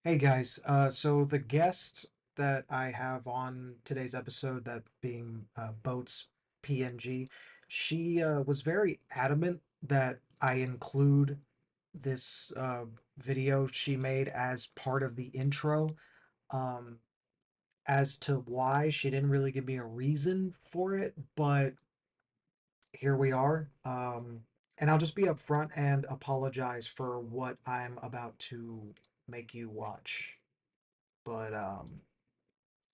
Hey guys, so the guest that I have on today's episode, that being Boats PNG, she was very adamant that I include this video she made as part of the intro. Um, as to why, she didn't really give me a reason for it, but here we are. And I'll just be upfront and apologize for what I'm about to make you watch. But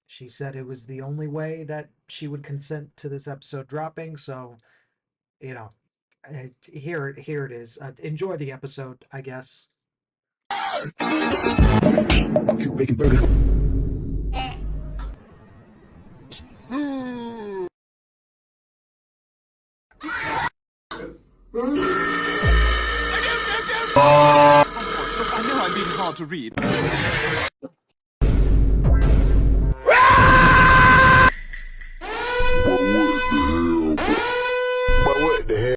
she said it was the only way that she would consent to this episode dropping. So, you know, here it is. Enjoy the episode, I guess. Bacon burger. Look, I know I'm being hard to read. But what the hell?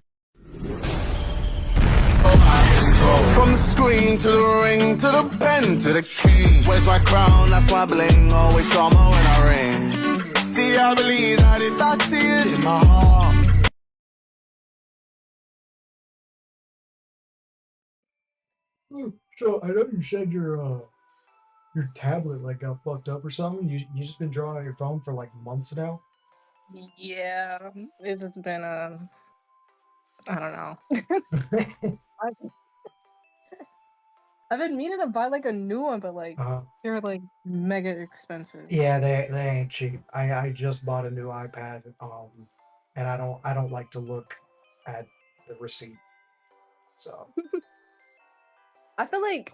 From the screen to the ring to the pen to the king. Where's my crown? That's my bling. Always drama when I ring. See, I believe that if I see it in my heart. So I know you said your tablet like got fucked up or something. You just been drawing on your phone for like months now. Yeah, it's been I don't know. I- I've been meaning to buy like a new one, but like uh, they're like mega expensive. yeah, they ain't cheap. I just bought a new iPad, and I don't like to look at the receipt. So I feel like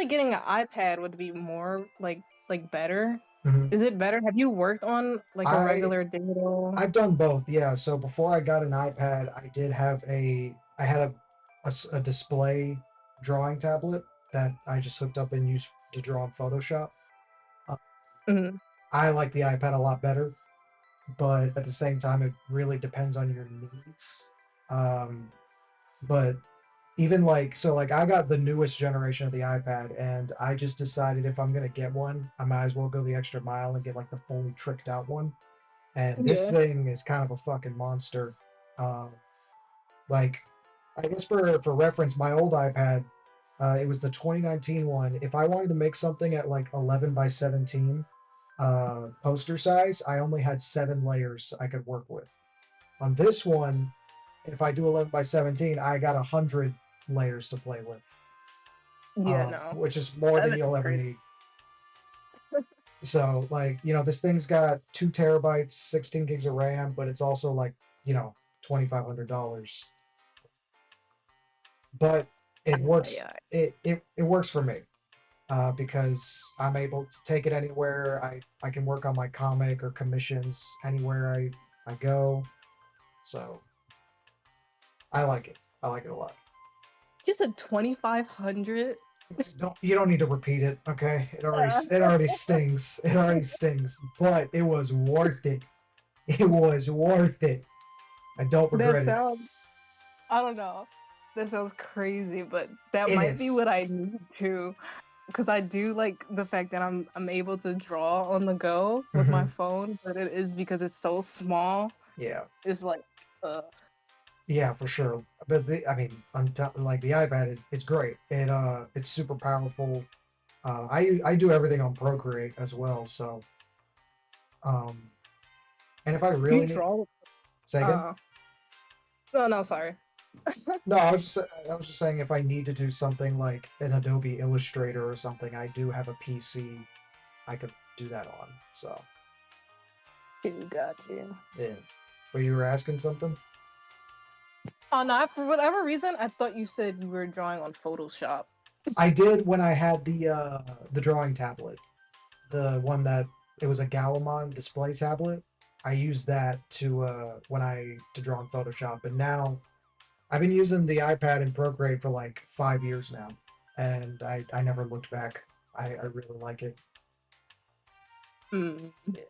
getting an iPad would be more like better. mhm. Is it better? Have you worked on like a I regular digital? I've done both, yeah. So before I got an iPad, I had a display drawing tablet that I just hooked up and used to draw in Photoshop. Uh, Mhm. I like the iPad a lot better, but at the same time, it really depends on your needs. Um, but even like I got the newest generation of the iPad, and I just decided if I'm gonna get one, I might as well go the extra mile and get like the fully tricked out one. And this Yeah. thing is kind of a fucking monster. Um, like, I guess for reference, my old iPad, it was the 2019 one. If I wanted to make something at like 11 by 17 poster size, I only had 7 layers I could work with. On this one, if I do 11 by 17, I got 100 layers to play with, Yeah, no. which is more than That'd you'll be ever crazy. need. So, like, this thing's got 2 TB, 16 gigs of RAM, but it's also like, $2,500. But it works. Yeah. It works for me, because I'm able to take it anywhere. I can work on my comic or commissions anywhere I go. So I like it. I like it a lot. Just a 2,500. You don't need to repeat it, okay? It already stings. It already stings. But it was worth it. It was worth it. I don't That regret it. sounds I don't know. That sounds crazy, but that It might be is. what I need to, because I do like the fact that I'm able to draw on the go with my Hmm. phone, but it is because it's so small. Yeah. It's like, Yeah, for sure. But I mean, like the iPad is it's great. It's super powerful. I do everything on Procreate as well. So um, and if I you really need, draw. say again. Uh, no, sorry. No, I was just saying if I need to do something like an Adobe Illustrator or something, I do have a PC I could do that on. So You got you. yeah. But you were asking something? Oh no! For whatever reason, I thought you said you were drawing on Photoshop. I did when I had the drawing tablet, the one that it was a Gallimon display tablet. I used that to draw in Photoshop, and now I've been using the iPad and Procreate for like 5 years now, and I never looked back. I really like it. Hmm. Yeah.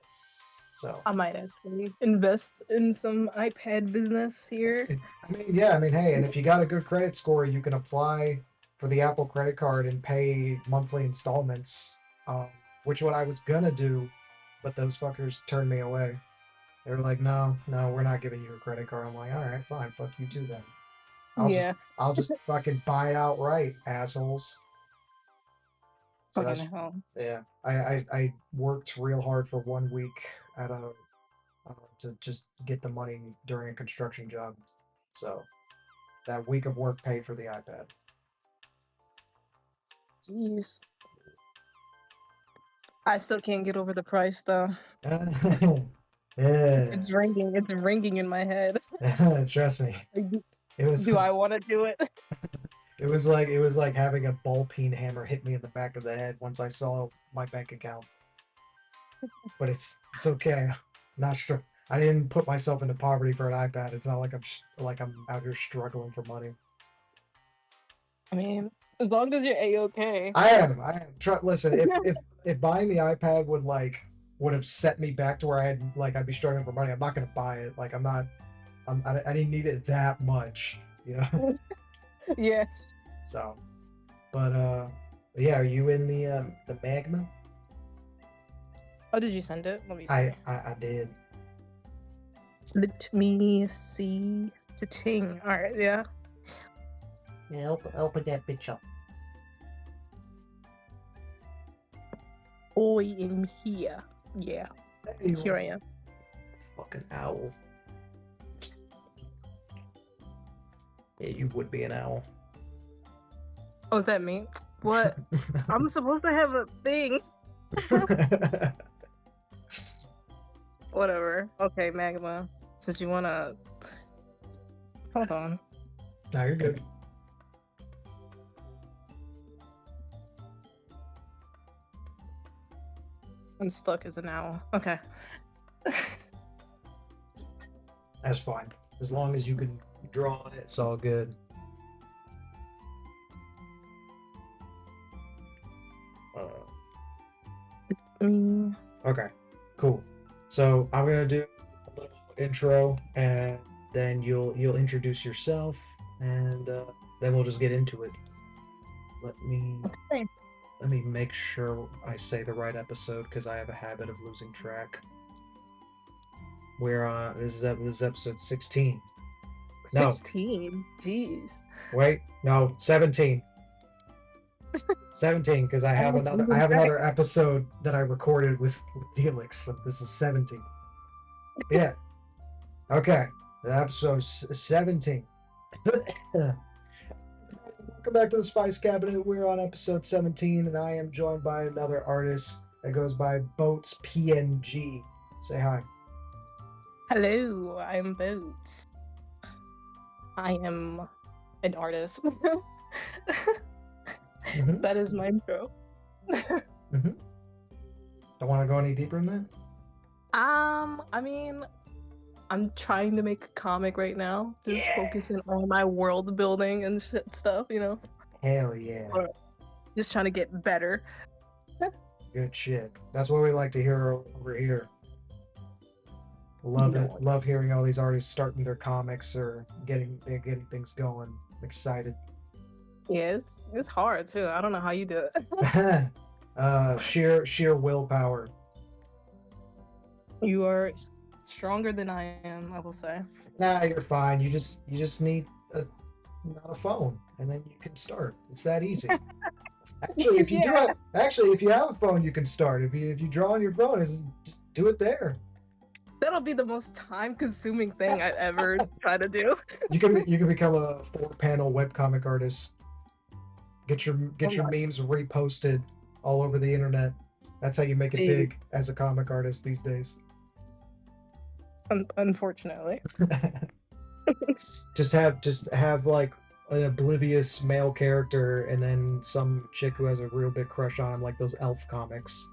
So I might actually invest in some iPad business here. I mean, yeah, I mean, hey, and if you got a good credit score, you can apply for the Apple credit card and pay monthly installments, um, which what I was gonna do, but those fuckers turned me away. They were like, "No, no, we're not giving you a credit card." I'm like, "All right, fine, fuck you too then. I'll just Yeah. I'll just fucking buy it outright, assholes." So Fucking that's hell. yeah. I worked real hard for 1 week at a to just get the money during a construction job. So that week of work paid for the iPad. Jeez. I still can't get over the price though. Yeah. It's ringing. It's ringing in my head. Trust me. Like, It was do I want to do it? it was like having a ball peen hammer hit me in the back of the head once I saw my bank account. But it's okay. Not sure. I didn't put myself into poverty for an iPad. It's not like like I'm out here struggling for money. I mean, as long as you're a-okay. I am. Listen, if buying the iPad would have set me back to where I'd be struggling for money, I'm not gonna buy it. Like I'm not. I didn't need it that much, you know. Yeah. So, but yeah. Are you in the magma? Oh, did you send it? Let me see. I did. Let me see the thing. All right, yeah. Yeah, open that bitch up. Boy in here. Yeah. There you Here are. I am. Fucking owl. Yeah, you would be an owl. Oh, is that me? What? I'm supposed to have a thing. Whatever. Okay, Magma. Since you wanna... Hold on. No, you're good. I'm stuck as an owl. Okay. That's fine. As long as you can draw on it, it's all good. Okay, cool. So I'm gonna do a little intro, and then you'll introduce yourself, and then we'll just get into it. Let me Okay. let me make sure I say the right episode because I have a habit of losing track. We're on this is episode 16. No. 16. Jeez. Wait, no, 17. 17 because I have another episode that I recorded with Felix. So this is 17. Yeah. Okay. Episode 17. Welcome back to the Spice Cabinet. We're on episode 17, and I am joined by another artist that goes by Boats PNG. Say hi. Hello, I'm Boots. I am an artist. Mhm. That is my intro. Don't want to go any deeper in that? I mean, I'm trying to make a comic right now, just focusing on my world building and shit stuff, you know? Hell yeah. Or just trying to get better. Good shit. That's what we like to hear over here. Love it. Love hearing all these artists starting their comics or getting things going. I'm excited. Yeah, it's hard too. I don't know how you do it. Sheer willpower. You are stronger than I am, I will say. Nah, you're fine. You just need not a phone, and then you can start. It's that easy. Actually, if you if you have a phone, you can start. If you draw on your phone, just do it there. That'll be the most time-consuming thing I've ever tried to do. You can become a 4-panel webcomic artist. Get your memes reposted all over the internet. That's how you make it big as a comic artist these days. Unfortunately. just have like an oblivious male character and then some chick who has a real big crush on him, like those elf comics.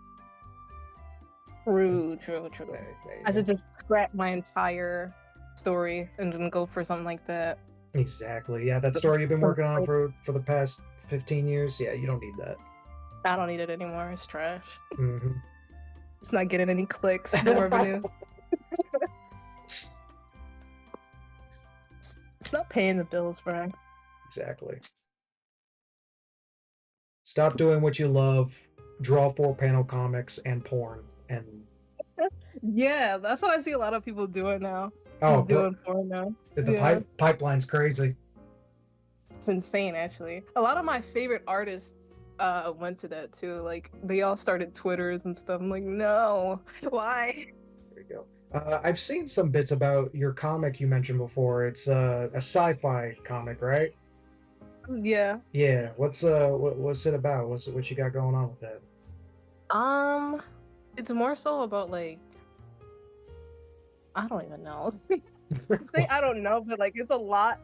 True. I should Yeah. just scrap my entire story and then go for something like that. Exactly. Yeah, that story you've been working on for the past 15 years. Yeah, you don't need that. I don't need it anymore. It's trash. Mm-hmm. It's not getting any clicks, no revenue. It's not paying the bills, bro. Exactly. Stop doing what you love. Draw 4-panel comics and porn. And Yeah, that's what I see a lot of people doing now. oh, Just doing porn now. the Yeah, pipeline's crazy. it's insane actually. A lot of my favorite artists went to that too. Like they all started Twitters and stuff. I'm like, no, why? There you go. I've seen some bits about your comic you mentioned before. It's a sci-fi comic, right? Yeah. Yeah. What's what's it about? What you got going on with that? It's more so about like I don't even know. I don't know, but like it's a lot.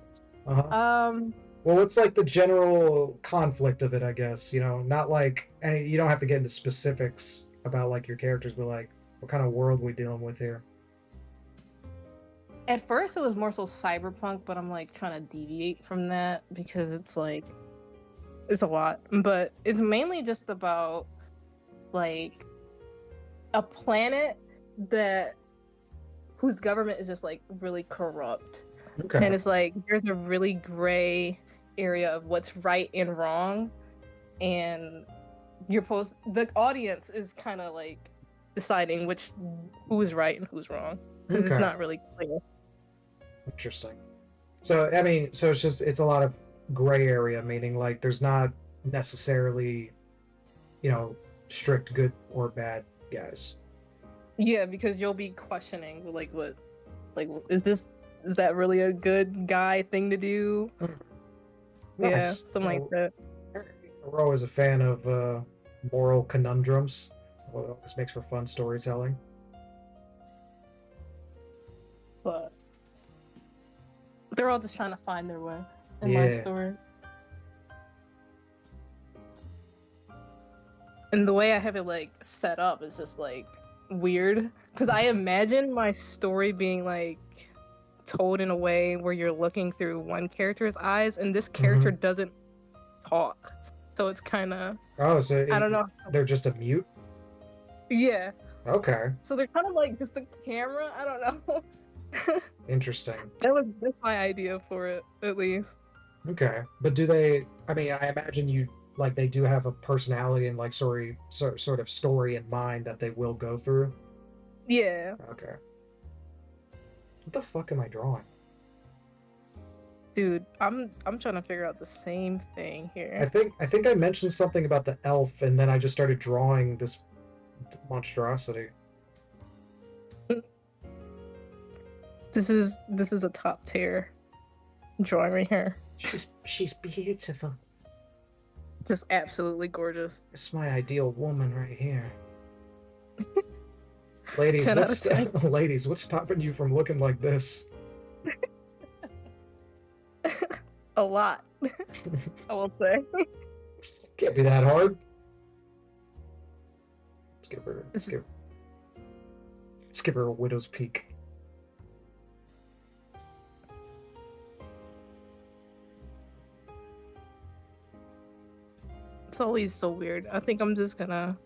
Uh-huh. Um, Well, what's like the general conflict of it, I guess, you know, not like any, you don't have to get into specifics about like your characters, but like what kind of world we dealing with here. at first it was more so cyberpunk, but I'm like trying to deviate from that because it's like it's a lot. But it's mainly just about like a planet that whose government is just like really corrupt. Okay. And it's like there's a really gray area of what's right and wrong, and the audience is kind of like deciding who's right and who's wrong because Okay. it's not really clear. Interesting. So, I mean, so it's a lot of gray area, meaning like there's not necessarily, you know, strict good or bad guys. Yeah, because you'll be questioning like is that really a good guy thing to do? Nice. Yeah, something like that. We're always a fan of moral conundrums. Well, it always makes for fun storytelling. But they're all just trying to find their way in Yeah. my story. And the way I have it like set up is just like weird because I imagine my story being like told in a way where you're looking through one character's eyes and this character doesn't talk. So it's kind of Oh, so I don't know. they're just a mute? Yeah. Okay. So they're kind of like just the camera. I don't know. Interesting. That's my idea for it, at least. Okay. But do they, I mean, I imagine you, like, they do have a personality and, like, sort of story in mind that they will go through? Yeah. Okay. What the fuck am I drawing? Dude, I'm trying to figure out the same thing I here. think I mentioned something about the elf, and then I just started drawing this monstrosity. This is a top tier drawing right here. She's beautiful. Just absolutely gorgeous. It's my ideal woman right here. Ladies, 10 out of 10. Ladies, what's stopping you from looking like this? A lot. I will say. Can't be that hard. Let's give her a widow's peak. It's always so weird. I think I'm just gonna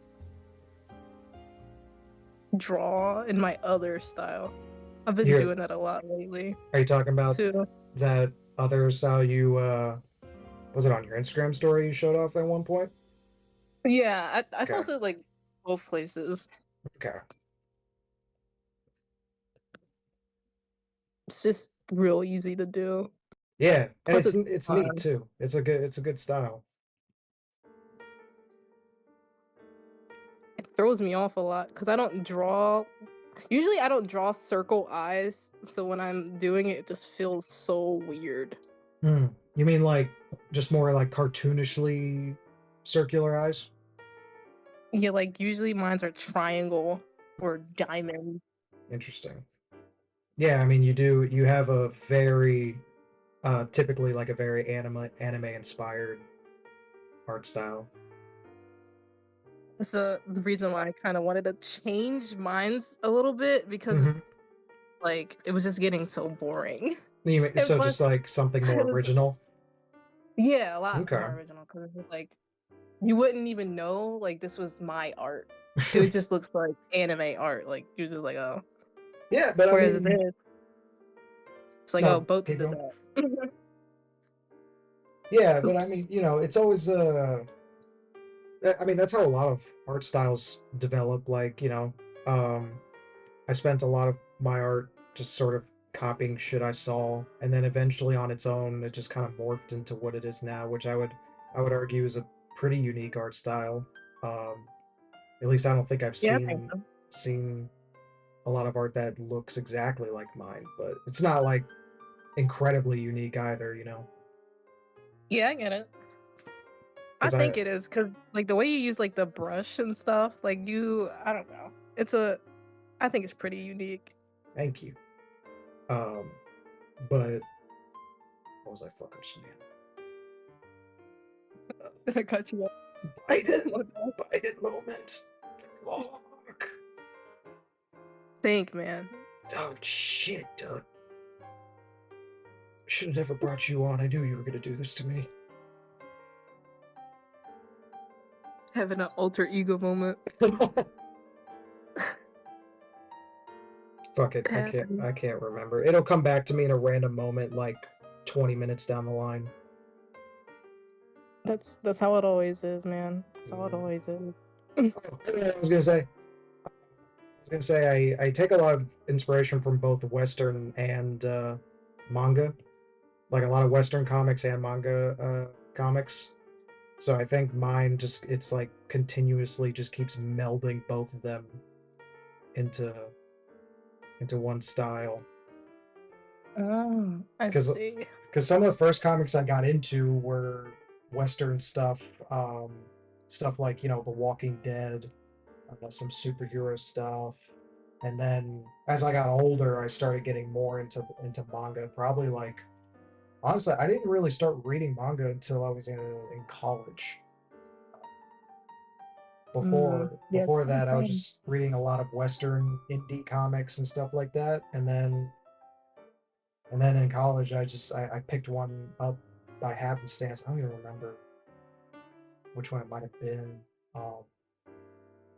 draw in my other style. I've been doing that a lot lately. Are you talking about too. that other style you was it on your Instagram story you showed off at one point? Yeah, I Okay. posted like both places. Okay. It's just real easy to do. Yeah, and Plus it's neat too. It's a good style. It throws me off a lot because I don't draw. Usually, I don't draw circle eyes, so when I'm doing it, it just feels so weird. You mean like just more like cartoonishly circular eyes? Yeah, like usually mine's are triangle or diamond. Interesting. Yeah, I mean you have a very typically like a very anime inspired art style. That's the reason why I kind of wanted to change mine's a little bit because like it was just getting so boring. You mean, so just like something more original? Yeah, a lot Okay. more original because it's like you wouldn't even know like this was my art. It just looks like anime art. Like you're just like, oh. Yeah, but Whereas I mean, this, it's like, no, oh, boats keep did going. that. Yeah, but I mean, you know, it's always I mean, that's how a lot of art styles develop. Like, I spent a lot of my art just sort of copying shit I saw, and then eventually on its own, it just kind of morphed into what it is now, which I would argue is a pretty unique art style. Um, at least I don't think I've Yeah, I think seen so. seen a lot of art that looks exactly like mine, but it's not like incredibly unique either, Yeah, I get it. I because I think it is because like the way you use like the brush and stuff, like I don't know. I think it's pretty unique. thank you. Um, but what was I fucking saying? Did I cut you off? Biden, My bad. Biden moment. Fuck. Think, man. Oh shit, dude. Should have never brought you on. I knew you were gonna do this to me. Having an alter ego moment. Fuck it. It happens. I can't remember. It'll come back to me in a random moment, like 20 minutes down the line. That's how it always is, man. That's how it Mm. always is. Oh, I was gonna say. I take a lot of inspiration from both Western and manga, like a lot of Western comics and manga comics. So I think mine just it's like continuously just keeps melding both of them into one style. Oh, I Because see. some of the first comics I got into were Western stuff, stuff like The Walking Dead, some superhero stuff, and then as I got older, I started getting more into manga. Probably like honestly, I didn't really start reading manga until I was in college. Yeah, Before pretty that, I was fun. just reading a lot of Western indie comics and stuff like that, and then in college, I picked one up by happenstance. I don't even remember which one it might have been. Um,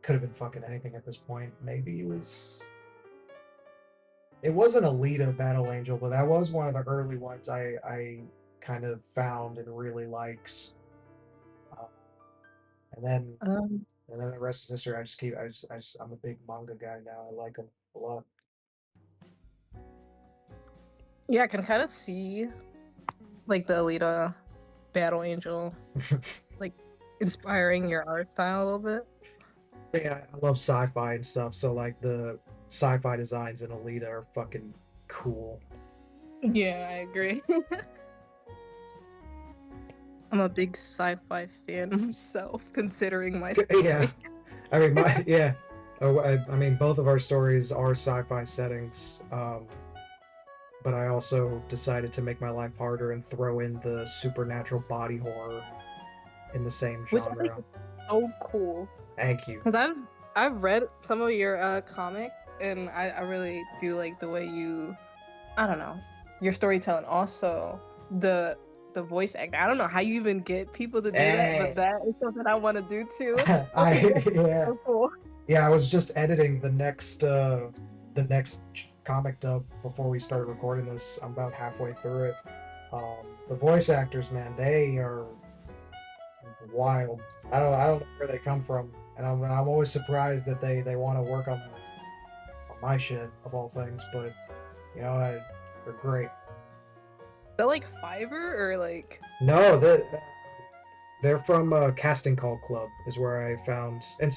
could have been fucking anything at this point. Maybe it wasn't Alita Battle Angel, but that was one of the early ones I kind of found and really liked. Um, and then Um, the rest of history. I'm a big manga guy now. I like them a lot. yeah, I can kind of see like the Alita Battle Angel like inspiring your art style a little bit. Yeah, I love sci-fi and stuff. So like the sci-fi designs in Alita are fucking cool. Yeah, I agree. I'm a big sci-fi fan myself, considering my Yeah, story. I mean, yeah. Oh, I mean, both of our stories are sci-fi settings, but I also decided to make my life harder and throw in the supernatural body horror in the same Which I think genre. is so cool. Thank you. Because I've read some of your comic, and I really do like the way you, I don't know, your storytelling. Also, the voice acting. I don't know how you even get people to do that, but Hey. that is something I want to do too. I think I that's yeah so cool. yeah. I was just editing the next comic dub before we started recording this. I'm about halfway through it. The voice actors, man, they are wild. I don't know where they come from, and I'm always surprised that they want to work on my shit of all things. But they're great. They're like Fiverr or like. No, they're from Casting Call Club is where I found, and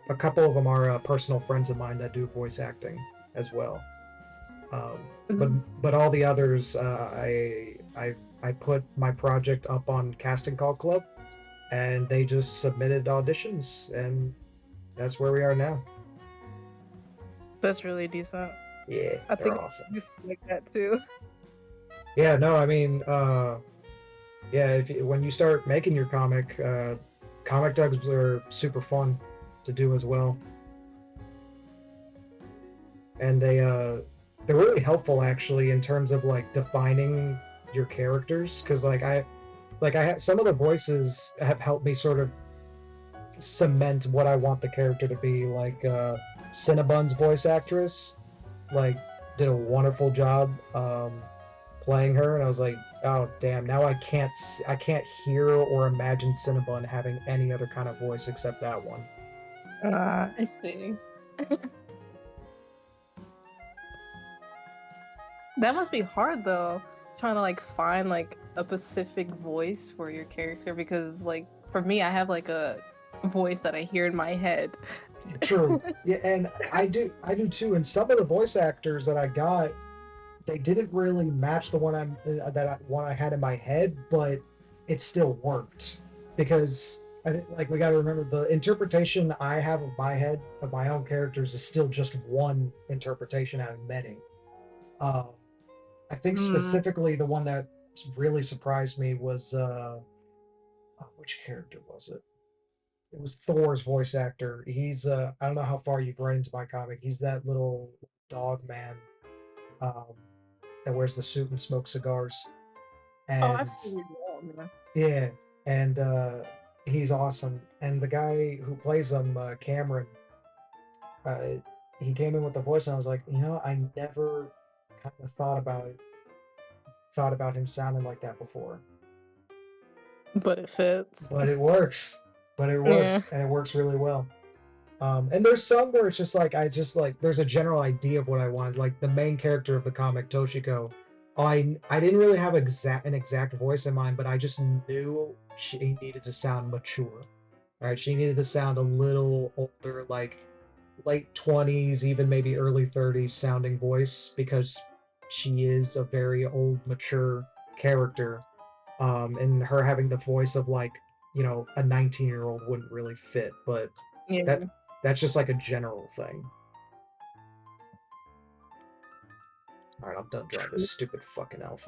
a couple of them are personal friends of mine that do voice acting as well. Um, but Mhm. all the others, I put my project up on Casting Call Club, and they just submitted auditions, and that's where we are now. That's really decent. Yeah, I think they're I awesome. used to like that too. Yeah, no, I mean, yeah, when you start making your comic, comic dubs are super fun to do as well, and they're really helpful actually in terms of like defining your characters because some of the voices have helped me sort of cement what I want the character to be. Like Cinnabon's voice actress, like did a wonderful job playing her, and I was like, oh damn, now I can't hear or imagine Cinnabon having any other kind of voice except that one. I see. That must be hard though, trying to like find like a specific voice for your character because like for me, I have like a voice that I hear in my head. True. Yeah, and I do too. And some of the voice actors that I got, they didn't really match the one one I had in my head, but it still worked because I think like we got to remember the interpretation I have of my head of my own characters is still just one interpretation out of many. Uh, I think Hmm. specifically the one that really surprised me was which character was it? It was Thor's voice actor. He's I don't know how far you've read into my comic. He's that little dog man um, that wears the suit and smokes cigars. Oh, I've And seen it all, man. yeah, and he's awesome. And the guy who plays him, Cameron, uh, he came in with the voice, and I was like, you know, I never kind of thought about him sounding like that before. But it fits. But it works. But it Yeah. works, and it works really well. And there's some where it's just like I just like there's a general idea of what I want. Like the main character of the comic, Toshiko. I didn't really have an exact voice in mind, but I just knew she needed to sound mature. All right, she needed to sound a little older, like late 20s, even maybe early 30s sounding voice because she is a very old, mature character. And her having the voice of like, you know, a 19-year-old wouldn't really fit, but that Yeah. that's just like a general thing. All right, I'm done drawing this stupid fucking elf.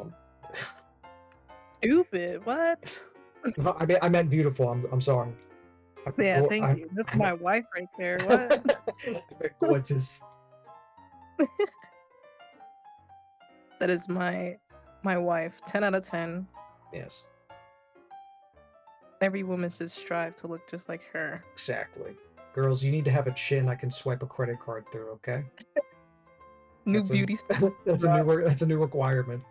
Stupid. What? No, I meant beautiful. I'm sorry. I meant Yeah, thank I, you. That's I my meant, wife right there. What? I meant gorgeous. That is my wife. 10 out of 10. Yes, Every woman should strive to look just like her. exactly. Girls, you need to have a chin I can swipe a credit card through. Okay, New that's a beauty standard. that's a new requirement.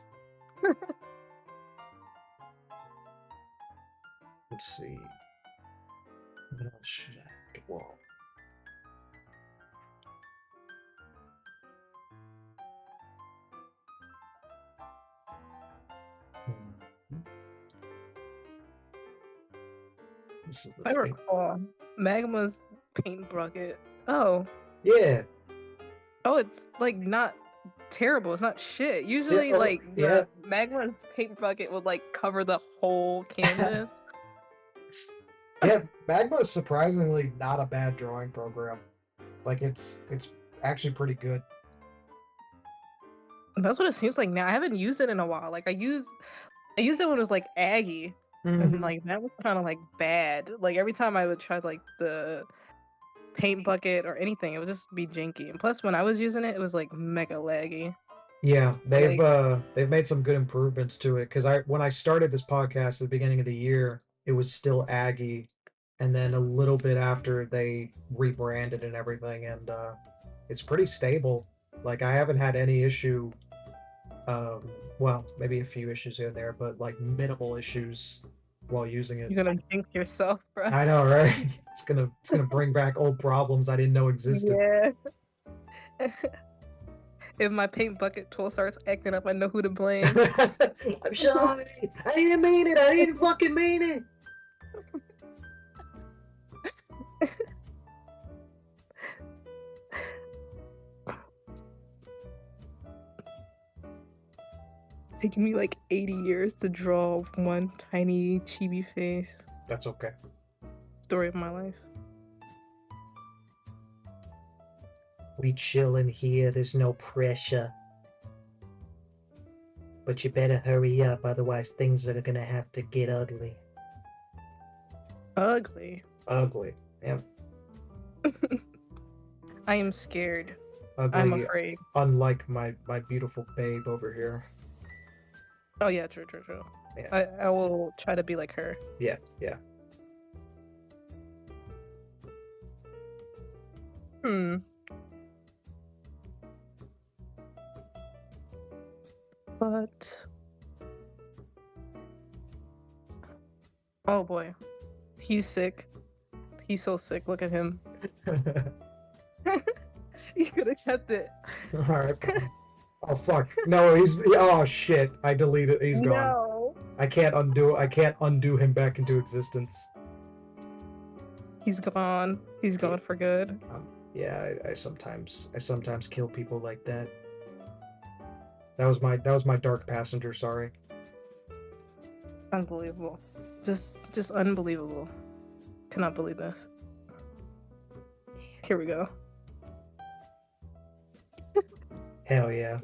Let's see. What else should I draw? Hmm. This is the I thing. recall Magma's paint bucket. Oh, Yeah, oh, it's like not terrible. It's not shit. yeah, Usually, oh, like yeah, the Magma's paint bucket would like cover the whole canvas. yeah. Magma is surprisingly not a bad drawing program. Like it's actually pretty good. That's what it seems like now. I haven't used it in a while. Like I used it when it was like Aggie, and Hmm. like that was kind of like bad. Like every time I would try like the paint bucket or anything, it would just be janky. And plus, when I was using it, it was like mega laggy. Yeah, Like, they've made some good improvements to it because I when I started this podcast at the beginning of the year, it was still Aggie, and then a little bit after they rebranded and everything, and it's pretty stable. Like I haven't had any issue. Well, maybe a few issues here and there, but like minimal issues while using it. you're gonna jinx yourself, bro. I know, right? It's gonna bring back old problems I didn't know existed. Yeah. If my paint bucket tool starts acting up, I know who to blame. I'm sorry. I didn't mean it. I didn't fucking mean it. Taking me like 80 years to draw one tiny chibi face. That's okay. Story of my life. We chillin' here. There's no pressure. But you better hurry up, otherwise things are gonna have to get ugly. Ugly. Ugly. Yeah. I am scared. Ugly. I'm afraid. Unlike my beautiful babe over here. Oh yeah, true. Yeah. I will try to be like her. Yeah. Yeah. Hmm. But Oh boy, he's sick. He's so sick. Look at him. You could have kept it. All right. Fine. Oh fuck! No, oh shit! I deleted. He's gone. No. I can't undo him back into existence. He's gone. He's gone for good. Yeah, I sometimes kill people like that. That was my dark passenger. Sorry. Unbelievable. Just unbelievable. Cannot believe this. Here we go. Hell yeah.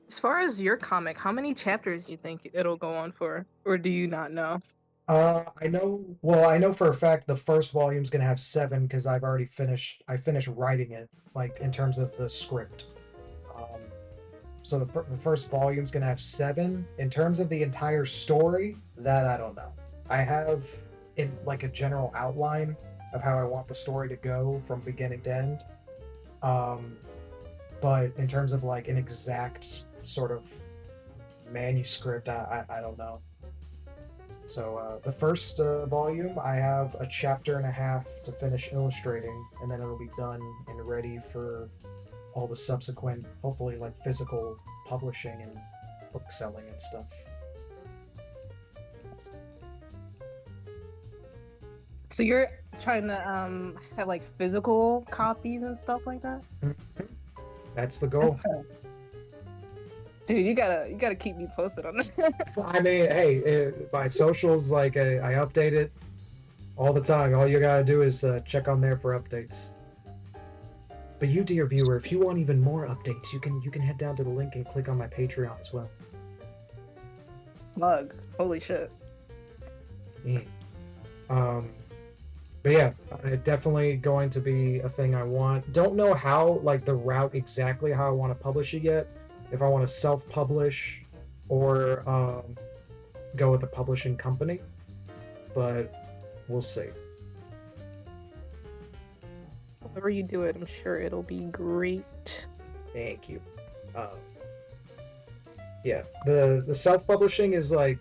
As far as your comic, how many chapters do you think it'll go on for, or do you not know? I know. Well, I know for a fact the first volume's gonna have 7 because I've already finished. I finished writing it, like in terms of the script. Um, so the first volume's gonna have 7. In terms of the entire story, that I don't know. I have in like a general outline of how I want the story to go from beginning to end. But in terms of like an exact sort of manuscript, I don't know. So the first volume, I have a chapter and a half to finish illustrating, and then it'll be done and ready for all the subsequent, hopefully like physical publishing and book selling and stuff. So you're trying to have like physical copies and stuff like that? That's the goal. Dude, you gotta keep me posted on this. I mean, hey, my socials, like I update it all the time. All you gotta do is check on there for updates. But you, dear viewer, if you want even more updates, you can head down to the link and click on my Patreon as well. Slug. Holy shit. Yeah. But yeah, definitely going to be a thing I want. Don't know how, like the route exactly how I want to publish it yet. If I want to self-publish or go with a publishing company, but we'll see. However you do it, I'm sure it'll be great. Thank you. Yeah, the self-publishing is like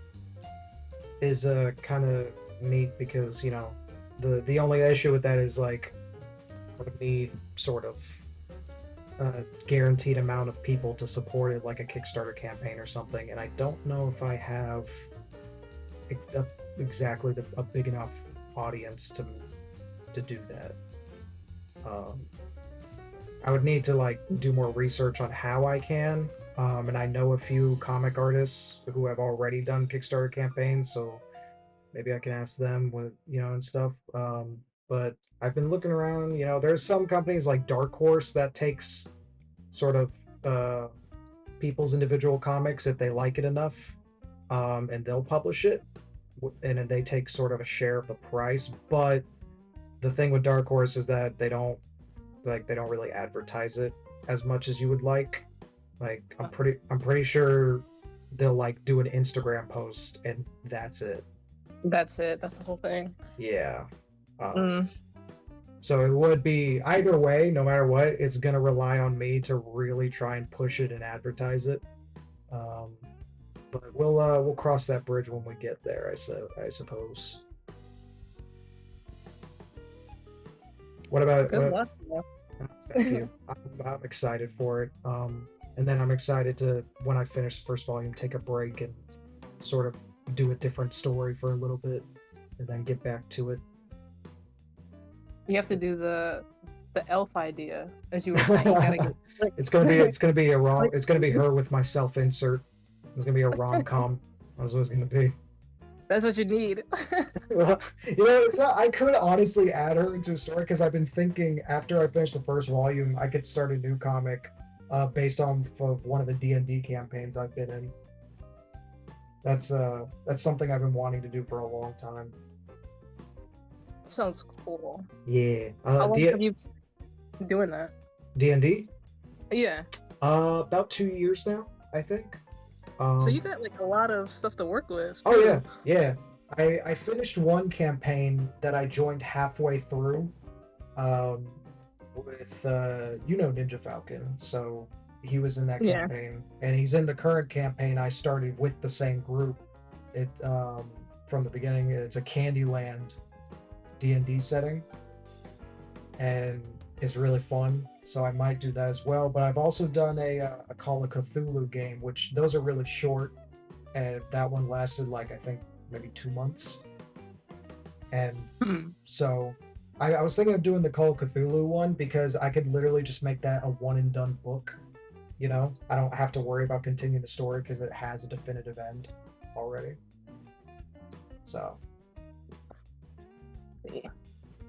kind of neat because you know the only issue with that is like I would need sort of a guaranteed amount of people to support it, like a Kickstarter campaign or something, and I don't know if I have exactly a big enough audience to do that. I would need to like do more research on how I can, and I know a few comic artists who have already done Kickstarter campaigns, so maybe I can ask them with and stuff. But I've been looking around. There's some companies like Dark Horse that takes sort of people's individual comics if they like it enough, and they'll publish it, and then they take sort of a share of the price. But the thing with Dark Horse is that they don't really advertise it as much as you would like. Like I'm pretty sure they'll like do an Instagram post and that's it. That's it. That's the whole thing. Yeah. So it would be either way, no matter what, it's gonna rely on me to really try and push it and advertise it. But we'll cross that bridge when we get there, I suppose. What about Good luck. Thank you. I'm excited for it. And then I'm excited to, when I finish the first volume, take a break and sort of do a different story for a little bit, and then get back to it. You have to do the elf idea, as you were saying. You gotta get, like... It's gonna be her with my self insert. It's gonna be a rom-com. That's what it's gonna be. That's what you need. Well, it's not. I could honestly add her into a story because I've been thinking after I finish the first volume, I could start a new comic based on one of the D&D campaigns I've been in. That's something I've been wanting to do for a long time. Sounds cool. Yeah. How long have you been doing that? D&D? Yeah. About 2 years now, I think. So Um, you got like a lot of stuff to work with oh yeah, too. yeah. I finished one campaign that I joined halfway through. Um, with Ninja Falcon. So he was in that Yeah. campaign, and he's in the current campaign I started with the same group. It from the beginning. It's a Candyland D&D setting, and it's really fun. So I might do that as well. But I've also done a Call of Cthulhu game, which those are really short, and that one lasted like I think maybe 2 months. And Hmm. so I was thinking of doing the Call of Cthulhu one because I could literally just make that a one and done book. I don't have to worry about continuing the story because it has a definitive end already. So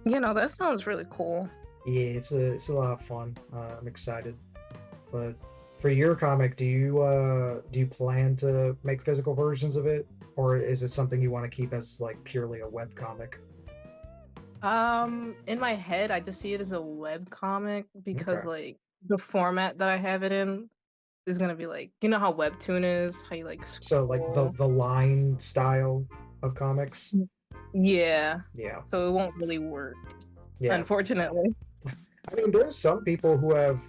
That sounds really cool. yeah, it's a lot of fun. I'm excited. But for your comic, do you plan to make physical versions of it, or is it something you want to keep as like purely a web comic? In my head, I just see it as a web comic because Okay. like the format that I have it in is gonna be like, you know how Webtoon is, how you like So like the scroll. the line style of comics. Yeah. Yeah. So it won't really work, Yeah. unfortunately. I mean, there's some people who have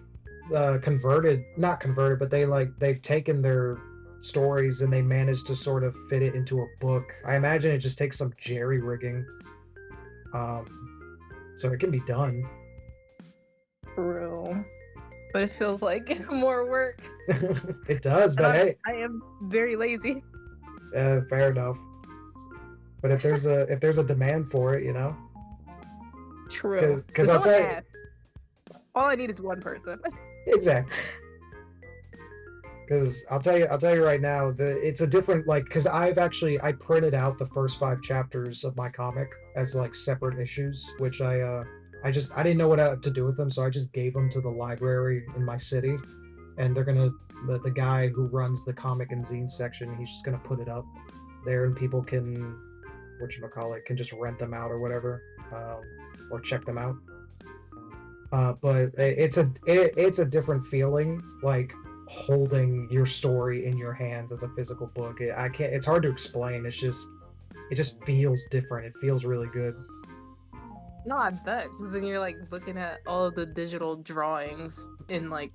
converted, not converted, but they've taken their stories and they managed to sort of fit it into a book. I imagine it just takes some jerry rigging, so it can be done. True. But it feels like more work. It does, And but hey, I am very lazy. fair enough. But if there's a demand for it, True. because If I'll someone tell you asks, all I need is one person. exactly. Because I'll tell you right now, it's a different like because I printed out the first 5 chapters of my comic as like separate issues, which I didn't know what to do with them, so I just gave them to the library in my city, and the guy who runs the comic and zine section, he's just gonna put it up there, and people can whatchamacallit can just rent them out or whatever, or check them out. But it's a different feeling, like holding your story in your hands as a physical book. I can't. It's hard to explain. It just feels different. It feels really good. No, I bet. Because then you're like looking at all of the digital drawings in like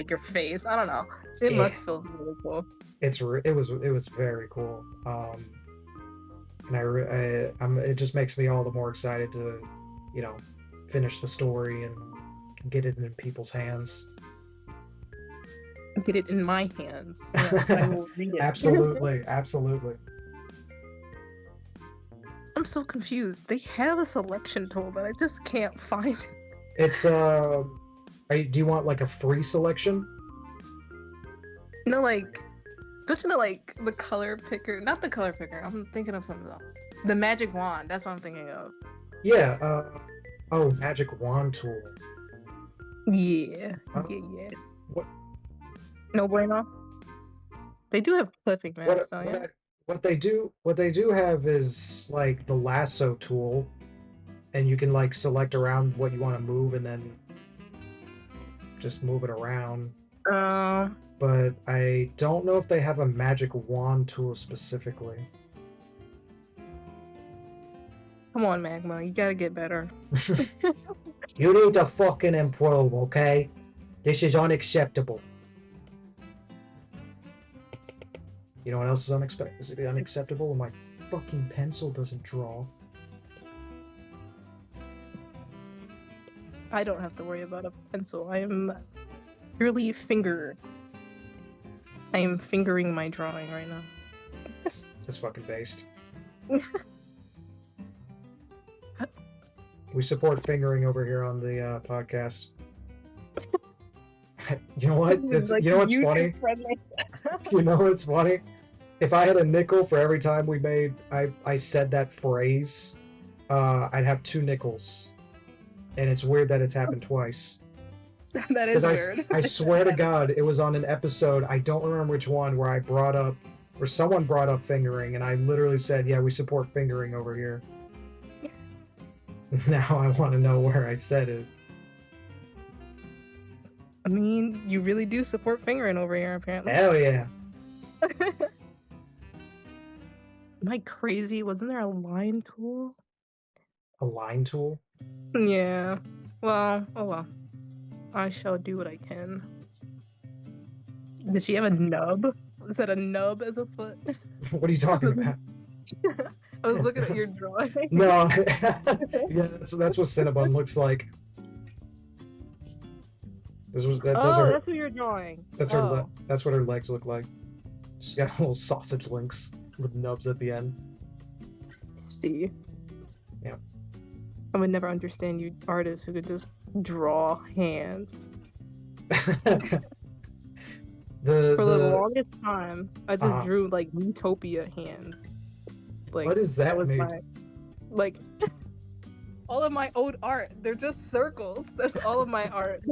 your face. I don't know. It Yeah, must feel really cool. it was very cool. And it just makes me all the more excited to, you know, finish the story and get it in people's hands. Get it in my hands. Yes, I will read it. Absolutely, absolutely. I'm so confused. They have a selection tool, but I just can't find it. It's do you want like a free selection? No, like, don't you know, like, the color picker? Not the color picker. I'm thinking of something else. The magic wand. That's what I'm thinking of. Yeah. Oh, magic wand tool. Yeah. Uh, Yeah. what No bueno. They do have clipping what masks, though, yeah? what what they do have is like the lasso tool, and you can like select around what you want to move and then just move it around. Uh, But I don't know if they have a magic wand tool specifically. come on, Magma. You gotta get better. You need to fucking improve, okay? This is unacceptable. You know what else is unacceptable? When my fucking pencil doesn't draw. I don't have to worry about a pencil. I am purely finger. I am fingering my drawing right now. It's fucking based. We support fingering over here on the podcast. You know what? Like, You know what's funny? user-friendly. You know what's funny? If I had a nickel for every time I said that phrase, I'd have 2 nickels. And it's weird that it's happened twice. That is Because weird. I swear to God, it was on an episode, I don't remember which one, where someone brought up fingering, and I literally said, yeah, we support fingering over here. Now I want to know where I said it. I mean, you really do support fingering over here, apparently. Hell yeah. Am I crazy? Wasn't there a line tool? A line tool? Yeah. Well, oh well. I shall do what I can. Did she have a nub? Is that a nub as a foot? What are you talking about? I was looking at your drawing. No. Yeah, that's what Cinnabon looks like. Those Oh, are that's what you're drawing. that's Oh. that's what her legs look like. She's got little sausage links with nubs at the end. See. Yeah. I would never understand you artists who could just draw hands. The For the longest time, I just Uh-huh. drew like Utopia hands. Like What is that was made? my like all of my old art. They're just circles. That's all of my art.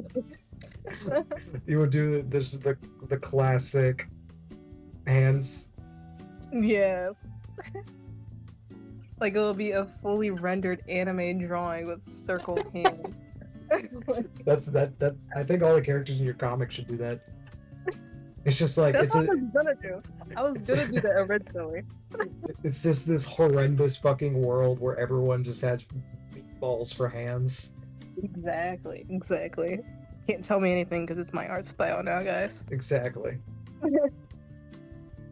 You would do this the classic hands. Yeah. Like it'll be a fully rendered anime drawing with circle hands. That's that I think all the characters in your comic should do that. It's just like That's what I was gonna do. I was gonna do that originally. it's just this horrendous fucking world where everyone just has balls for hands. Exactly. Can't tell me anything because it's my art style now, guys. Exactly.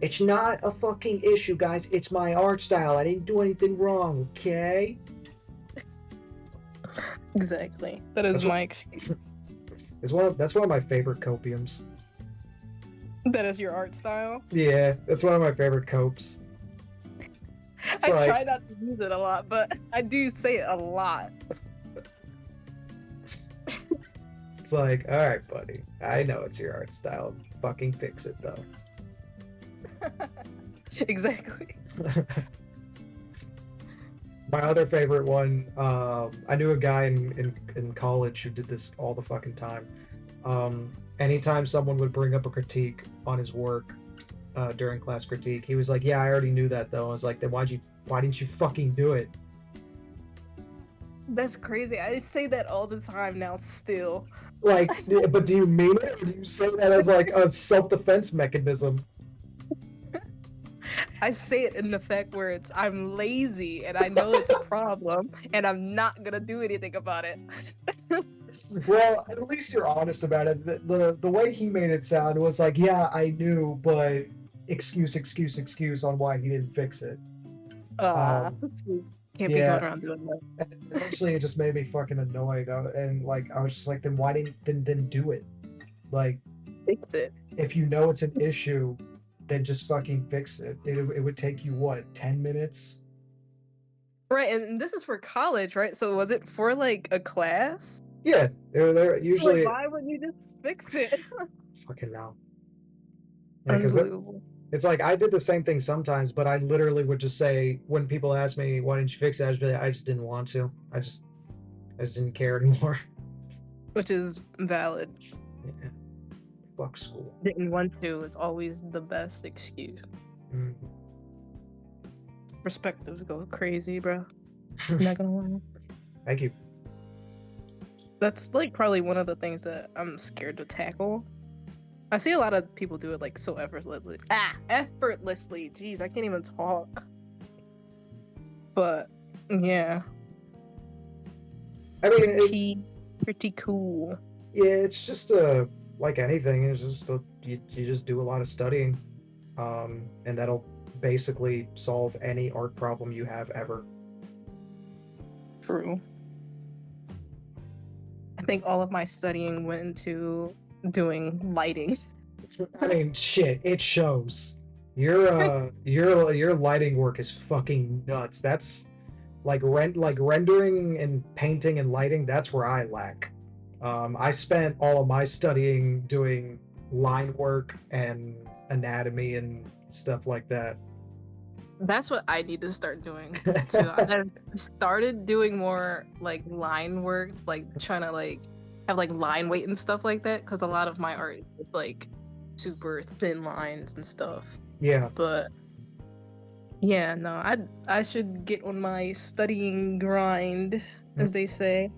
It's not a fucking issue, guys. It's my art style. I didn't do anything wrong, okay? Exactly. That is That's my excuse. That's one of my favorite copiums. That is your art style? Yeah, that's one of my favorite copes. It's I like- try not to use it a lot, but I do say it a lot. It's like, all right, buddy. I know it's your art style. Fucking fix it, though. Exactly. My other favorite one, I knew a guy in college who did this all the fucking time. Anytime someone would bring up a critique on his work during class critique, he was like, "Yeah, I already knew that, though." I was like, "Then why didn't you fucking do it?" That's crazy. I say that all the time now still. Like, but do you mean it, or do you say that as like a self-defense mechanism? I say it in the fact where it's I'm lazy and I know it's a problem and I'm not gonna do anything about it. Well, at least you're honest about it. The way he made it sound was like, "Yeah, I knew, but excuse on why he didn't fix it." Can't be yeah. going around doing that. And eventually, it just made me fucking annoyed, and like I was just like, "Then why didn't do it? Like, Fix it. if you know it's an issue, then just fucking fix it. It would take you what, 10 minutes?" Right, and this is for college, right? So was it for like a class? Yeah, they're So, usually like, why wouldn't you just fix it? fucking now. Yeah, because Unbelievable. it's like I did the same thing sometimes, but I literally would just say when people ask me why didn't you fix it, I just be like, I just didn't want to. I just didn't care anymore. Which is valid. Yeah. Fuck school. Didn't want to is always the best excuse. Mm. Perspectives go crazy, bro. I'm not gonna lie. Thank you. That's like probably one of the things that I'm scared to tackle. I see a lot of people do it like so effortlessly. Effortlessly. Jeez, I can't even talk. But yeah, I mean, pretty cool. yeah, it's just like anything. It's just you just do a lot of studying, and that'll basically solve any art problem you have ever. True. I think all of my studying went into doing lighting. I mean, shit, it shows. Your lighting work is fucking nuts. That's like rendering and painting and lighting. That's where I lack. I spent all of my studying doing line work and anatomy and stuff like that. That's what I need to start doing too. I started doing more like line work, like trying to like have like line weight and stuff like that, because a lot of my art is like super thin lines and stuff. Yeah. But yeah, no, I should get on my studying grind, as they say.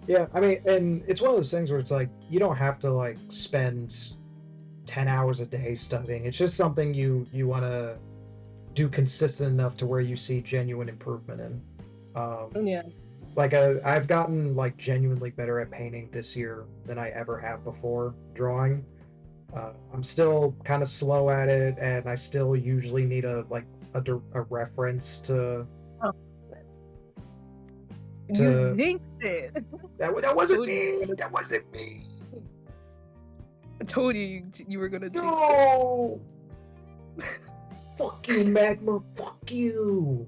Yeah, I mean, and it's one of those things where it's like you don't have to like spend 10 hours a day studying. It's just something you want to do consistent enough to where you see genuine improvement in. Yeah. Like I've gotten like genuinely better at painting this year than I ever have before drawing. I'm still kind of slow at it, and I still usually need a reference to Oh, you to jinxed it. that wasn't Told you you were me. gonna- That wasn't me. I told you were gonna jinx it. No. Fuck you, Magma. Fuck you.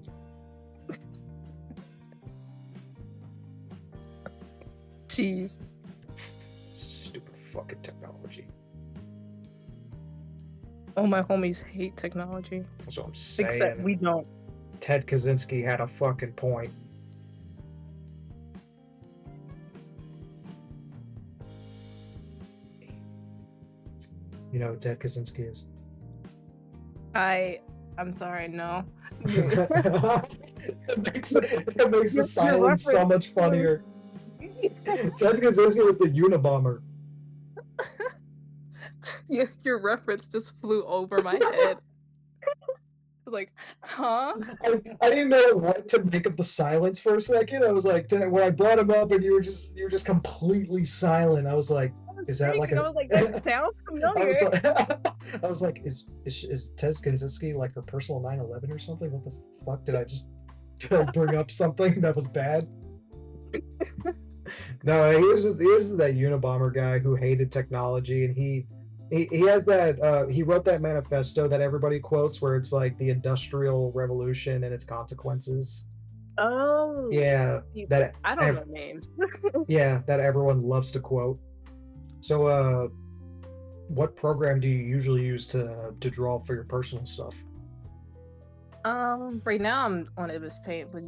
Jeez. Stupid fucking technology. Oh, my homies hate technology. That's what I'm saying. Except we don't. Ted Kaczynski had a fucking point. You know who Ted Kaczynski is? I'm sorry, no. It makes the Your silence so reference- much funnier. Ted Kaczynski was the Unabomber. Your reference just flew over my head. Like, huh? I didn't know what to make of the silence for a second. I was like, when I brought him up and you were just completely silent. I was like, is that like I was like, that sounds familiar. I was like, is Ted Kaczynski like her personal 9/11 or something? What the fuck did I just bring up something that was bad? No, he was just that Unabomber guy who hated technology, and he has that he wrote that manifesto that everybody quotes where it's like the Industrial Revolution and its consequences. Oh. Yeah, that I don't know names. yeah, that everyone loves to quote. So what program do you usually use to draw for your personal stuff? Right now I'm on Ibis Paint, but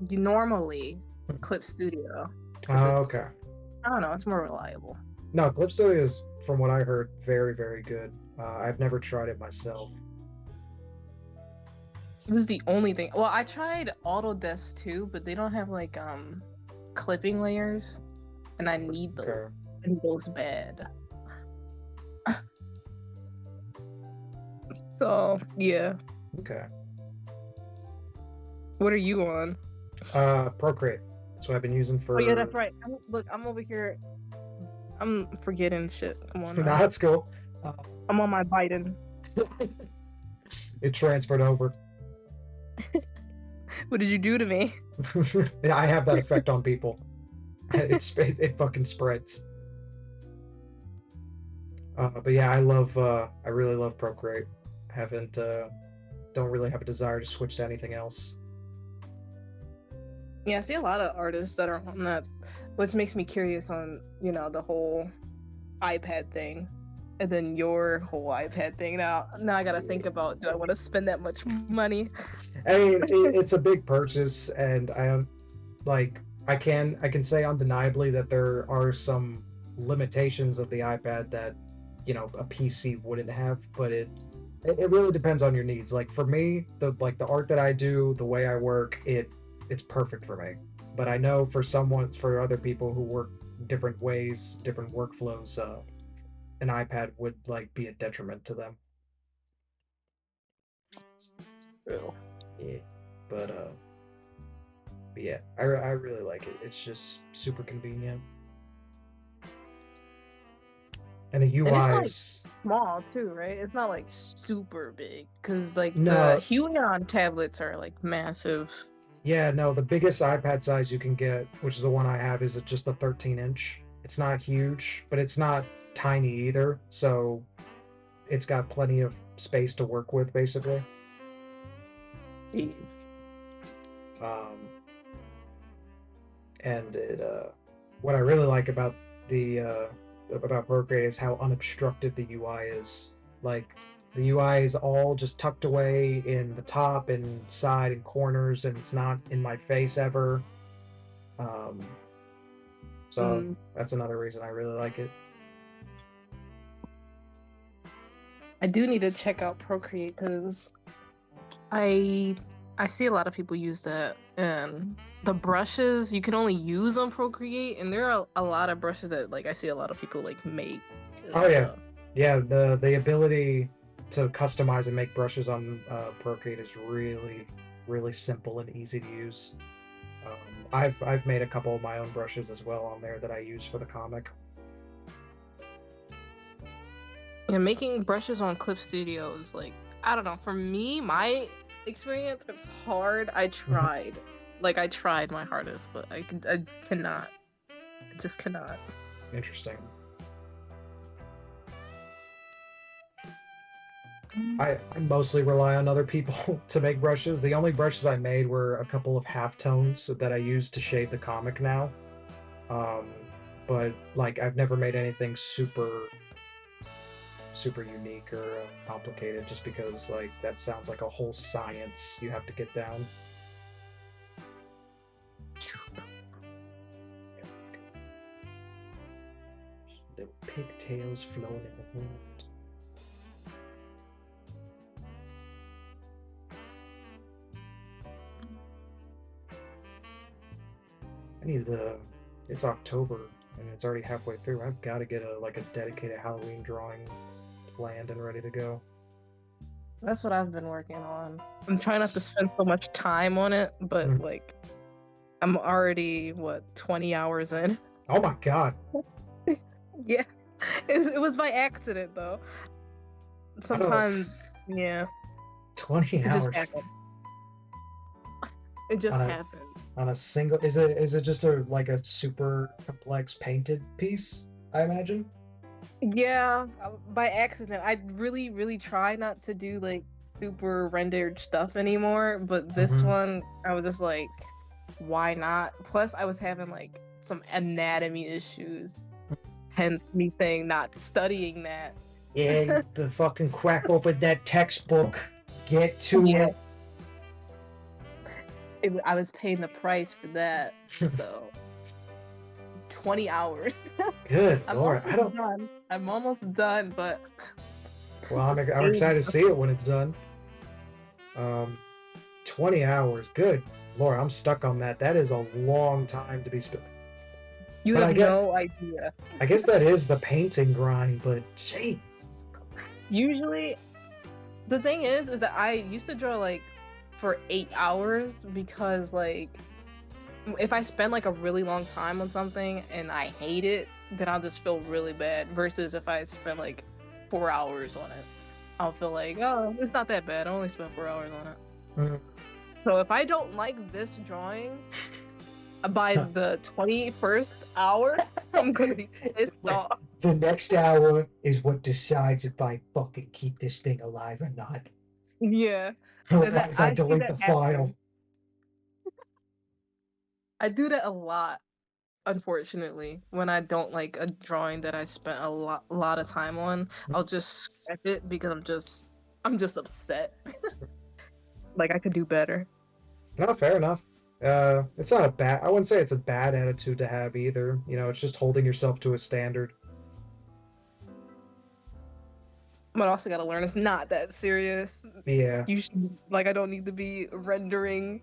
you normally Clip Studio. Oh, It's- okay. I don't know, it's more reliable. No, Clip Studio is, from what I heard, very, very good. I've never tried it myself. It was the only thing. Well, I tried Autodesk too, but they don't have like clipping layers, and I need those. Okay. And those bad. So yeah. Okay. What are you on? Procreate. That's what I've been using for. Oh yeah, that's right. I'm over here. I'm forgetting shit. Come on. Nah, Now. that's cool. I'm on my Biden. It transferred over. What did you do to me? Yeah, I have that effect on people. It fucking spreads. But yeah, I really love Procreate. Don't really have a desire to switch to anything else. Yeah, I see a lot of artists that are on that, which makes me curious on, the whole iPad thing. And then your whole iPad thing. Now I gotta think about, do I want to spend that much money? I mean, it's a big purchase, and I can say undeniably that there are some limitations of the iPad that a PC wouldn't have, but it really depends on your needs. Like for me, the art that I do, the way I work, it's perfect for me. But I know for other people who work different ways, different workflows, an iPad would be a detriment to them. Ew. Yeah, but yeah, I really like it. It's just super convenient, and the UI And it's, is Small too, right? It's not like super big, because the No. Huion tablets are like massive. yeah, no, the biggest iPad size you can get, which is the one I have, is just a 13-inch. It's not huge, but it's not tiny either, so it's got plenty of space to work with, basically. Jeez. And what I really like about about Procreate is how unobstructed the UI is. Like the UI is all just tucked away in the top and side and corners, and it's not in my face ever. So that's another reason I really like it. I do need to check out Procreate because I see a lot of people use that, and the brushes you can only use on Procreate, and there are a lot of brushes that I see a lot of people make. Oh, yeah. Yeah, the ability to customize and make brushes on Procreate is really simple and easy to use. I've made a couple of my own brushes as well on there that I use for the comic. Yeah, making brushes on Clip Studio is like, I don't know. For me, my experience, it's hard. I tried. Like, I tried my hardest, but I cannot. I just cannot. Interesting. Mm. I mostly rely on other people to make brushes. The only brushes I made were a couple of halftones that I use to shade the comic now. Um, but like I've never made anything super unique or complicated just because like that sounds like a whole science you have to get down. Little pigtails flowing in the wind. I need to. It's October and it's already halfway through. I've got to get a dedicated Halloween drawing planned and ready to go. That's what I've been working on. I'm trying not to spend so much time on it, but Mhm. like, I'm already, what, 20 hours in? Oh my god! Yeah. It was by accident, though. I don't know. Sometimes, yeah, 20 it just hours happened. It just on a happened. on a single. Is it just a super complex painted piece? I imagine. Yeah, by accident. I really try not to do like super rendered stuff anymore, but this Mm-hmm. one, I was just like, why not? Plus, I was having like some anatomy issues, hence me saying not studying that. Yeah, you the fucking crack open that textbook. Get to Yeah, it. I was paying the price for that, so 20 hours. Good I'm lord, I almost don't. done. I'm almost done, but Well, I'm excited to see it when it's done. Um, 20 hours. Good lord, I'm stuck on that. That is a long time to be spent. you But have no idea. I guess that is the painting grind. But jeez. Usually, the thing is that I used to draw like for 8 hours because like if I spend like a really long time on something and I hate it, then I'll just feel really bad. Versus if I spend like 4 hours on it, I'll feel like, oh, it's not that bad. I only spent 4 hours on it. Mm. So if I don't like this drawing by the 21st hour, I'm gonna be pissed off. The next hour is what decides if I fucking keep this thing alive or not. Yeah, and that Otherwise, I I see delete that the file. happen. I do that a lot. Unfortunately, when I don't like a drawing that I spent a lot of time on, I'll just scrap it because I'm just upset. Like I could do better. No, fair enough. It's not a bad. I wouldn't say it's a bad attitude to have either. You know, it's just holding yourself to a standard. But I also gotta learn it's not that serious. Yeah, You should like I don't need to be rendering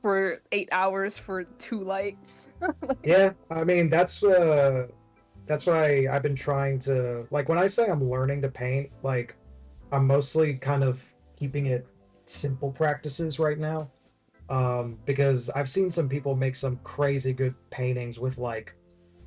for 8 hours for 2 lights. yeah. I mean, that's why I've been trying to like when I say I'm learning to paint, like I'm mostly kind of keeping it simple practices right now. Because I've seen some people make some crazy good paintings with like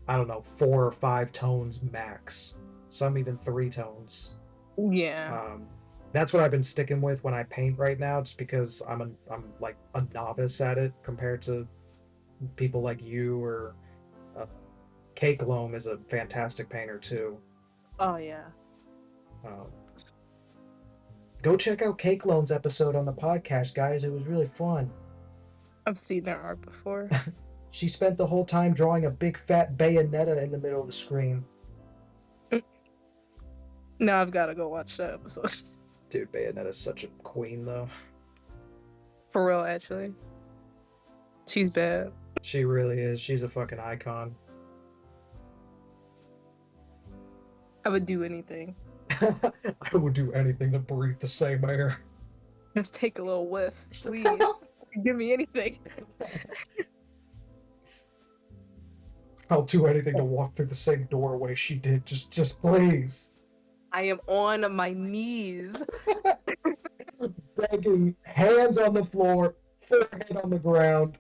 I don't know 4 or 5 tones max, some even 3 tones. Yeah. Um, that's what I've been sticking with when I paint right now, just because I'm like a novice at it compared to people like you or uh, Cake Loam is a fantastic painter too. Oh yeah. Um, Go check out Cake Loam's episode on the podcast, guys. It was really fun. I've seen their art before. She spent the whole time drawing a big fat bayonetta in the middle of the screen. Now I've gotta go watch that episode. Dude, Bayonetta's such a queen, though. For real, actually. She's bad. She really is. She's a fucking icon. I would do anything. I would do anything to breathe the same air. Just take a little whiff, please. Give me anything. I'll do anything to walk through the same doorway she did. Just please. I am on my knees. Begging, hands on the floor, forehead on the ground.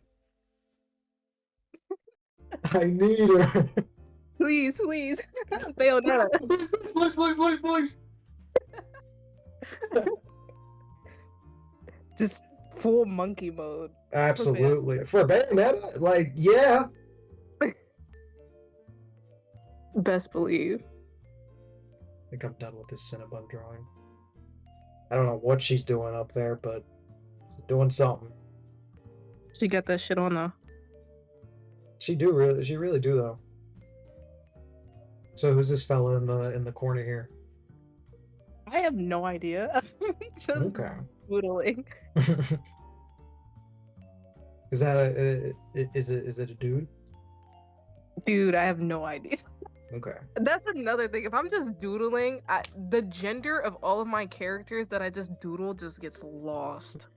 I need her. Please, please. Bayonetta. Please. Just full monkey mode. Absolutely. For Bayonetta, like, yeah. Best believe. I think I'm done with this Cinnabon drawing. I don't know what she's doing up there, but she's doing something. She got that shit on though. She really do though. So who's this fella in the corner here? I have no idea. Just Okay. doodling. Is that is it a dude? Dude, I have no idea. Okay. That's another thing. If I'm just doodling, the gender of all of my characters that I just doodle just gets lost.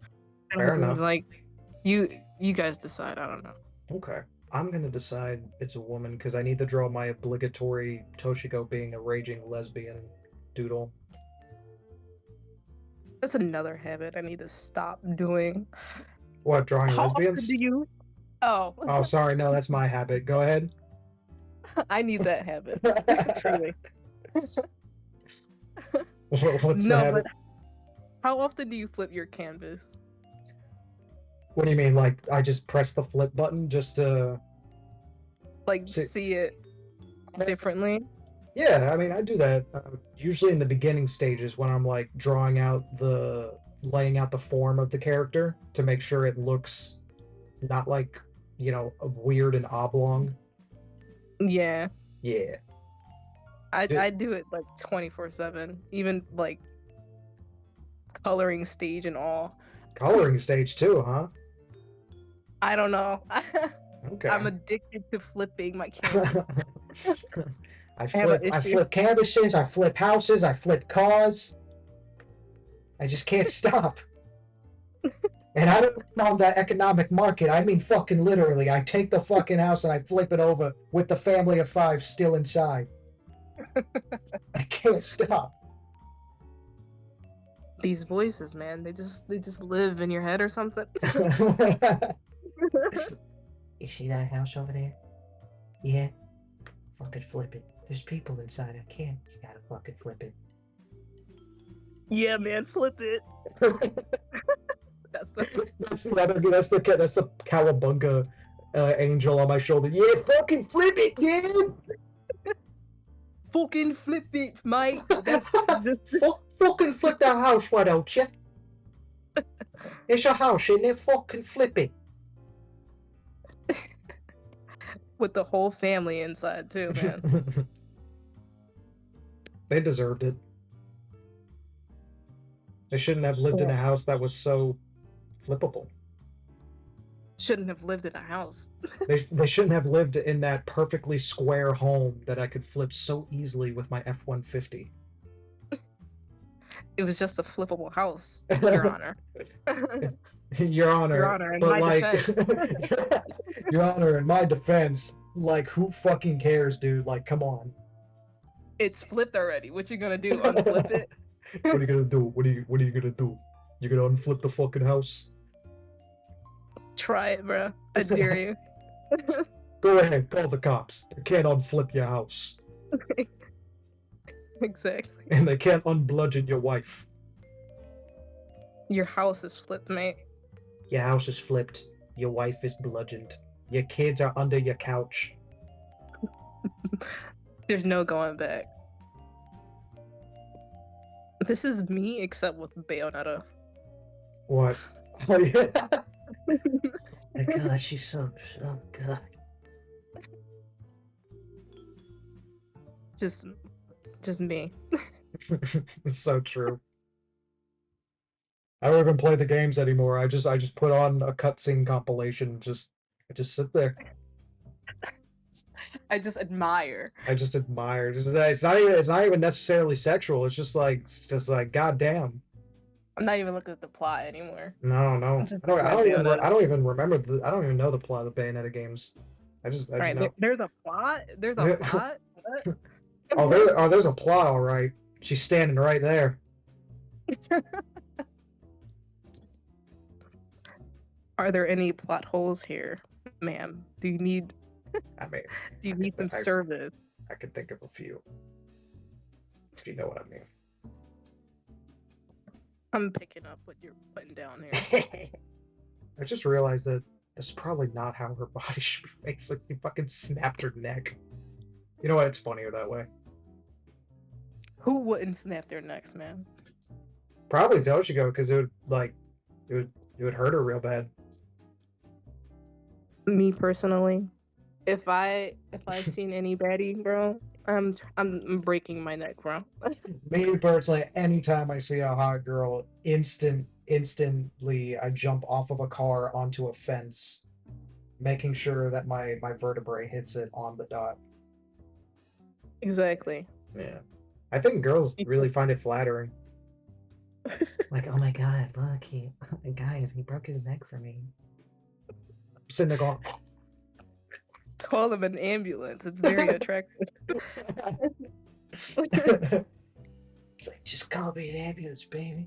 Fair enough. Like, you guys decide. I don't know. Okay. I'm gonna decide it's a woman because I need to draw my obligatory Toshiko being a raging lesbian doodle. That's another habit I need to stop doing. What, drawing How often lesbians? do you? Oh, Oh, sorry, no, that's my habit. Go ahead. I need that habit. Truly. What's the No, habit? but how often do you flip your canvas? What do you mean? Like, I just press the flip button just to... Like, See- see it differently? Yeah, I mean, I do that usually in the beginning stages when I'm like laying out the form of the character to make sure it looks not like, weird and oblong. Yeah. Yeah. I do it like 24/7, even like coloring stage and all. Coloring stage too, huh? I don't know. Okay. I'm addicted to flipping my canvas. I have an issue. flip canvases, I flip houses, I flip cars. I just can't stop. And I don't mean on the economic market. I mean fucking literally. I take the fucking house and I flip it over with the family of 5 still inside. I can't stop. These voices, man, they just live in your head or something. You see that house over there? Yeah. Fucking flip it. There's people inside. I can't. You gotta fucking flip it. Yeah, man, flip it. That's That's the cowabunga angel on my shoulder. Yeah, fucking flip it, dude. fucking flip it, mate. That's Fucking flip that house, why don't you? It's your house, isn't it? Fucking flip it. with the whole family inside too, man. They deserved it. They shouldn't have lived in a house that was so flippable. Shouldn't have lived in a house. They shouldn't have lived in that perfectly square home that I could flip so easily with my F-150. It was just a flippable house, Your Honor. Your Honor. Your Honor, in but my like, Your Honor, in my defense, like, who fucking cares, dude? Like, come on. It's flipped already. What you gonna do? Unflip it? What are you gonna do? What are you gonna do? You gonna unflip the fucking house? Try it, bro. I dare you. Go ahead, call the cops. They can't unflip your house. Exactly. And they can't unbludgeon your wife. Your house is flipped, mate. Your house is flipped. Your wife is bludgeoned. Your kids are under your couch. There's no going back. This is me, except with Bayonetta. What? Oh, yeah. Oh, God, she's so good. Just me. It's so true. I don't even play the games anymore. I just put on a cutscene compilation. I just sit there. I just admire. I just admire. It's not even necessarily sexual. It's just like goddamn. I'm not even looking at the plot anymore. No. I don't even remember I don't even know the plot of the Bayonetta games. I just know. There's a plot. There's a plot. What? There's a plot, all right. She's standing right there. Are there any plot holes here, ma'am? Do you need I mean, do you I need some could, I, service? I could think of a few, if you know what I I'm picking up what you're putting down here. mean. I just realized that that's probably not how her body should be faced. Like, you fucking snapped her neck. You know what? It's funnier that way. Who wouldn't snap their necks, man? Probably Toshiko, because it would hurt her real bad. Me personally, if I seen any baddie, bro, I'm breaking my neck, bro. Me personally, anytime I see a hot girl, instantly I jump off of a car onto a fence, making sure that my vertebrae hits it on the dot. Exactly. Yeah. I think girls really find it flattering. Like, oh my god, look, guys, he broke his neck for me. I'm sitting there going, Call them an ambulance. It's very attractive. it's like, just call me an ambulance, baby.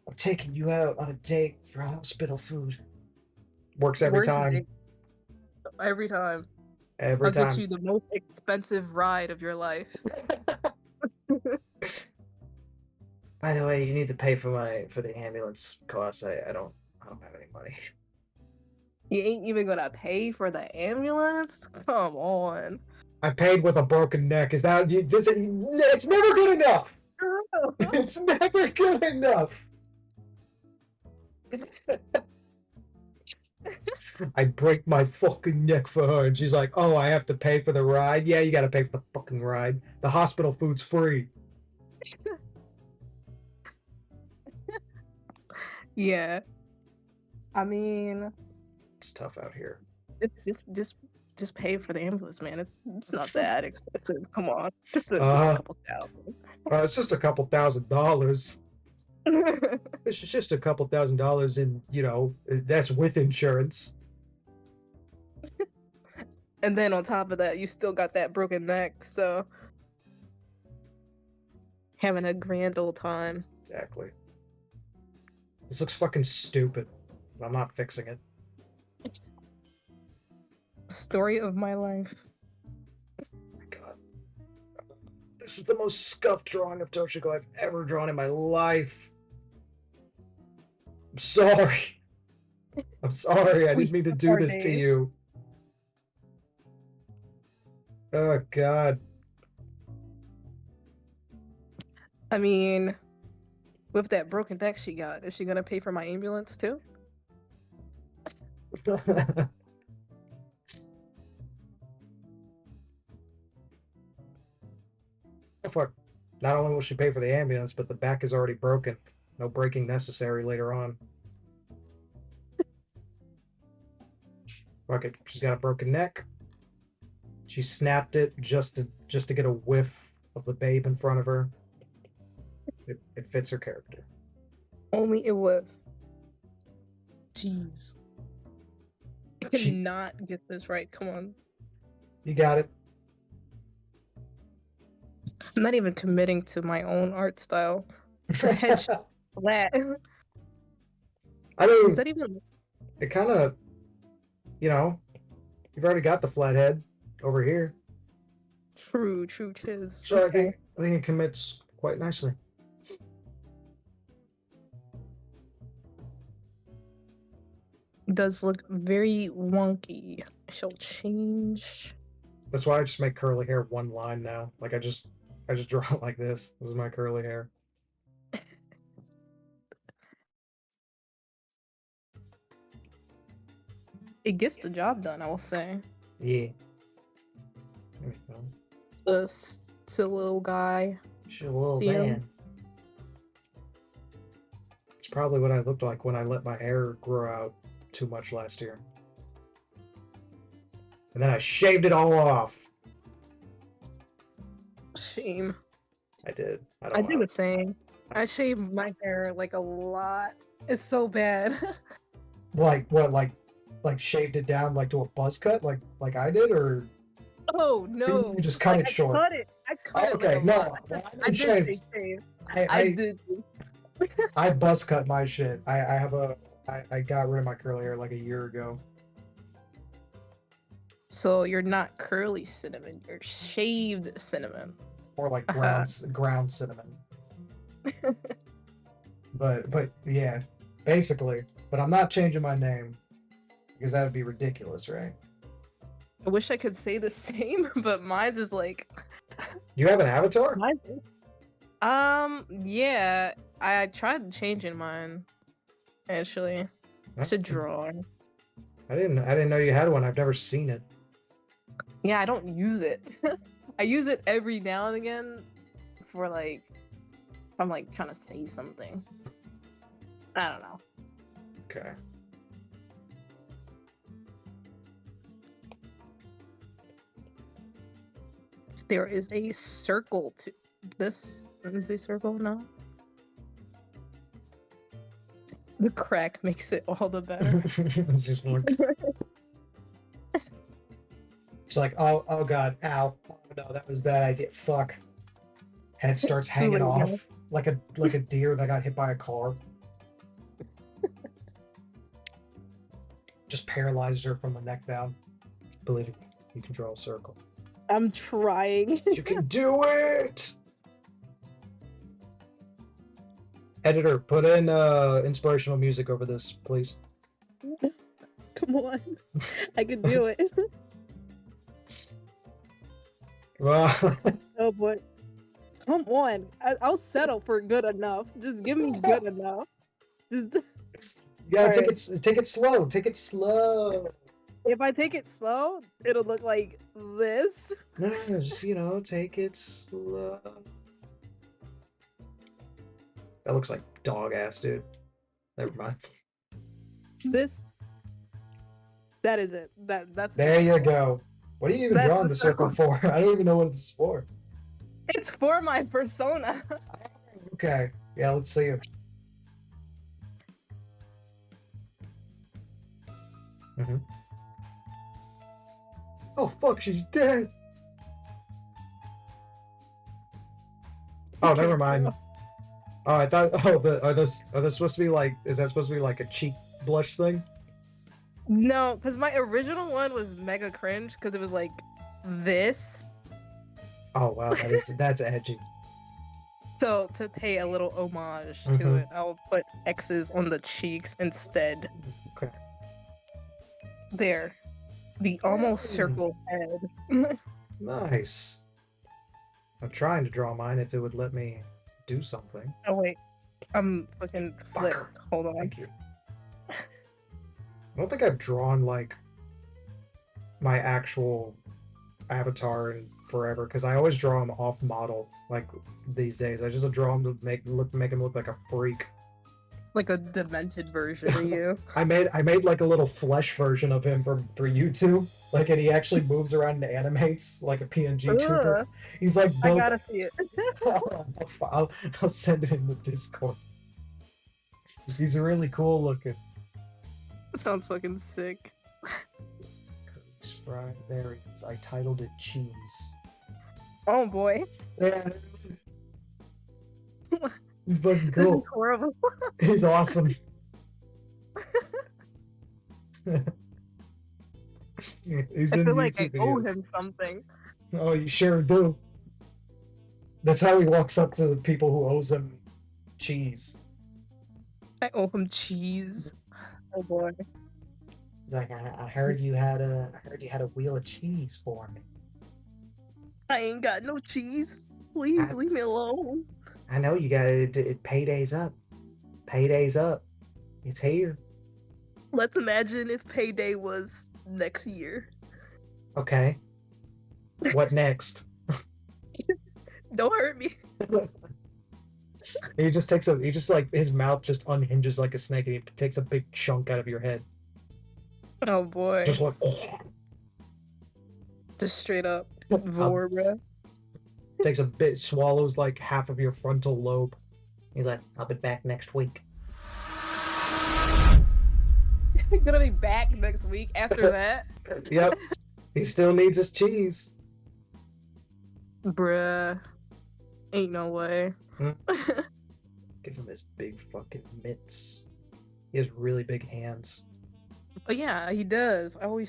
I'm taking you out on a date for hospital food. Works every Worst time. date. Every time. Every I'll time. get you the most expensive ride of your life. By the way, you need to pay for the ambulance costs. I don't have any money. You ain't even gonna pay for the ambulance? Come on. I paid with a broken neck. Is that you? It's never good enough. It's never good enough. I break my fucking neck for her, and she's like, "Oh, I have to pay for the ride." Yeah, you got to pay for the fucking ride. The hospital food's free. Yeah. I mean, It's tough out here. just pay for the ambulance, man. It's not that expensive. Come on. Just a couple thousand. It's just a couple $1,000s. It's just a couple $1,000s, and that's with insurance. And then on top of that, you still got that broken neck, so having a grand old time. Exactly. This looks fucking stupid. I'm not fixing it. Story of my life. Oh my god. This is the most scuffed drawing of Toshiko I've ever drawn in my life. I'm sorry. I'm sorry. I didn't mean to do this to you. Oh god. I mean, with that broken neck she got, is she gonna pay for my ambulance too? Oh, fuck. Not only will she pay for the ambulance, but the back is already broken. No braking necessary later on. Fuck it. She's got a broken neck. She snapped it just to get a whiff of the babe in front of her. It fits her character. Only it would. Jeez. I cannot get this right. Come on. You got it. I'm not even committing to my own art style. The head's flat. I mean, Is that even? it kind of, you've already got the flat head over here. True, tis. So Okay. I think it commits quite nicely. Does look very wonky. I shall change. That's why I just make curly hair one line now. Like I just draw it like this. This is my curly hair. It gets the job done, I will say. Yeah. There we go. The silly little guy. She's a little See him? man. It's probably what I looked like when I let my hair grow out too much last year. And then I shaved it all off. Shame. I did. I do the same. I shave my hair like a lot. It's so bad. Like what? Like shaved it down like to a buzz cut, like I did, or Oh no! you just cut it I short? cut it. I couldn't Okay, lick a no, mug. I'm I did say shaved. shave. I, I I did. I buzz cut my shit. I have a I got rid of my curly hair like a year ago. So you're not curly cinnamon, you're shaved cinnamon. Or like Uh-huh. ground cinnamon. But yeah, basically. But I'm not changing my name because that would be ridiculous, right? I wish I could say the same, but mine's is like You have an avatar? mine's yeah. I tried changing mine actually. It's a drawing. I didn't know you had one. I've never seen it. Yeah, I don't use it. I use it every now and again for like if I'm like trying to say something. I don't know. Okay. There is a circle to this. Is a circle now? The crack makes it all the better. Just like, it's like, oh god, ow, oh no, that was a bad idea. Fuck. Head starts It's too hanging late now. off like a deer that got hit by a car. Just paralyzes her from the neck down. Believe me, you can draw a circle. I'm trying. You can do it! Editor, put in inspirational music over this, please. Come on. I can do it. Well, Oh boy. Come on. I'll settle for good enough. Just give me good enough. Just yeah, take Alright. it take it slow. Take it slow. if I take it slow, it'll look like this. No, just take it slow. That looks like dog ass, dude. Never mind. This. That is it. That's There you go. What are you even That's drawing the the circle for? I don't even know what it's for. It's for my persona. Okay. Yeah, let's see it. Oh fuck, she's dead. Oh, never mind. Oh, I thought. Oh, are those supposed to be like? Is that supposed to be like a cheek blush thing? No, because my original one was mega cringe because it was like this. Oh wow, that's edgy. So to pay a little homage to Mhm. it, I'll put X's on the cheeks instead. Okay. There. The almost Hey. circle head. Nice. I'm trying to draw mine if it would let me do something. Oh wait. I'm fucking flipped. Fucker. Hold on. Thank you. I don't think I've drawn like my actual avatar in forever because I always draw him off model. Like these days, I just draw him to make him look like a freak. Like a demented version of you. I made like a little flesh version of him for YouTube. Like, and he actually moves around and animates like a PNG tuber. Ugh, He's like I built. gotta see it. I'll send it in the Discord. He's really cool looking. Sounds fucking sick. Right there he is. I titled it Cheese. Oh boy. Yeah, he's fucking This cool. is horrible. He's awesome. He's I in feel like I YouTube owe videos. him something. Oh, you sure do. That's how he walks up to the people who owes him cheese. I owe him cheese. Oh boy. He's like, I heard you had a wheel of cheese for me. I ain't got no cheese. Please leave me alone. I know you got it. Payday's up. Payday's up. It's here. Let's imagine if payday was next year. Okay. What next? Don't hurt me. He just like his mouth just unhinges like a snake and he takes a big chunk out of your head. Oh boy. Just like Just straight up vor, bruh. takes a bit, swallows like half of your frontal lobe. He's like, I'll be back next week. You're gonna be back next week after that. Yep. He still needs his cheese. Bruh. Ain't no way. Give him his big fucking mitts. He has really big hands. But yeah, he does. I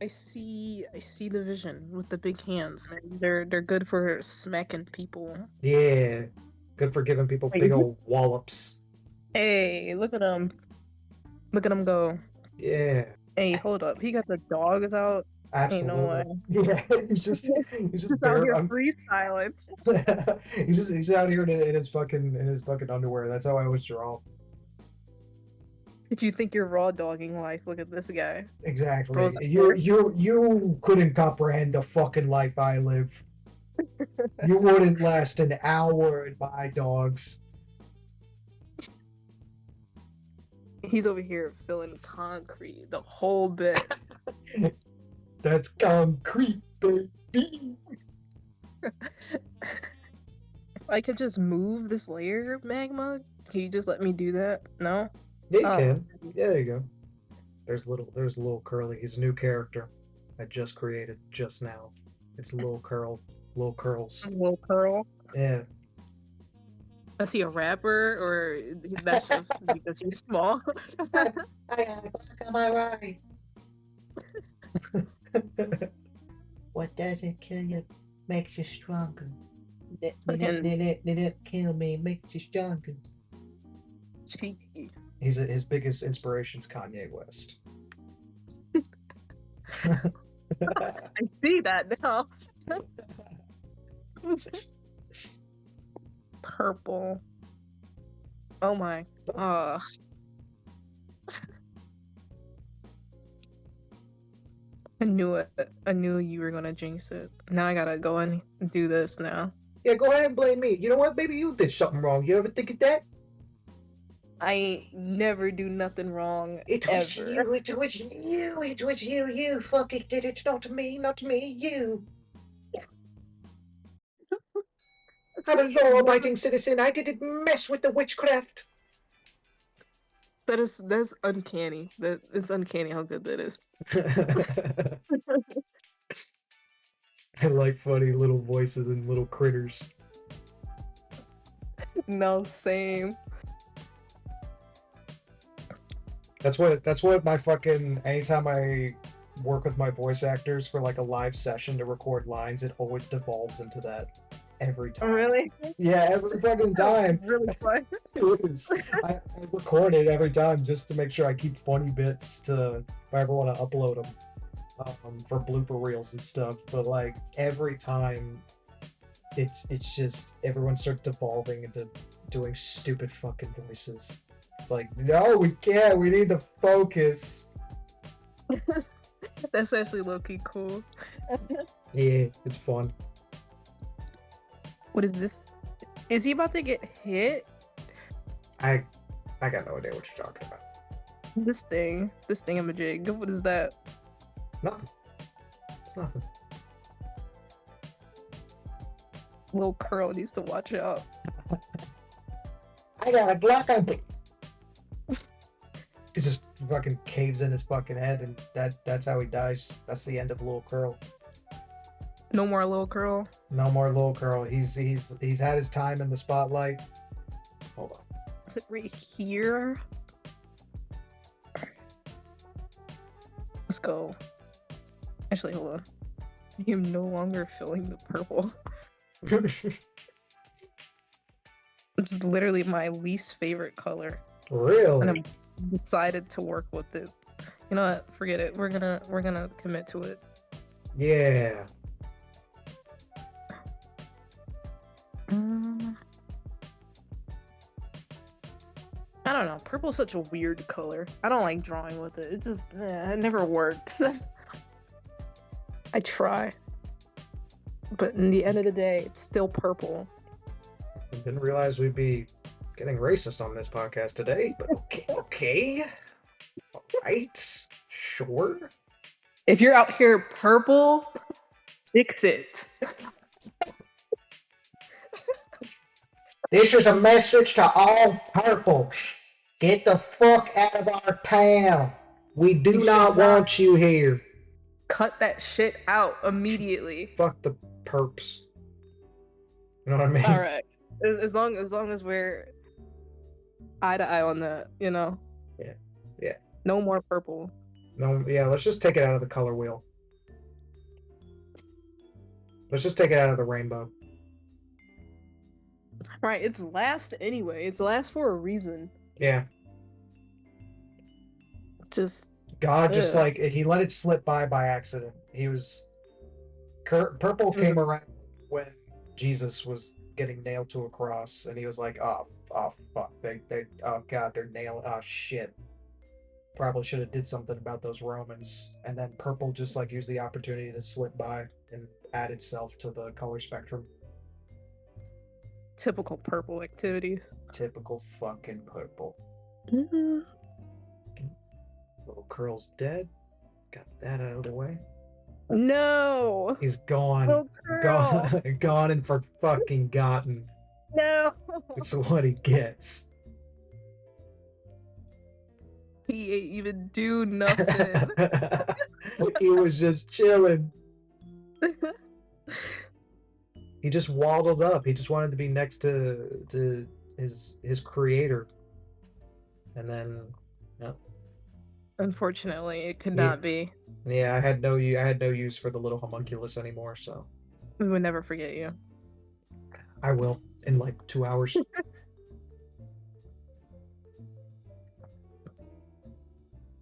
see the vision with the big hands, man. They're good for smacking people. Yeah. Good for giving people big old wallops. Hey, look at him. Look at him go. Yeah. Hey, hold up. He got the dogs out. Absolutely. Ain't no way. Yeah, he's just Just out here freestyling. he's out here in his fucking underwear. That's how I always draw. If you think you're raw dogging life, look at this guy. Exactly. Bro's You couldn't comprehend the fucking life I live. You wouldn't last an hour in my dogs. He's over here filling concrete the whole bit. That's concrete, baby. If I could just move this layer of magma, can you just let me do that? No? Yeah, you Oh. can. Yeah, there you go. There's little Curly. He's a new character I just created just now. It's little curls. Little curl. Yeah. Is he a rapper or that's just because he's small? Am I right? What doesn't kill you makes you stronger. Didn't kill me, makes you stronger. Cheeky. His biggest inspiration's Kanye West. I see that now. Purple. Oh my. I knew it. I knew you were gonna jinx it. Now I gotta go and do this now. Yeah, go ahead and blame me. You know what? Maybe you did something wrong. You ever think of that? I never do nothing wrong ever. It was you. You fucking did it. Not me, you. I'm a law-abiding citizen. I didn't mess with the witchcraft. That's uncanny. It's uncanny how good that is. I like funny little voices and little critters. No, same. That's what my fucking anytime I work with my voice actors for like a live session to record lines, it always devolves into that every time. Really? Yeah, every fucking time. Really fun. It is. I record it every time just to make sure I keep funny bits to if I ever want to upload them for blooper reels and stuff. But like every time, it's just everyone starts devolving into doing stupid fucking voices. It's like, no, we can't. We need to focus. That's actually low-key cool. Yeah, it's fun. What is this? Is he about to get hit? I got no idea what you're talking about. This thingamajig. What is that? Nothing. It's nothing. Little Curl needs to watch out. I got a Glock on. It just fucking caves in his fucking head, and that's how he dies. That's the end of Lil Curl. No more Little Curl. No more Lil Curl. He's had his time in the spotlight. Hold on. Is it right here? Let's go. Actually, hold on. I am no longer filling the purple. It's literally my least favorite color. Really? And I'm decided to work with it. You know what? Forget it. We're gonna commit to it. Yeah. I don't know. Purple's such a weird color. I don't like drawing with it. It just it never works. I try, but in the end of the day, it's still purple. Didn't realize we'd be getting racist on this podcast today, but okay. All right. Sure. If you're out here purple, fix it. This is a message to all purples. Get the fuck out of our town. We do not want you here. Cut that shit out immediately. Fuck the perps. You know what I mean? All right. As long as we're eye to eye on that, you know. Yeah. Yeah. No more purple. No, yeah, let's just take it out of the color wheel. Let's just take it out of the rainbow. Right, it's last anyway. It's last for a reason. Yeah. Just God just ugh. like he let it slip by accident. He was purple came around when Jesus was getting nailed to a cross, and he was like, oh fuck, they oh god, they're nailing, oh shit. Probably should have did something about those Romans. And then purple just like used the opportunity to slip by and add itself to the color spectrum. Typical purple activities. Typical fucking purple. Mm-hmm. Little Curl's dead. Got that out of the way. No. He's gone. Little Curl. Gone and for fucking gotten. No. It's what he gets. He ain't even do nothing. He was just chilling. He just waddled up. He just wanted to be next to his creator. And then Unfortunately, it could not be. yeah, I had no use for the little homunculus anymore, so We would never forget you. I will in like 2 hours.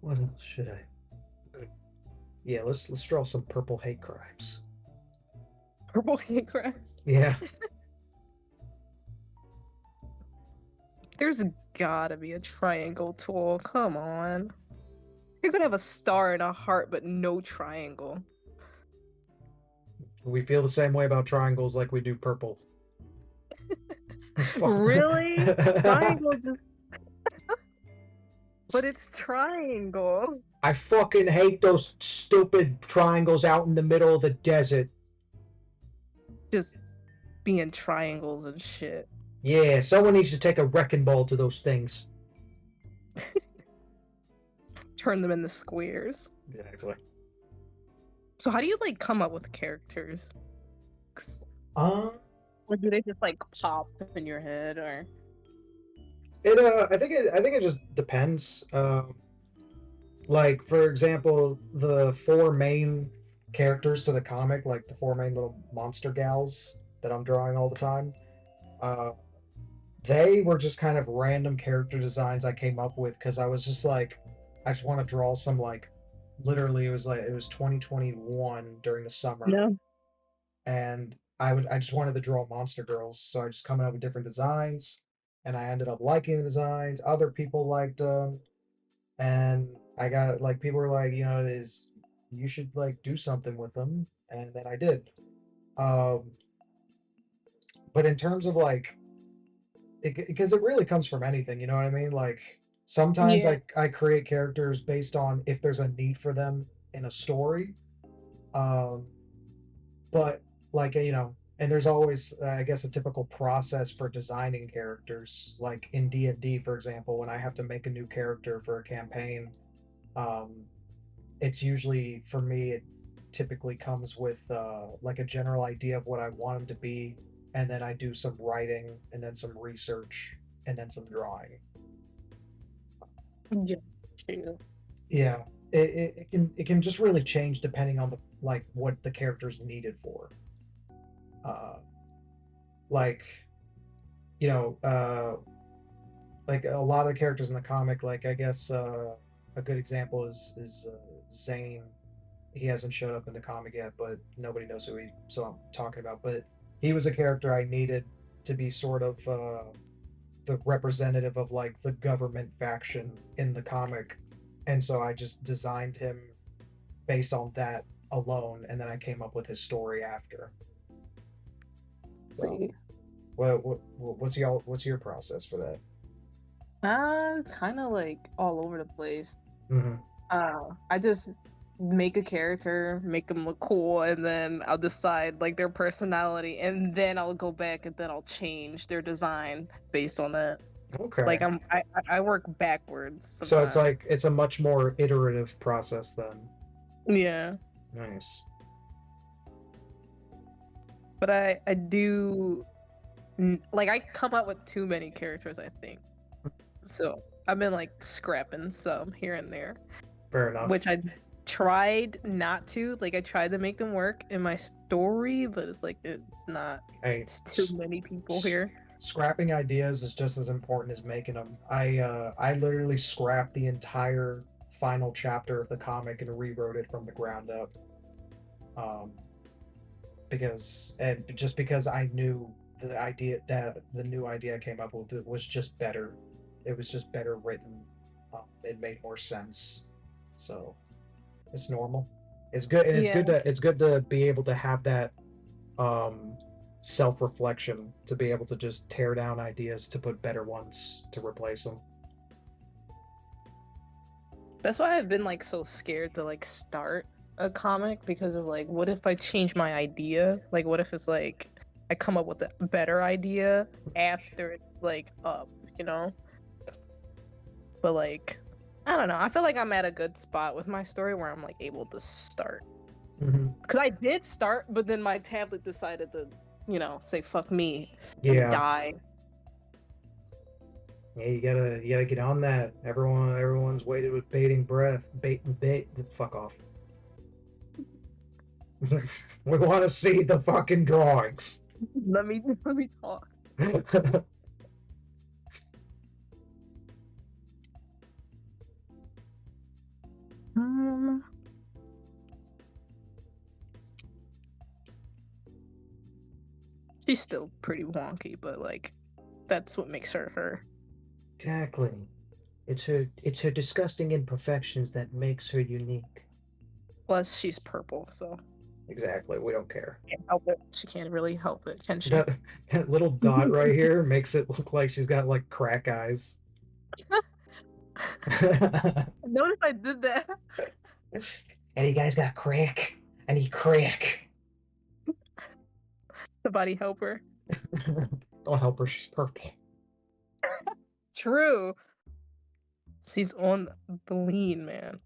What else should I? Yeah, let's draw some purple hate crimes. Purple hate crimes. Yeah. There's gotta be a triangle tool. Come on. You're gonna have a star and a heart, but no triangle. We feel the same way about triangles like we do purple. Really? Triangle just. But it's triangle. I fucking hate those stupid triangles out in the middle of the desert. Just being triangles and shit. Yeah, someone needs to take a wrecking ball to those things. Turn them into squares. Exactly. So how do you like come up with characters? Um, Or do they just like pop in your head, or? I think it just depends. Like for example, the four main characters to the comic, like the four main little monster gals that I'm drawing all the time, they were just kind of random character designs I came up with because I was just like, I just want to draw some like, literally it was 2021 during the summer, No. and I just wanted to draw monster girls, so I just coming up with different designs, and I ended up liking the designs. Other people liked them, and I got like people were like, you should like do something with them, and then I did. Um, but in terms of like, because it really comes from anything, you know what I mean? Like sometimes Yeah. I create characters based on if there's a need for them in a story. Um, but like and there's always I guess a typical process for designing characters. Like in D&D, for example, when I have to make a new character for a campaign, um, it's usually for me it typically comes with like a general idea of what I want them to be, and then I do some writing and then some research and then some drawing. Yeah. True. Yeah, it can just really change depending on the like what the character's needed for. Uh, like you know, like a lot of the characters in the comic, like I guess a good example is Zane. He hasn't showed up in the comic yet, but nobody knows who so I'm talking about. But he was a character I needed to be sort of the representative of like the government faction in the comic, and so I just designed him based on that alone, and then I came up with his story after. So, See. what's your process for that? Kind of like all over the place. Mm-hmm. I just make a character, make them look cool, and then I'll decide like their personality, and then I'll go back and then I'll change their design based on that. Okay. Like I work backwards sometimes. So it's like it's a much more iterative process then. Yeah. Nice. But I do like I come up with too many characters, I think. So I've been like scrapping some here and there, Fair enough. which I tried not to. Like I tried to make them work in my story, but it's like it's not. Hey, It's too many people here. scrapping ideas is just as important as making them. I literally scrapped the entire final chapter of the comic and rewrote it from the ground up. Because I knew the idea that the new idea I came up with was just better. It was just better written. It made more sense. So it's normal. It's good, and Yeah. it's good to be able to have that self-reflection, to be able to just tear down ideas to put better ones to replace them. That's why I've been like so scared to like start a comic, because it's like, what if I change my idea? Like, what if it's like I come up with a better idea after it's like up, you know? But like, I don't know. I feel like I'm at a good spot with my story where I'm like able to start. Because I did start, but then my tablet decided to, you know, say fuck me and Yeah. die. Yeah, you gotta get on that. Everyone's waited with bating breath. Bait. Fuck off. We want to see the fucking drawings. Let me talk. She's still pretty wonky, but like, that's what makes her her. Exactly. It's her disgusting imperfections that makes her unique. Plus, she's purple, so Exactly. We don't care. can't help it. She can't really help it, can she? That little dot right here makes it look like she's got like crack eyes. Notice I did that. And you guys got crack. I need crack. Somebody help her. Don't help her. She's purple. True. She's on the lean, man.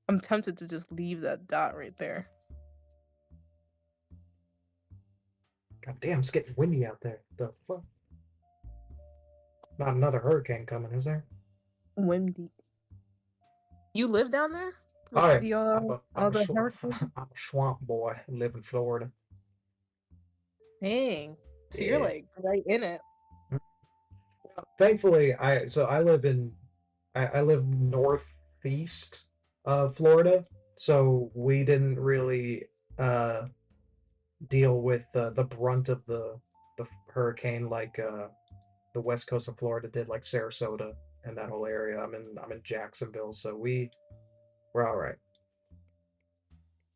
I'm tempted to just leave that dot right there. God damn, it's getting windy out there. The fuck? Not another hurricane coming, is there? Windy. You live down there? All right. The I'm other a hurricane? I'm a swamp boy. I live in Florida. Dang. So you're Yeah. like right in it. Thankfully, I live in I live northeast of Florida, so we didn't really deal with the brunt of the hurricane like the west coast of Florida did, like Sarasota and that whole area. I'm in Jacksonville, so we're all right.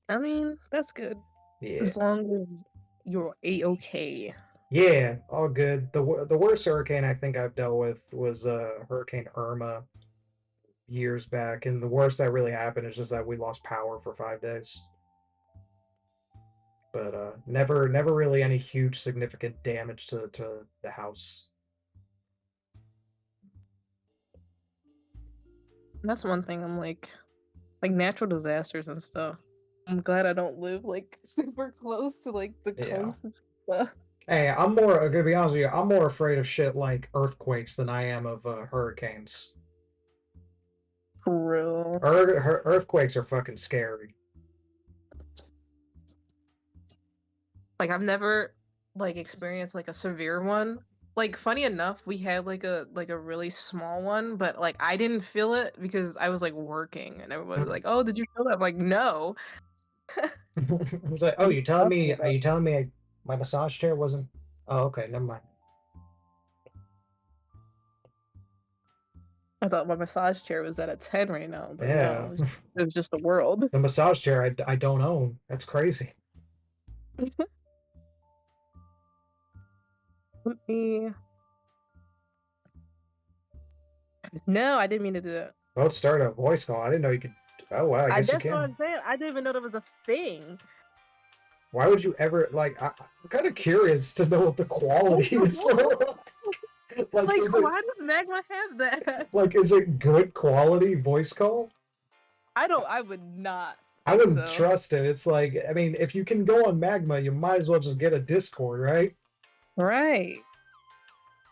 I mean, that's good. Yeah. As long as you're a-okay. Yeah, all good. The worst hurricane I think I've dealt with was Hurricane Irma years back, and the worst that really happened is just that we lost power for 5 days. But never really any huge significant damage to the house. That's one thing I'm like natural disasters and stuff. I'm glad I don't live like super close to like the Yeah. coast and stuff. Hey, I'm gonna be honest with you, I'm more afraid of shit like earthquakes than I am of hurricanes. For real. Earthquakes are fucking scary. Like I've never like experienced like a severe one. Like funny enough, we had like a really small one, but like I didn't feel it because I was like working, and everybody was like, "Oh, did you feel that?" I'm like, "No." It's like, oh, you telling me? Are you telling me my massage chair wasn't? Oh, okay, never mind. I thought my massage chair was at a 10 right now, but Yeah. no, it was just the world. The massage chair I don't own. That's crazy. Let me... No, I didn't mean to do that. Let's start a voice call. I didn't know you could. Oh wow, I guess you That's what can. I'm saying. I didn't even know that was a thing. Why would you ever like? I'm kind of curious to know what the quality is. Like, is it, why does Magma have that? like, is it good quality voice call? I would not. I think wouldn't so. trust it. It's like, I mean, if you can go on Magma, you might as well just get a Discord, right? Right.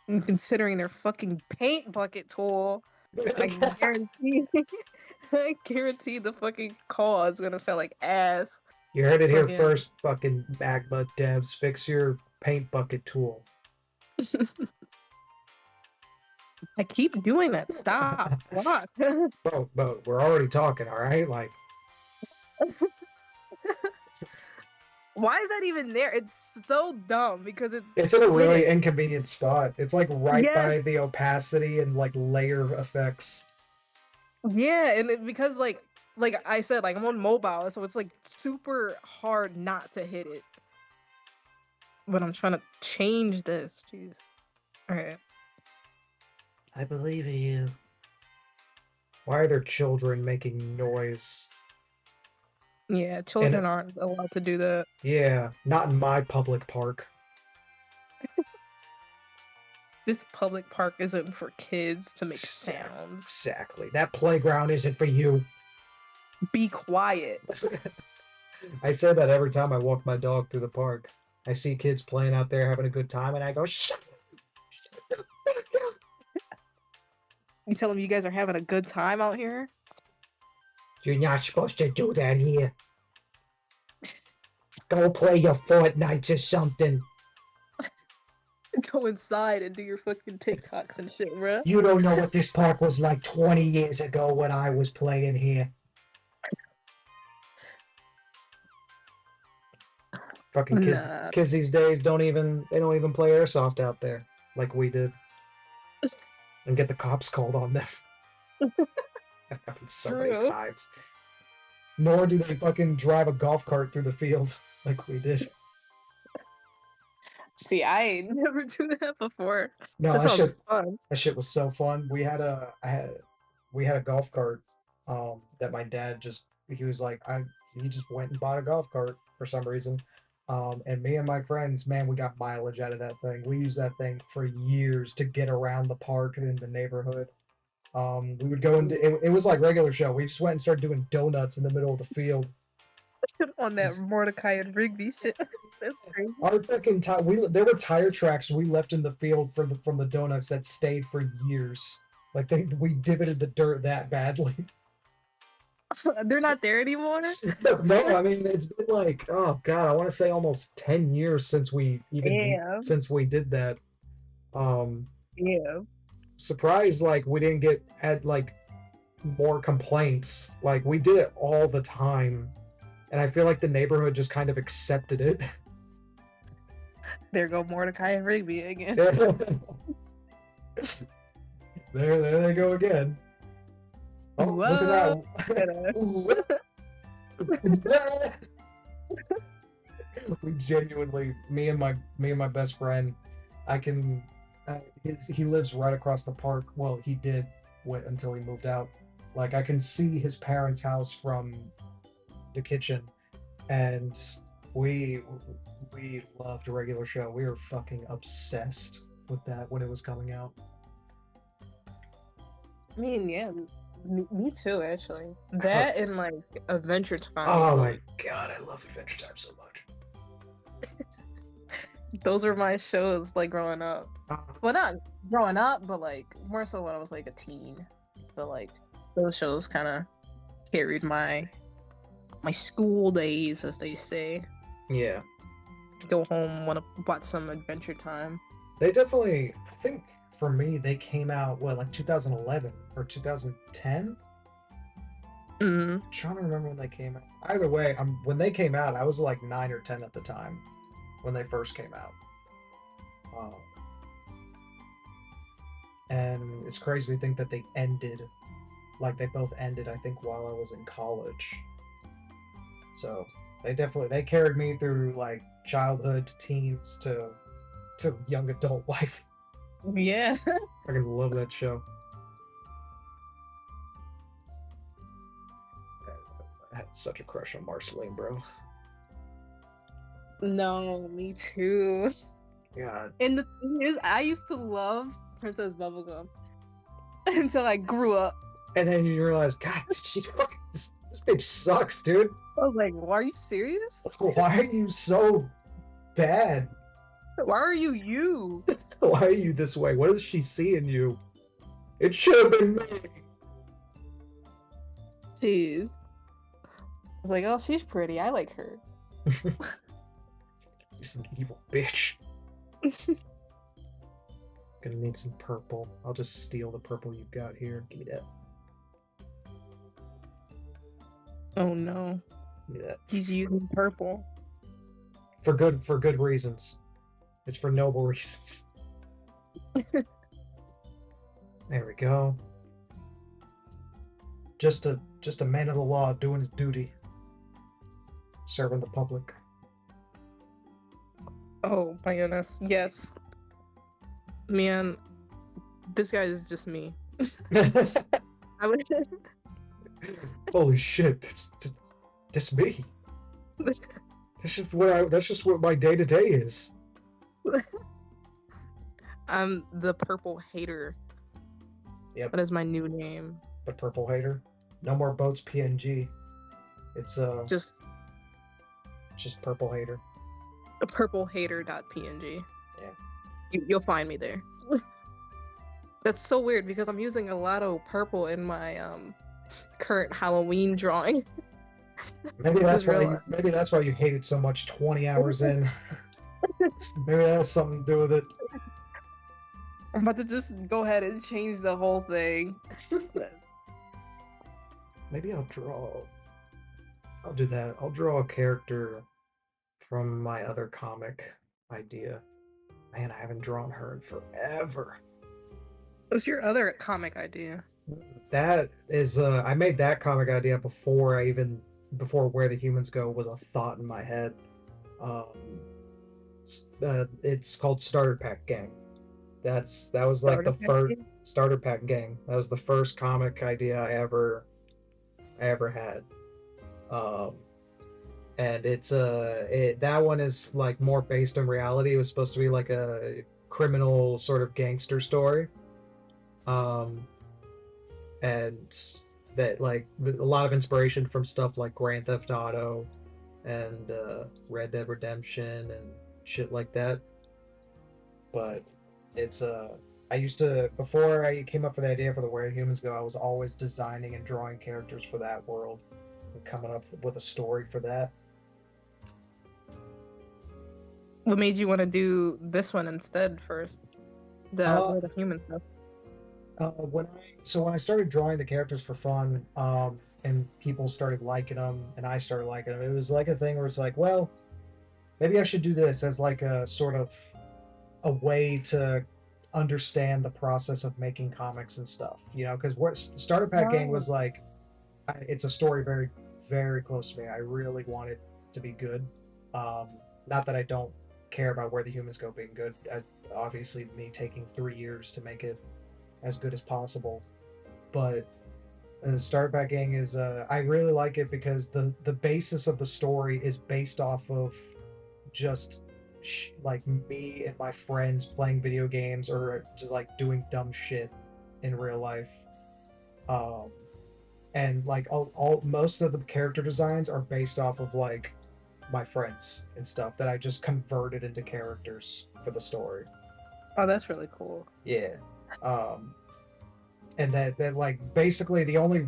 And considering their fucking paint bucket tool, I guarantee I guarantee the fucking call is gonna sound like ass. You heard it here Fucking first, fucking magma devs. Fix your paint bucket tool. I keep doing that. Stop. Fuck. But we're already talking, all right? Like, Why is that even there? It's so dumb because it's in a really hidden. inconvenient spot. It's like right Yes. by the opacity and like layer effects. Yeah, and because like I said, like I'm on mobile, so it's like super hard not to hit it. But I'm trying to change this. Jeez. All right. I believe in you. Why are there children making noise? Yeah, children aren't allowed to do that. Yeah, not in my public park. This public park isn't for kids to make sounds. Exactly. That playground isn't for you. Be quiet. I say that every time I walk my dog through the park. I see kids playing out there having a good time, and I go, shut the fuck up. You tell them you guys are having a good time out here? You're not supposed to do that here. Go play your Fortnite or something. Go inside and do your fucking TikToks and shit, bruh. You don't know what this park was like 20 years ago when I was playing here. Fucking kids these days don't even play airsoft out there like we did. And get the cops called on them. That happened so many times. Nor do they fucking drive a golf cart through the field like we did. See, I never do that before. No, that sounds fun. That shit was so fun. We had a golf cart that my dad he just went and bought a golf cart for some reason. And me and my friends, man, we got mileage out of that thing. We used that thing for years to get around the park and in the neighborhood. We would go into it was like regular show. We just went and started doing donuts in the middle of the field. On that Mordecai and Rigby shit. That's crazy. Our fucking there were tire tracks we left in the field from the donuts that stayed for years. Like we divoted the dirt that badly. They're not there anymore? No, I mean it's been like, oh god, I want to say almost 10 years since we did that. Yeah. Surprised like we didn't had like more complaints. Like we did it all the time. And I feel like the neighborhood just kind of accepted it. There go Mordecai and Rigby again. There they go again. Oh, whoa. Look at that. We genuinely, me and my best friend, he lives right across the park. Well, he did until he moved out. Like I can see his parents' house from the kitchen, and we loved a regular show. We were fucking obsessed with that when it was coming out. I mean, yeah, me too, actually. That and like Adventure Time. Oh my god, I love Adventure Time so much. Those are my shows, like growing up. Well, not growing up, but like more so when I was like a teen. But like those shows kind of carried my school days, as they say. Yeah. Go home, want to watch some Adventure Time. They definitely, I think for me, they came out, like 2011 or 2010? I'm trying to remember when they came out. Either way, when they came out, I was like 9 or 10 at the time when they first came out. And it's crazy to think that they ended, like they both ended, I think, while I was in college. So they carried me through like childhood to teens to young adult life. Yeah. I fucking love that show. I had such a crush on Marceline, bro. No, me too. God. And the thing is, I used to love Princess Bubblegum until I grew up. And then you realize, God, she fucking this bitch sucks, dude. I was like, well, are you serious? Why are you so bad? Why are you you? Why are you this way? What does she see in you? It should have been me. Jeez. I was like, oh, she's pretty. I like her. She's an evil bitch. Gonna need some purple. I'll just steal the purple you've got here. Give me that. Oh no. Give me that. He's using purple. For good reasons. It's for noble reasons. There we go. Just a man of the law doing his duty. Serving the public. Oh my goodness. Yes. Man, this guy is just me. I would Holy shit, that's me. That's just what my day-to-day is. I'm the purple hater. Yep. That is my new name. The purple hater. No more boats PNG. It's Just purple hater. a purplehater.png. Yeah. You'll find me there. That's so weird because I'm using a lot of purple in my current Halloween drawing. Maybe that's Just why realized. maybe that's why you hate it so much 20 hours in. Maybe that has something to do with it. I'm about to just go ahead and change the whole thing. Maybe I'll do that. I'll draw a character from my other comic idea. Man, I haven't drawn her in forever. What's your other comic idea? That is I made that comic idea before Where the Humans Go was a thought in my head. It's called Starter Pack Gang. That was like the first Starter Pack Gang. That was the first comic idea I ever had. And it's that one is like more based on reality. It was supposed to be like a criminal sort of gangster story. And that like a lot of inspiration from stuff like Grand Theft Auto and Red Dead Redemption and shit like that. But it's I used to, before I came up with the idea for the Where Humans Go, I was always designing and drawing characters for that world and coming up with a story for that. What made you want to do this one instead first? Where the Humans Go. When I started drawing the characters for fun, and people started liking them, and I started liking them, it was like a thing where it's like, well, maybe I should do this as like a sort of a way to understand the process of making comics and stuff, you know, because what Starter Pack Gang was like, it's a story very, very close to me. I really want it to be good. Not that I don't care about Where the Humans Go being good. Obviously, me taking 3 years to make it as good as possible, but Starter Pack Gang is I really like it because the basis of the story is based off of just like me and my friends playing video games or just like doing dumb shit in real life. And like all most of the character designs are based off of like my friends and stuff that I just converted into characters for the story. Oh, that's really cool. Yeah. And that like basically the only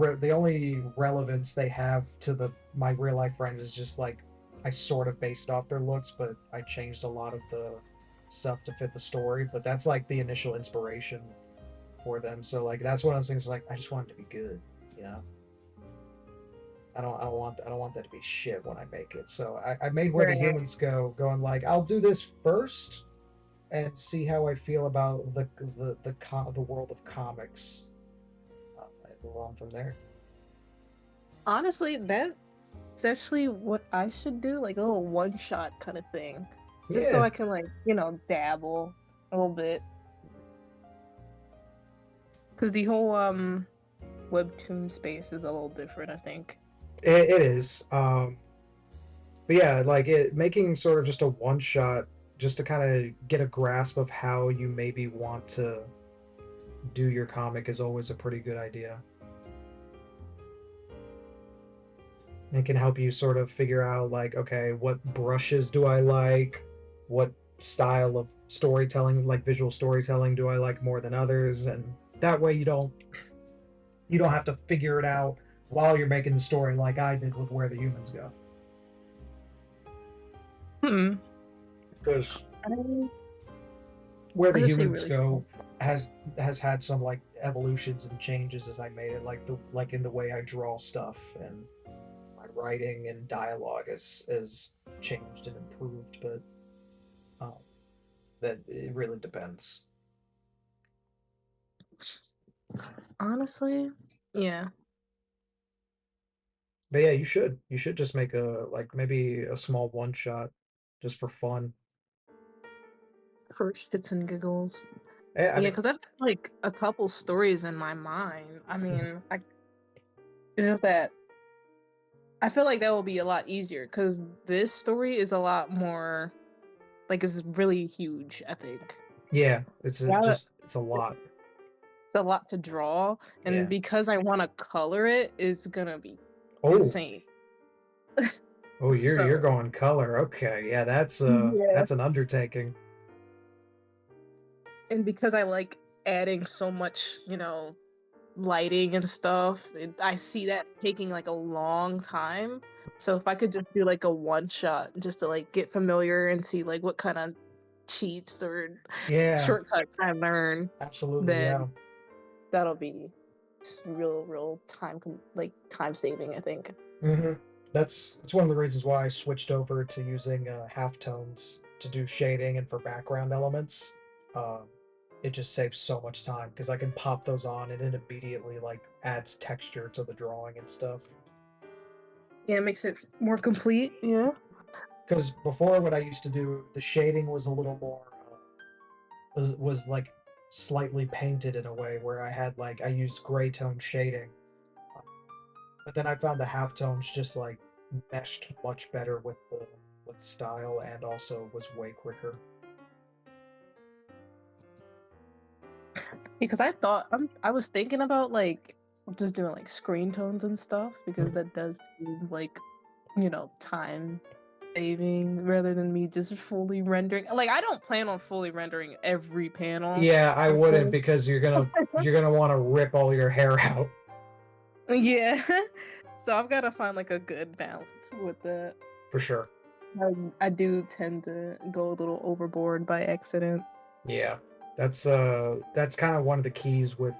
relevance they have to my real life friends is just like I sort of based off their looks, but I changed a lot of the stuff to fit the story. But that's like the initial inspiration for them. So like that's one of those things like I just want it to be good, you know. I don't want that to be shit when I make it. So I made Where the Humans Go, going like I'll do this first and see how I feel about the world of comics. And move on from there. Honestly, that's actually what I should do, like a little one-shot kind of thing. Just so I can like, you know, dabble a little bit. Because the whole webtoon space is a little different, I think. It is. But yeah, like making sort of just a one-shot just to kind of get a grasp of how you maybe want to do your comic is always a pretty good idea. It can help you sort of figure out like, okay, what brushes do I like? What style of storytelling, like visual storytelling, do I like more than others, and that way you don't have to figure it out while you're making the story like I did with Where the Humans Go. Hmm. Because I- Where the That's actually Humans really Go cool. has had some like evolutions and changes as I made it, like in the way I draw stuff, and my writing and dialogue has changed and improved, but um, that it really depends. Honestly, yeah. But yeah, you should just make a like maybe a small one shot just for fun. For shits and giggles. Yeah, I Yeah, mean, because I've got like a couple stories in my mind. I mean, it's just that I feel like that will be a lot easier because this story is a lot more like it's really huge, I think. yeah, Yeah. it's a lot. It's a lot to draw, and Yeah. because I want to color it, it's gonna be Oh, insane. oh, you're So going color. Okay, yeah, yeah, that's an undertaking. and because I like adding so much, lighting and stuff, I see that taking like a long time. So if I could just do like a one shot just to like get familiar and see like what kind of cheats or Yeah, shortcuts I learn, absolutely. then Yeah. that'll be real like time saving, I think. hmm That's one of the reasons why I switched over to using halftones to do shading and for background elements. Um, it just saves so much time because I can pop those on and it immediately like adds texture to the drawing and stuff. Yeah, it makes it more complete. Yeah. Because before, what I used to do, the shading was a little more was like slightly painted in a way where I used gray tone shading, but then I found the halftones just like meshed much better with the style and also was way quicker. Because I was thinking about like just doing like screen tones and stuff because that does seem like time saving rather than me just fully rendering. Like I don't plan on fully rendering every panel, Yeah, I of wouldn't course. because you're gonna want to rip all your hair out Yeah. So I've got to find like a good balance with that. for sure. I do tend to go a little overboard by accident. Yeah, that's kind of one of the keys with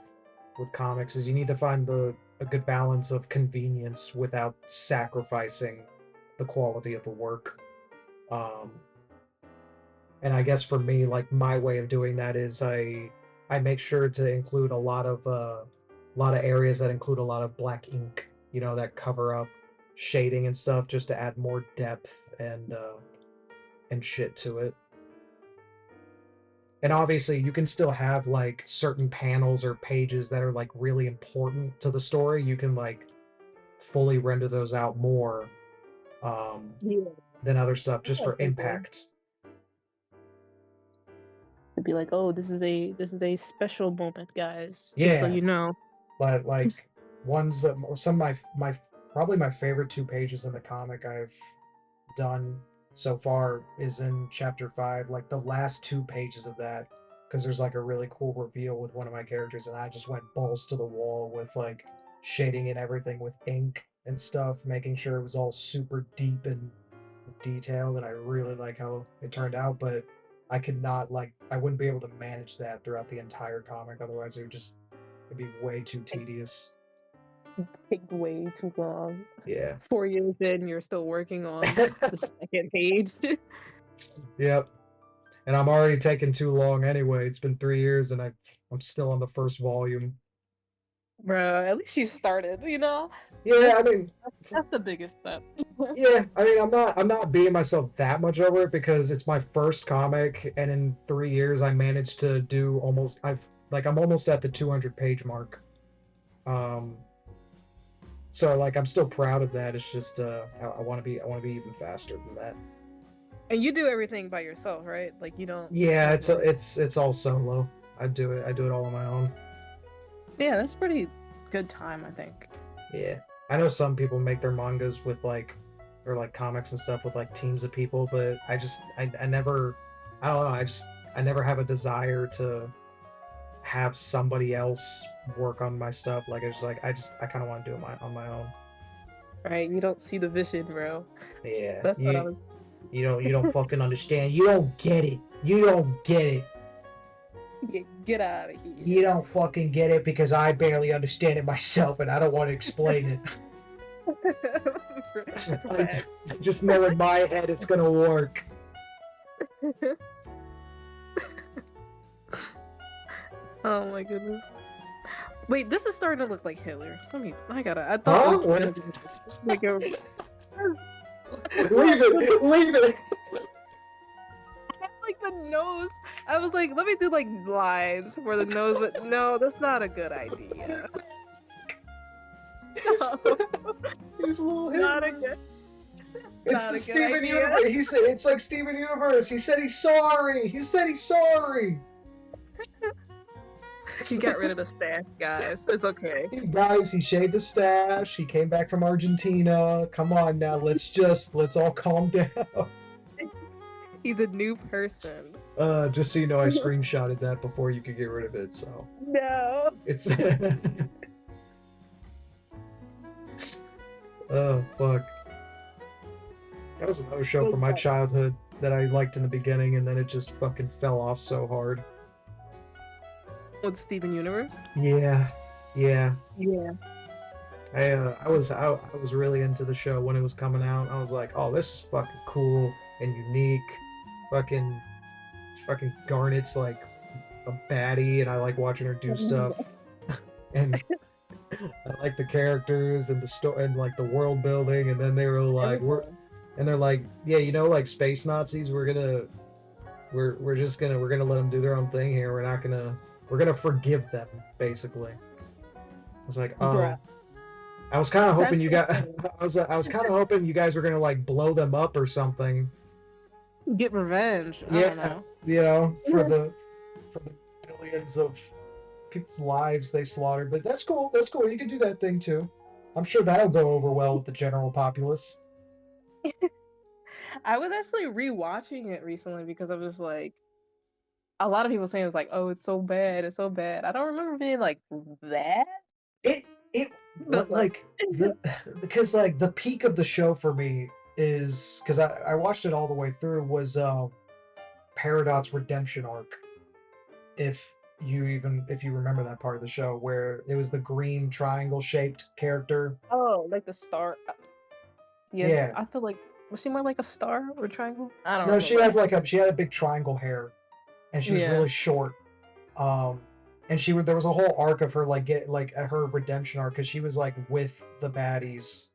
comics is you need to find the a good balance of convenience without sacrificing the quality of the work. Um, and I guess for me, like my way of doing that is I make sure to include a lot of areas that include a lot of black ink, that cover up shading and stuff just to add more depth and shit to it. And obviously, you can still have like certain panels or pages that are like really important to the story. You can like fully render those out more um, Yeah. than other stuff That's just what I for figured. impact. To be like, oh, this is a special moment, guys. Just so Yeah, you know. but like ones that some of my probably my favorite two pages in the comic I've done so far is in chapter 5, like the last two pages of that, because there's like a really cool reveal with one of my characters, and I just went balls to the wall with like shading and everything with ink and stuff, making sure it was all super deep and detailed, and I really like how it turned out, but I wouldn't be able to manage that throughout the entire comic, otherwise it'd be way too tedious. Take way too long. Yeah. 4 years in, you're still working on the second page. Yep. And I'm already taking too long anyway. It's been 3 years and I'm still on the first volume. Bro, at least you started, Yeah, I That's mean, that's the biggest step. yeah, I mean, I'm not beating myself that much over it because it's my first comic, and in 3 years I managed to do I'm almost at the 200 page mark. Um, so like I'm still proud of that. It's just I want to be even faster than that. And you do everything by yourself, right? Like you don't Yeah, have it's to like it's all solo. I do it all on my own. Yeah, that's pretty good time, I think. Yeah. I know some people make their mangas with like or like comics and stuff with like teams of people, but I I don't know. I never have a desire to have somebody else work on my stuff. Like it's just like I kind of want to do it on my own. Right? You don't see the vision, bro. Yeah, That's what I was. you don't fucking understand. You don't get it. You don't get it. Get out of here. You don't fucking get it because I barely understand it myself, and I don't want to explain it. I just know in my head it's gonna work. Oh my goodness. Wait, this is starting to look like Hitler. I thought Huh? it was like a, Leave it. Leave it. like the nose. I was like, let me do like lines for the nose, but no, that's not a good idea. No, He's a little not a Hitler. good. It's not the a good Steven idea. Universe. He said it's like Steven Universe. He said he's sorry. He said he's sorry. He got rid of the stash, guys. It's okay. Guys, he shaved the stash. He came back from Argentina. Come on now, let's all calm down. He's a new person. Just so you know, I screenshotted that before you could get rid of it. So No. it's. Oh fuck. That was another show from my childhood that I liked in the beginning, and then it just fucking fell off so hard. With Steven Universe? Yeah. Yeah. I was really into the show when it was coming out. I was like, oh, this is fucking cool and unique. Fucking Garnet's like a baddie, and I like watching her do stuff. And I like the characters and the story and like the world building. And then they were like, they're like, yeah, you know, like space Nazis. We're gonna let them do their own thing here. We're gonna forgive them, basically. I was like, oh. Bruh. I was kind of hoping That's you got. I was kind of hoping you guys were gonna like blow them up or something. Get revenge. I don't know. You know, for the billions of people's lives they slaughtered. But that's cool. That's cool. You can do that thing too. I'm sure that'll go over well with the general populace. I was actually rewatching it recently because I was like, a lot of people saying it's like, oh, it's so bad, it's so bad. I don't remember being like that. But like because like the peak of the show for me is because I watched it all the way through was Peridot's redemption arc. If you remember that part of the show where it was the green triangle shaped character. Oh, like the star. Yeah. I feel like was she more like a star or a triangle? I don't know. No, she had a big triangle hair, and she was really short. And there was a whole arc of her her redemption arc because she was like with the baddies,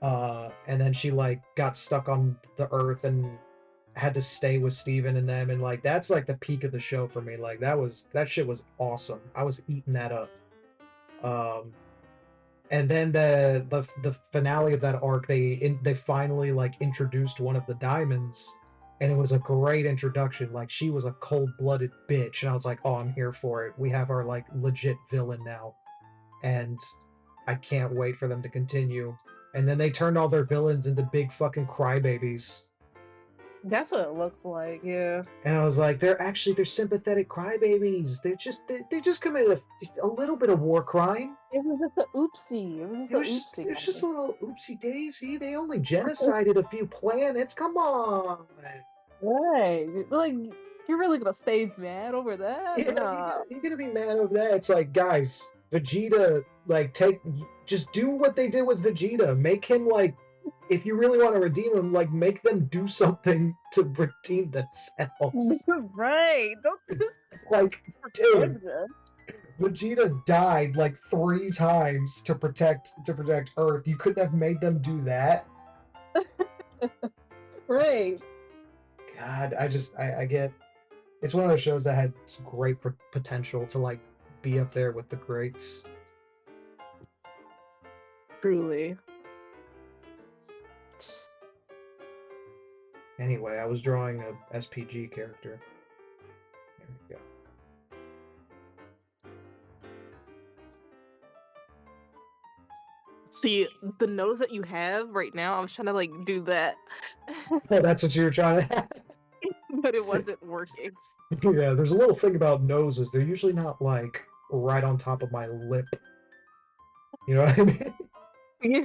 and then she like got stuck on the earth and had to stay with Steven and them, and like that's like the peak of the show for me. Like that shit was awesome. I was eating that up. And then the finale of that arc, they finally like introduced one of the diamonds, and it was a great introduction. Like she was a cold-blooded bitch, and I was like, oh, I'm here for it. We have our like legit villain now, and I can't wait for them to continue. And then they turned all their villains into big fucking crybabies. That's what it looks like, yeah. And I was like, they're sympathetic crybabies. They just committed a little bit of war crime. It was just an oopsie. It was just a little oopsie daisy. They only genocided a few planets. Come on. Right. Like, you're really gonna stay mad over that? Yeah, Nah. you're gonna be mad over that. It's like, guys, Vegeta, like, just do what they did with Vegeta. Make him like, if you really want to redeem him, like make them do something to redeem themselves. Right. Don't just like, dude, Vegeta died like 3 times to protect Earth. You couldn't have made them do that. Right. God, I get. It's one of those shows that had great potential to like be up there with the greats. Truly. Anyway, I was drawing a SPG character. There we go. See, the nose that you have right now, I was trying to like do that. Oh, that's what you were trying to have? but it wasn't working. Yeah, there's a little thing about noses. They're usually not like right on top of my lip. You know what I mean? Yeah.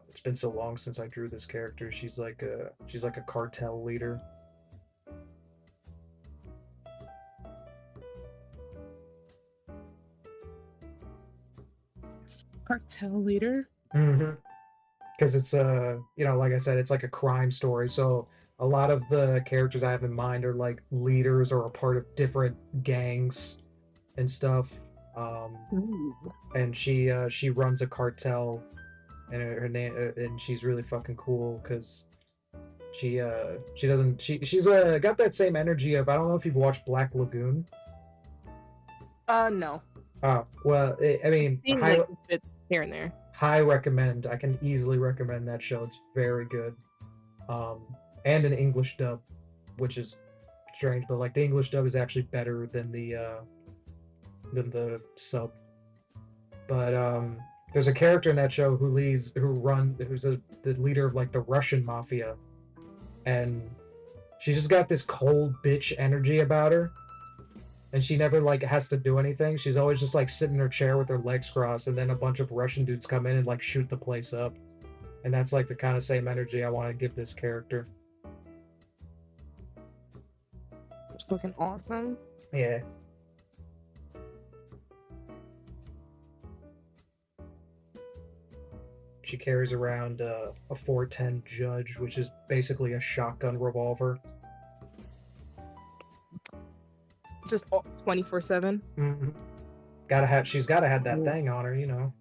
It's been so long since I drew this character. She's like a cartel leader. Cartel leader. Mm-hmm. Because it's like I said, it's like a crime story. So a lot of the characters I have in mind are like leaders or a part of different gangs and stuff. Ooh. And she runs a cartel, and her name and she's really fucking cool because she doesn't she's got that same energy of, I don't know if you've watched Black Lagoon. No. Oh well, I mean, Seen like bits here and there. high recommend. I can easily recommend that show. It's very good. And an English dub, which is strange, but like the English dub is actually better than the sub. But there's a character in that show who's the leader of like the Russian mafia, and she's just got this cold bitch energy about her, and she never like has to do anything. She's always just like sitting in her chair with her legs crossed, and then a bunch of Russian dudes come in and like shoot the place up, and that's like the kind of same energy I want to give this character. It's fucking awesome. Yeah. She carries around a 410 Judge, which is basically a shotgun revolver. Just 24/7. Mm-hmm. She's gotta have that thing on her, you know.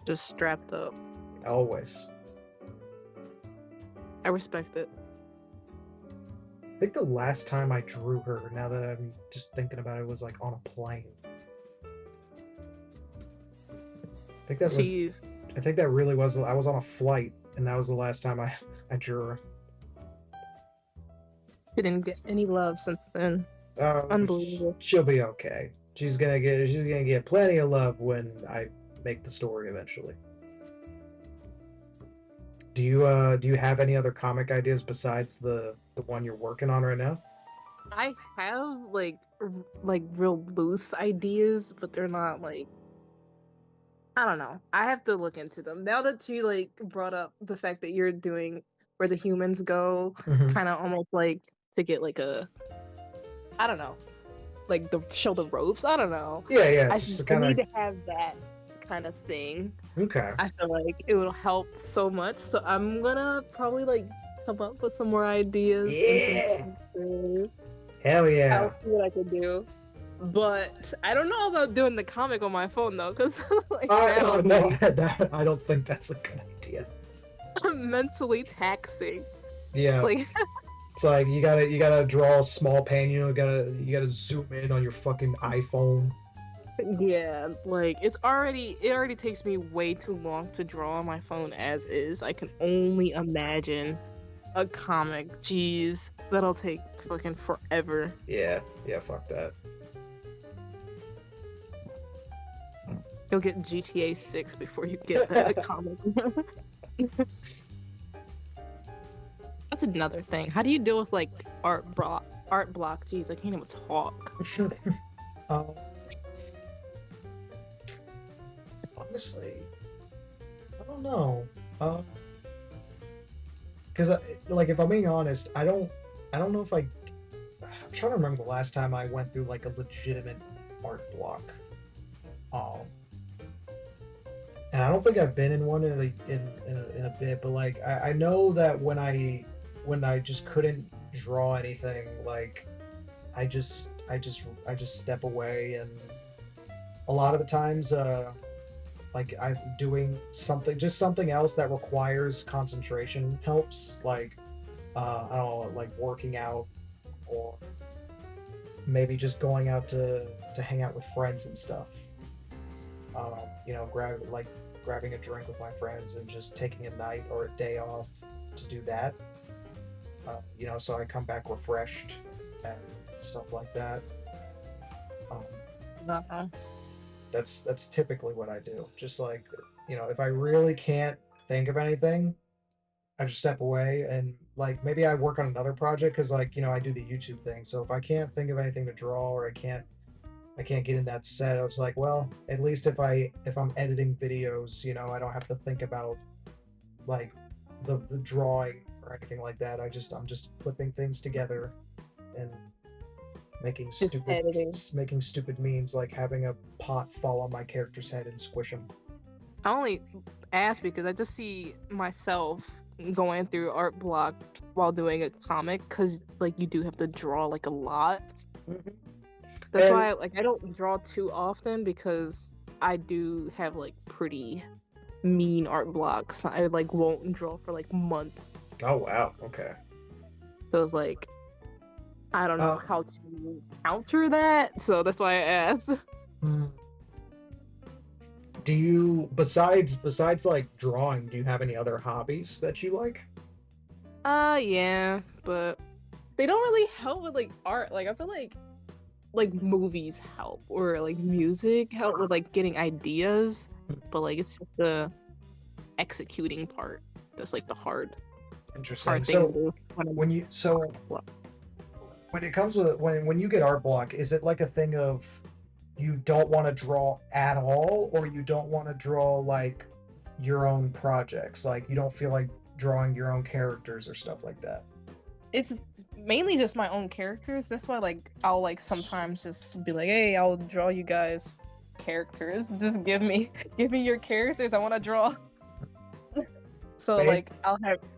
Just strapped up. Always. I respect it. I think the last time I drew her, now that I'm just thinking about it, was like on a plane. Jeez. I think that really was. I was on a flight, and that was the last time I drew her. Didn't get any love since then. Unbelievable. She'll be okay. She's gonna get plenty of love when I make the story eventually. Do you have any other comic ideas besides the one you're working on right now? I have like real loose ideas, but they're not like, I don't know. I have to look into them. Now that you like brought up the fact that you're doing Where the Humans Go, kind of almost like to get like a, I don't know, like the show the ropes. I don't know. Yeah. I need to have that kind of thing. Okay. I feel like it will help so much. So I'm gonna probably like come up with some more ideas. Yeah. And some Hell yeah. I'll see what I can do. But I don't know about doing the comic on my phone though, because like, I don't think that's a good idea. mentally taxing. Yeah. Like it's like you gotta draw a small pane, you gotta zoom in on your fucking iPhone. yeah, like it already takes me way too long to draw on my phone as is. I can only imagine a comic. Jeez, that'll take fucking forever. Yeah, fuck that. You'll get GTA 6 before you get the comic. That's another thing. How do you deal with like art block? Jeez, I can't even talk. Honestly, I don't know. Because like, if I'm being honest, I don't know if I'm trying to remember the last time I went through like a legitimate art block. And I don't think I've been in one in a bit, but like I know that when I just couldn't draw anything, like I just step away, and a lot of the times like I'm doing something else that requires concentration helps, like I don't know, like working out, or maybe just going out to hang out with friends and stuff. Grabbing a drink with my friends and just taking a night or a day off to do that. So I come back refreshed and stuff like that. That's typically what I do. Just like if I really can't think of anything, I just step away and like maybe I work on another project because like I do the YouTube thing. So if I can't think of anything to draw or I can't get in that set, I was like, well, at least if I'm editing videos, I don't have to think about like the drawing or anything like that. I'm just flipping things together and making Just stupid editing. making stupid memes like having a pot fall on my character's head and squish him. I only ask because I just see myself going through art block while doing a comic because like you do have to draw like a lot. Mhm. That's And why like I don't draw too often because I do have like pretty mean art blocks. I like won't draw for like months. oh wow, okay. So it's like I don't know Uh, how to counter that. So that's why I asked. hmm. Do you besides like drawing, do you have any other hobbies that you like? Yeah, but they don't really help with like art. Like I feel like movies help or like music help with like getting ideas, but like it's just the executing part that's like the Interesting. hard thing to So do when I'm when you so well, when it comes with when you get art block, is it like a thing of you don't want to draw at all, or you don't want to draw like your own projects, like you don't feel like drawing your own characters or stuff like that? it's mainly just my own characters. That's why like I'll like sometimes just be like, hey, I'll draw you guys characters. Just give me your characters. I want to draw. So Babe, like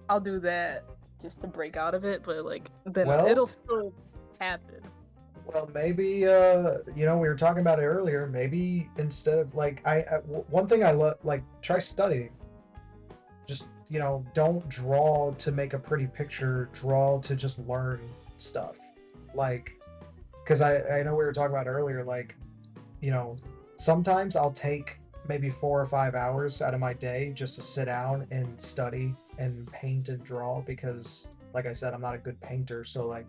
I'll do that just to break out of it, but like then well, it'll still happen. well, maybe we were talking about it earlier. Maybe instead of like one thing I love, like try studying. Just don't draw to make a pretty picture. Draw to just learn stuff. Like, because I know we were talking about earlier. Like, you know, sometimes I'll take maybe 4 or 5 hours out of my day just to sit down and study and paint and draw because, like I said, I'm not a good painter. So like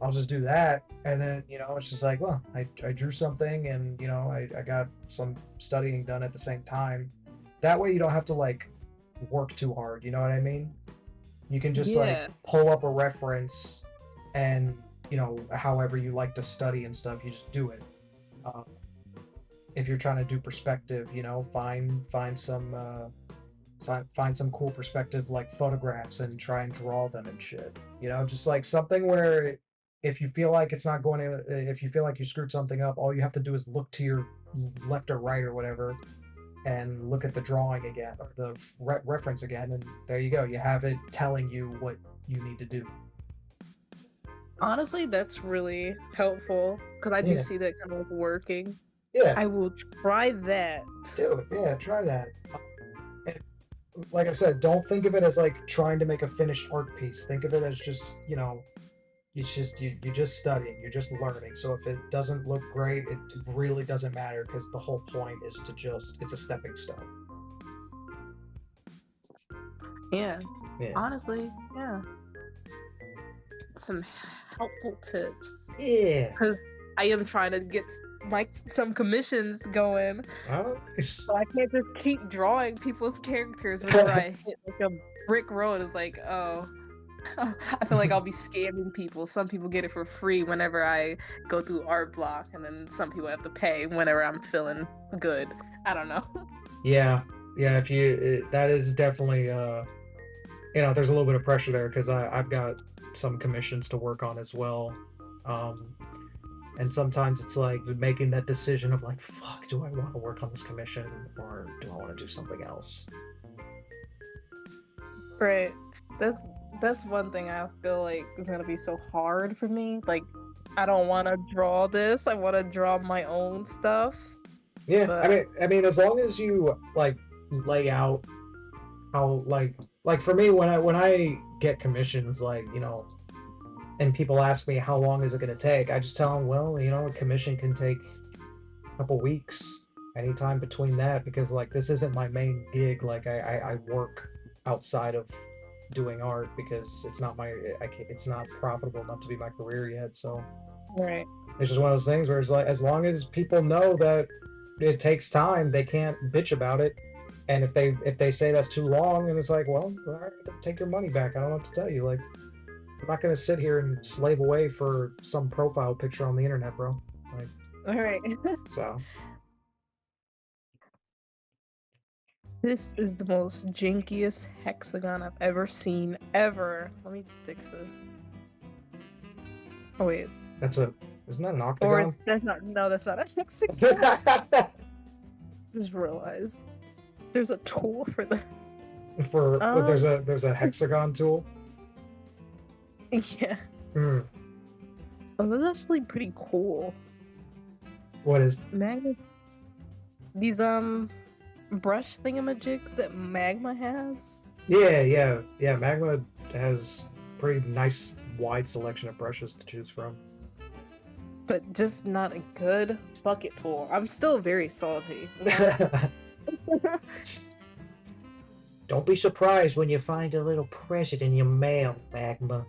I'll just do that, and then it's just like, well, I drew something, and I got some studying done at the same time. That way, you don't have to like work too hard. You know what I mean? You can just like Yeah. pull up a reference, and however you like to study and stuff, you just do it. Um, if you're trying to do perspective, find some cool perspective like photographs and try and draw them and shit. Just like something where if you feel like it's not going to, if you feel like you screwed something up, all you have to do is look to your left or right or whatever and look at the drawing again or the reference again, and there you go. You have it telling you what you need to do. Honestly, that's really helpful because I do Yeah, see that kind of working. yeah, I will try that. do it. Yeah, try that. And like I said, don't think of it as like trying to make a finished art piece. Think of it as just it's just you're just studying, you're just learning. So if it doesn't look great, it really doesn't matter because the whole point is to just it's a stepping stone. Yeah. Yeah. Honestly, yeah. Some helpful tips Yeah. because I am trying to get some commissions going, Oh, so I can't just keep drawing people's characters whenever I hit like a brick road. It's like, oh, I feel like I'll be scamming people. Some people get it for free whenever I go through art block, and then some people have to pay whenever I'm feeling good. I don't know. yeah, yeah. If that is definitely there's a little bit of pressure there because I've got some commissions to work on as well. Um, and sometimes it's like making that decision of like, fuck, do I want to work on this commission or do I want to do something else? Right. That's one thing I feel like is gonna be so hard for me. Like, I don't want to draw this. I want to draw my own stuff. Yeah, But I mean, as long as you like lay out how like for me when I get commissions, like and people ask me how long is it going to take, I just tell them, well, a commission can take a couple weeks, anytime between that, because like this isn't my main gig. Like I work outside of doing art because it's not it's not profitable enough to be my career yet. So right. it's just one of those things where it's like as long as people know that it takes time, they can't bitch about it. And if they say that's too long, and it's like, well, all right, take your money back. I don't know what to tell you. Like, I'm not gonna sit here and slave away for some profile picture on the internet, bro. Like, All right. so This is the most jankiest hexagon I've ever seen, ever. Let me fix this. Oh, wait. isn't that an Or octagon? that's not, no, that's not a hexagon. Just realized. There's a tool for this. There's a hexagon tool. Yeah. Hmm. Oh, that's actually pretty cool. What is? Magma. These, brush thingamajigs that Magma has. Yeah. Magma has pretty nice wide selection of brushes to choose from. But just not a good bucket tool. I'm still very salty. Don't be surprised when you find a little present in your mail, Magma.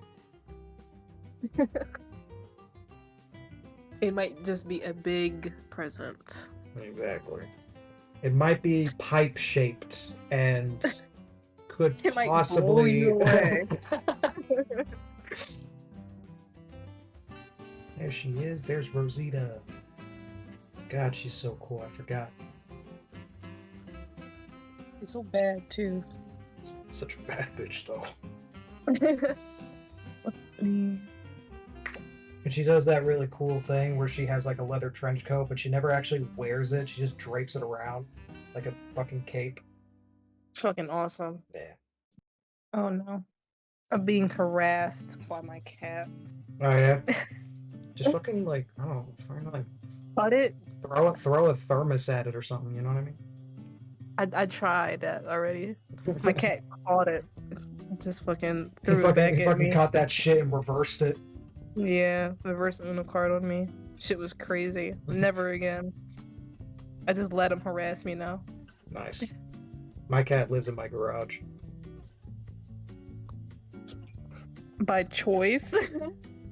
It might just be a big present. Exactly. It might be pipe shaped and could It might blow possibly. you away. There she is. There's Rosita. God, she's so cool. I forgot. It's so bad too. Such a bad bitch, though. But she does that really cool thing where she has like a leather trench coat, but she never actually wears it. She just drapes it around like a fucking cape. Fucking awesome. Yeah. Oh no. I'm being harassed by my cat. Oh yeah. Just fucking like, I don't know, trying to like But it. throw a thermos at it or something. You know what I mean? I tried that already. My cat caught it. Just fucking threw he it back fucking at me. caught that shit and reversed it. Yeah, reverse Uno card on me. Shit was crazy. Never again. I just let him harass me now. Nice. My cat lives in my garage. By choice.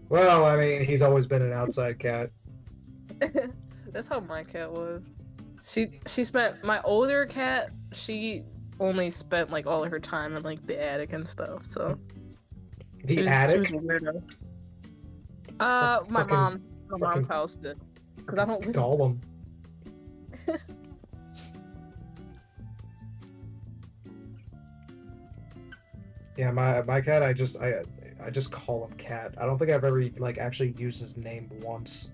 Well, I mean, he's always been an outside cat. That's how my cat was. She spent, my older cat, she only spent like all of her time in like the attic and stuff. So The attic? She was a weirdo. My mom's house did. Cause I don't live. Gollum. Yeah, my cat. I just call him Cat. I don't think I've ever like actually used his name once.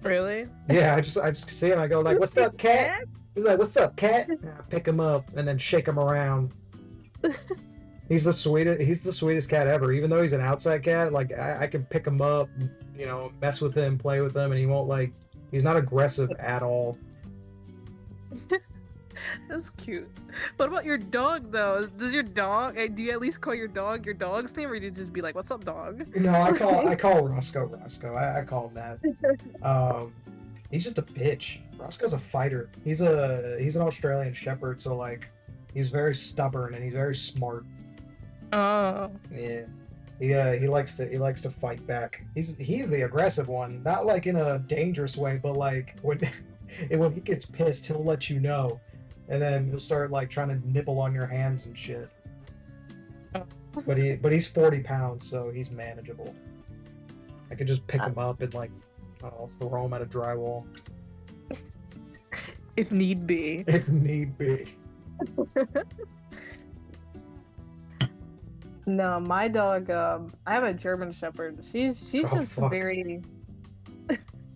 Really? Yeah, I just see him. I go like, "What's up, Cat?" He's like, "What's up, Cat?" And I pick him up and then shake him around. He's the sweetest cat ever. Even though he's an outside cat, like I can pick him up, you know, mess with him, play with him, and he won't like. He's not aggressive at all. That's cute. What about your dog though? Does your dog? Do you at least call your dog's name, or do you just be like, "What's up, dog"? No, I call Roscoe. I call him that. He's just a bitch. Roscoe's a fighter. He's an Australian Shepherd, so like, he's very stubborn and he's very smart. Oh. Yeah. He likes to fight back. He's the aggressive one, not like in a dangerous way, but like when he gets pissed, he'll let you know, and then he'll start like trying to nibble on your hands and shit. Oh. But he's 40 pounds, so he's manageable. I could just pick him up and like, I'll throw him at a drywall If need be. if need be. No, my dog. I have a German Shepherd. She's Oh, just fuck. very,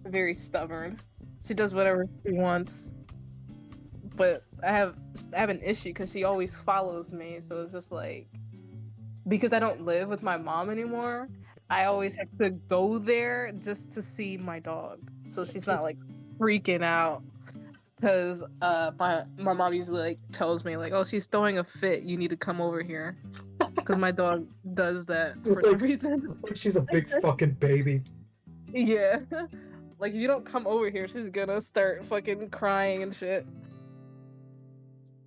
very stubborn. She does whatever she wants. But I have an issue because she always follows me. So it's just like, because I don't live with my mom anymore, I always have to go there just to see my dog. So she's not like freaking out. Because my mom usually like tells me like, "Oh, she's throwing a fit. You need to come over here." Because my dog does that for some reason. She's a big fucking baby. Yeah. Like if you don't come over here, she's gonna start fucking crying and shit.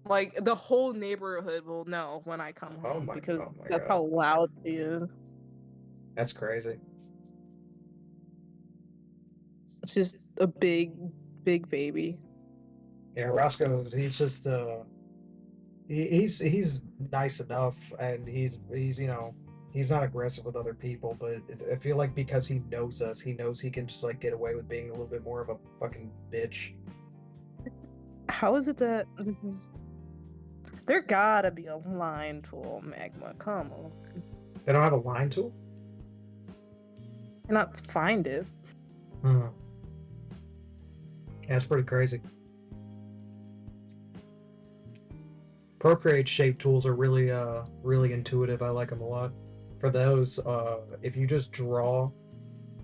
Like the whole neighborhood will know when I come home because oh my that's God. how loud she is. That's crazy. She's a big baby. Yeah, Roscoe's he's just he's nice enough, and he's he's not aggressive with other people, but I feel like because he knows us, he knows he can just like get away with being a little bit more of a fucking bitch. How is it that this is? There gotta be a line tool, Magma. Come on, They don't have a line tool. cannot find it. Hmm. Yeah, it's pretty crazy. Procreate shape tools are really really intuitive. I like them a lot. For those, if you just draw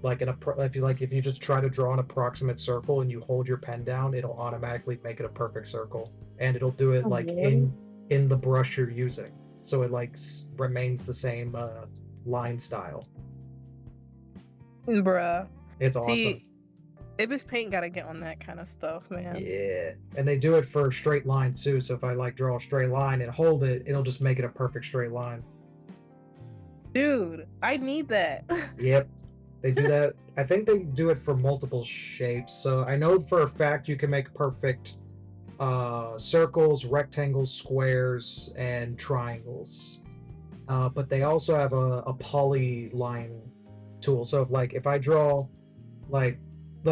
like if you just try to draw an approximate circle and you hold your pen down, it'll automatically make it a perfect circle, and it'll do it Oh, like really? in the brush you're using, so it like remains the same line style. Bruh. It's awesome. See, Ibis Paint gotta get on that kind of stuff, man. Yeah, and they do it for straight lines too. So if I like draw a straight line and hold it, it'll just make it a perfect straight line. Dude, I need that. Yep, they do that. I think they do it for multiple shapes. So I know for a fact you can make perfect circles, rectangles, squares, and triangles. But they also have a polyline tool. So if I draw like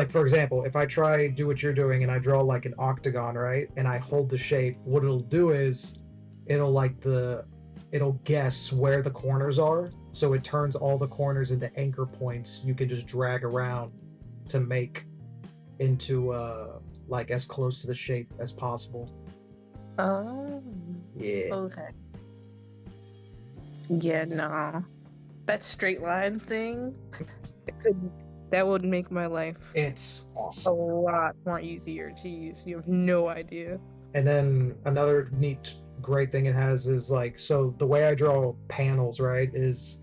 for example, if I try do what you're doing and I draw like an octagon, right? And I hold the shape, what it'll do is it'll guess where the corners are. So it turns all the corners into anchor points you can just drag around to make into like as close to the shape as possible. Oh, Yeah. okay. Yeah, no. That straight line thing, that would make my life It's a awesome. lot more easier to use. You have no idea. And then another neat great thing it has is like, so the way I draw panels, right, is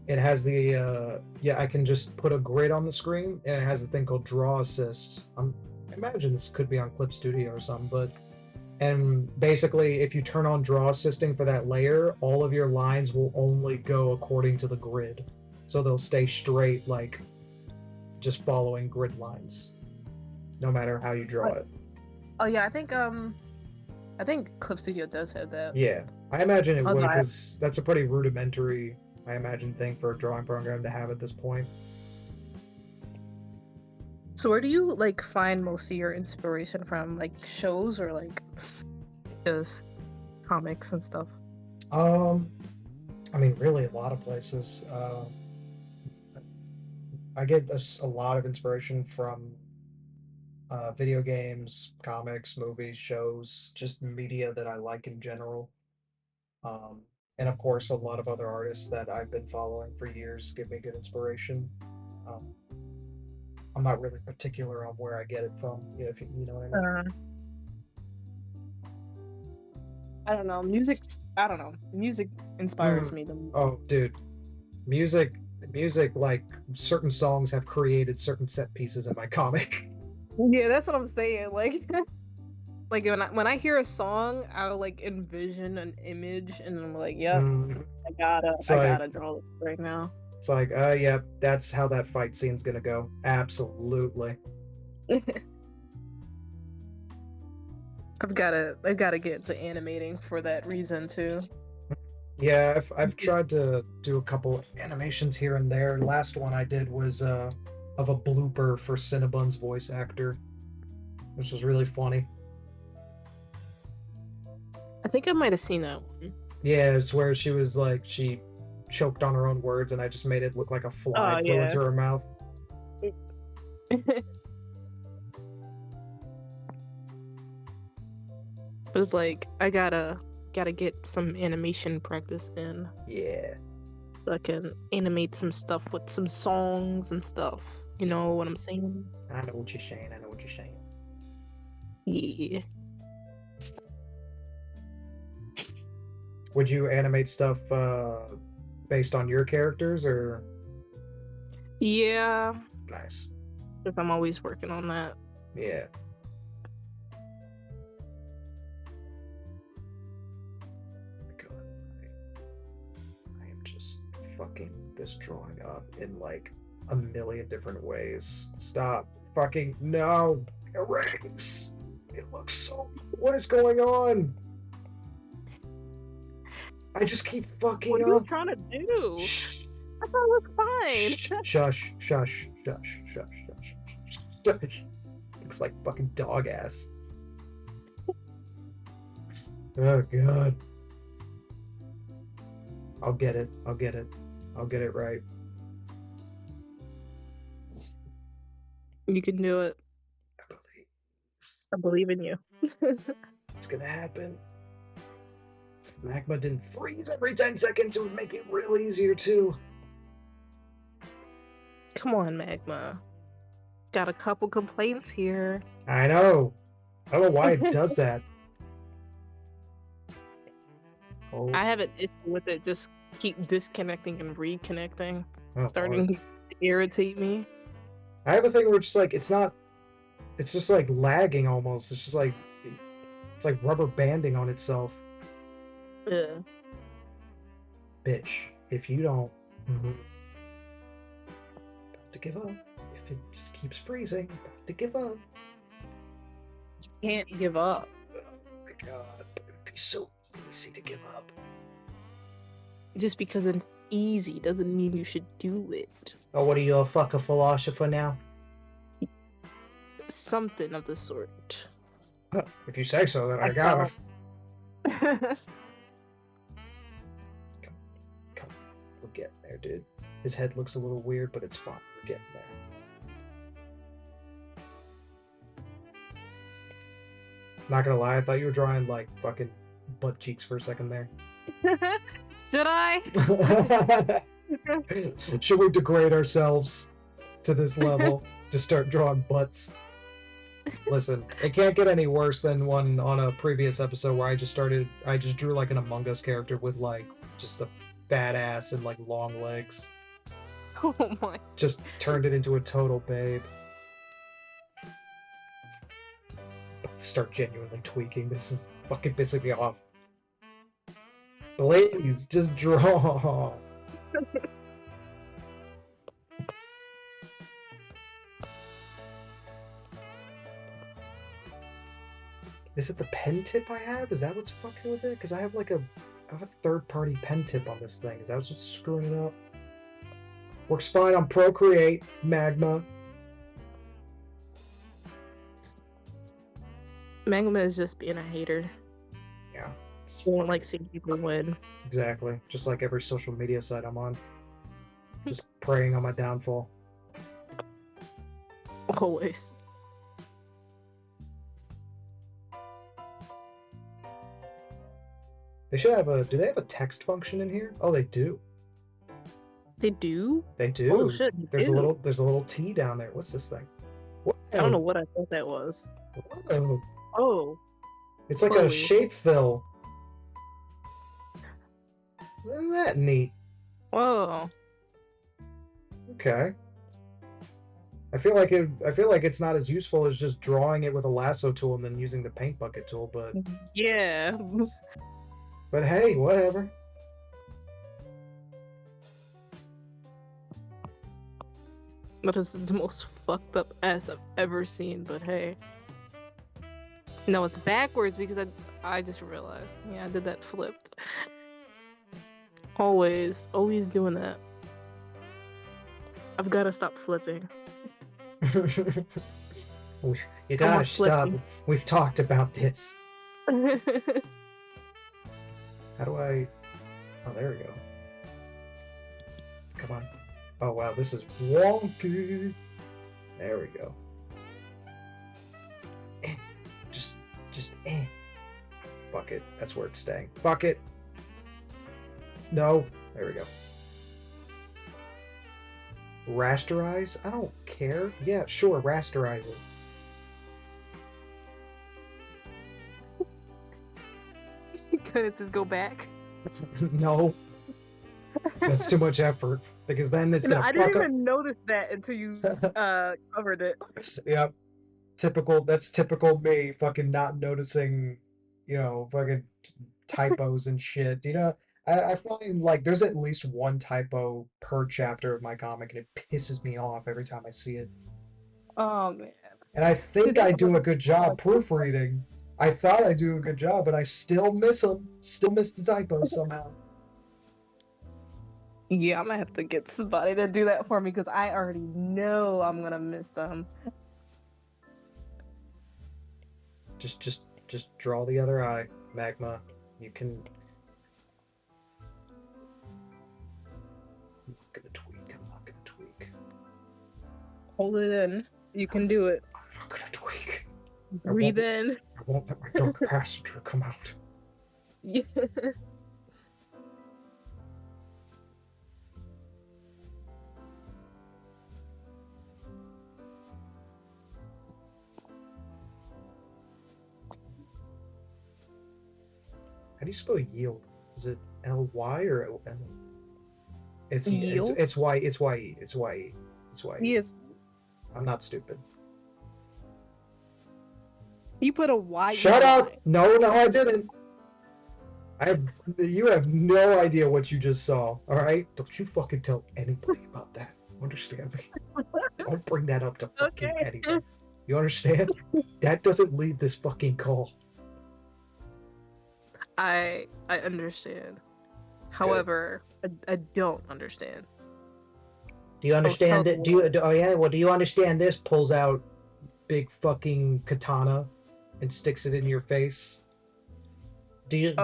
it has the yeah, I can just put a grid on the screen, and it has a thing called draw assist. I imagine this could be on Clip Studio or something, but and basically if you turn on draw assisting for that layer, all of your lines will only go according to the grid, so they'll stay straight, like just following grid lines no matter how you draw it. Oh yeah, I think Clip Studio does have that. Yeah, I imagine it would, Although because that's a pretty rudimentary, I imagine, thing for a drawing program to have at this point. So where do you like find most of your inspiration from? Like shows or like just comics and stuff? I mean, really, a lot of places. I get a lot of inspiration from video games, comics, movies, shows, just media that I like in general. Um, and of course, a lot of other artists that I've been following for years give me good inspiration. Um, I'm not really particular on where I get it from, if you know what I mean. I don't know. Music. I don't know. Music inspires me the most. Oh, dude, music, like certain songs have created certain set pieces in my comic. Yeah, that's what I'm saying. Like, like when I hear a song, I'll like envision an image, and I'm like, yep, Mm, I gotta It's like, draw it right now. it's like, yeah, that's how that fight scene's gonna go. Absolutely. I've gotta get into animating for that reason too. Yeah, I've tried to do a couple animations here and there. Last one I did was of a blooper for Cinnabon's voice actor, which was really funny. I think I might have seen that one. Yeah, it's where she was like she choked on her own words, and I just made it look like a fly Oh flew yeah. into her mouth. But it's like I gotta get some animation practice in, Yeah. so I can animate some stuff with some songs and stuff. You know what I'm saying? I know what you're saying. I know what you're saying. Yeah. Would you animate stuff based on your characters, or Yeah. nice? If I'm always working on that. Yeah. God, I am just fucking this drawing up in like a million different ways. Stop. Fucking no. Erase. It looks so. What is going on? I just keep fucking What are you up. trying to do? Shh. I thought it was fine. Shush, shush, shush, shush, shush, shush. Looks like fucking dog ass. Oh god. I'll get it. I'll get it. I'll get it right. You can do it. I believe I believe in you. it's gonna happen. If magma didn't freeze every 10 seconds, it would make it real easier too. Come on, Magma. Got a couple complaints here. I know. I don't know why it does that. Oh, I have an issue with it. Just keep disconnecting and reconnecting. oh, Starting Lord. to irritate me. I have a thing where it's just like it's not. It's just like lagging almost. It's just like it's like rubber banding on itself. Yeah. Bitch, if you don't. About to give up. If it just keeps freezing, about to give up. Can't give up. Oh my god, it would be so easy to give up. Just because it's easy doesn't mean you should do it. Oh, what are you, a fucking philosopher now? Something of the sort. If you say so, then I I got it. don't. Come, we're getting there, dude. His head looks a little weird, but it's fine. We're getting there. Not gonna lie, I thought you were drawing like fucking butt cheeks for a second there. Should I? Should we degrade ourselves to this level to start drawing butts? Listen, it can't get any worse than one on a previous episode where I just drew like an Among Us character with like just a fat ass and like long legs. Oh my. Just turned it into a total babe. About to start genuinely tweaking. This is fucking pissing me off. Please, just draw. Is it the pen tip I have? Is that what's fucking with it? Because I have a third-party pen tip on this thing. Is that what's screwing it up? Works fine on Procreate, Magma. Magma is just being a hater. Yeah. It's He won't like seeing people win. exactly. Just like every social media site I'm on. Just preying on my downfall. Always. They should have a... Do they have a text function in here? Oh, they do. They do? They do. Oh shit. they There's do. a little T down there. What's this thing? What? I don't know what I thought that was. Whoa. Oh. It's like a Chloe. shape fill. Isn't that neat? Whoa. Okay. I feel like it's not as useful as just drawing it with a lasso tool and then using the paint bucket tool, Yeah. but hey, whatever. That is the most fucked up ass I've ever seen, but hey. No, it's backwards because I just realized. Yeah, I did that flipped. Always doing that. I've got to stop flipping. You gotta not stop. flipping. We've talked about this. How do I... Oh, there we go. Come on. Oh, wow, this is wonky. There we go. Just Fuck it. That's where it's staying. Fuck it. No. There we go. Rasterize? I don't care. Yeah, sure, rasterize it. Could it just go back? No. That's too much effort. Because then it's gonna I fuck didn't up. even notice that until you covered it. Yep. That's typical me fucking not noticing, fucking typos and shit. I find like there's at least one typo per chapter of my comic and it pisses me off every time I see it. Oh man. And I See, think that's I what do a I'm good about. job proofreading. I thought I do a good job, but I still miss them. Still miss the typos somehow. Yeah, I'm gonna have to get somebody to do that for me because I already know I'm gonna miss them. Just draw the other eye, Magma. You can. I'm not gonna tweak. I'm not gonna tweak. Hold it in. You can do it. I'm not gonna tweak. Breathe in. I won't let my dark passenger come out. Yeah. How do you spell yield? Is it L-Y or L? Yield. It's Y. It's Y-E. It's Y-E. It's Y-E. Yes. I'm not stupid. You put a Y. Shut up! No, I didn't. You have no idea what you just saw. All right, don't you fucking tell anybody about that. Understand me? Don't bring that up to fucking Okay. anyone. You understand? That doesn't leave this fucking call. I understand. However, I don't understand. Do you understand tell it? Oh yeah. Well, do you understand this? Pulls out big fucking katana and sticks it in your face. Do you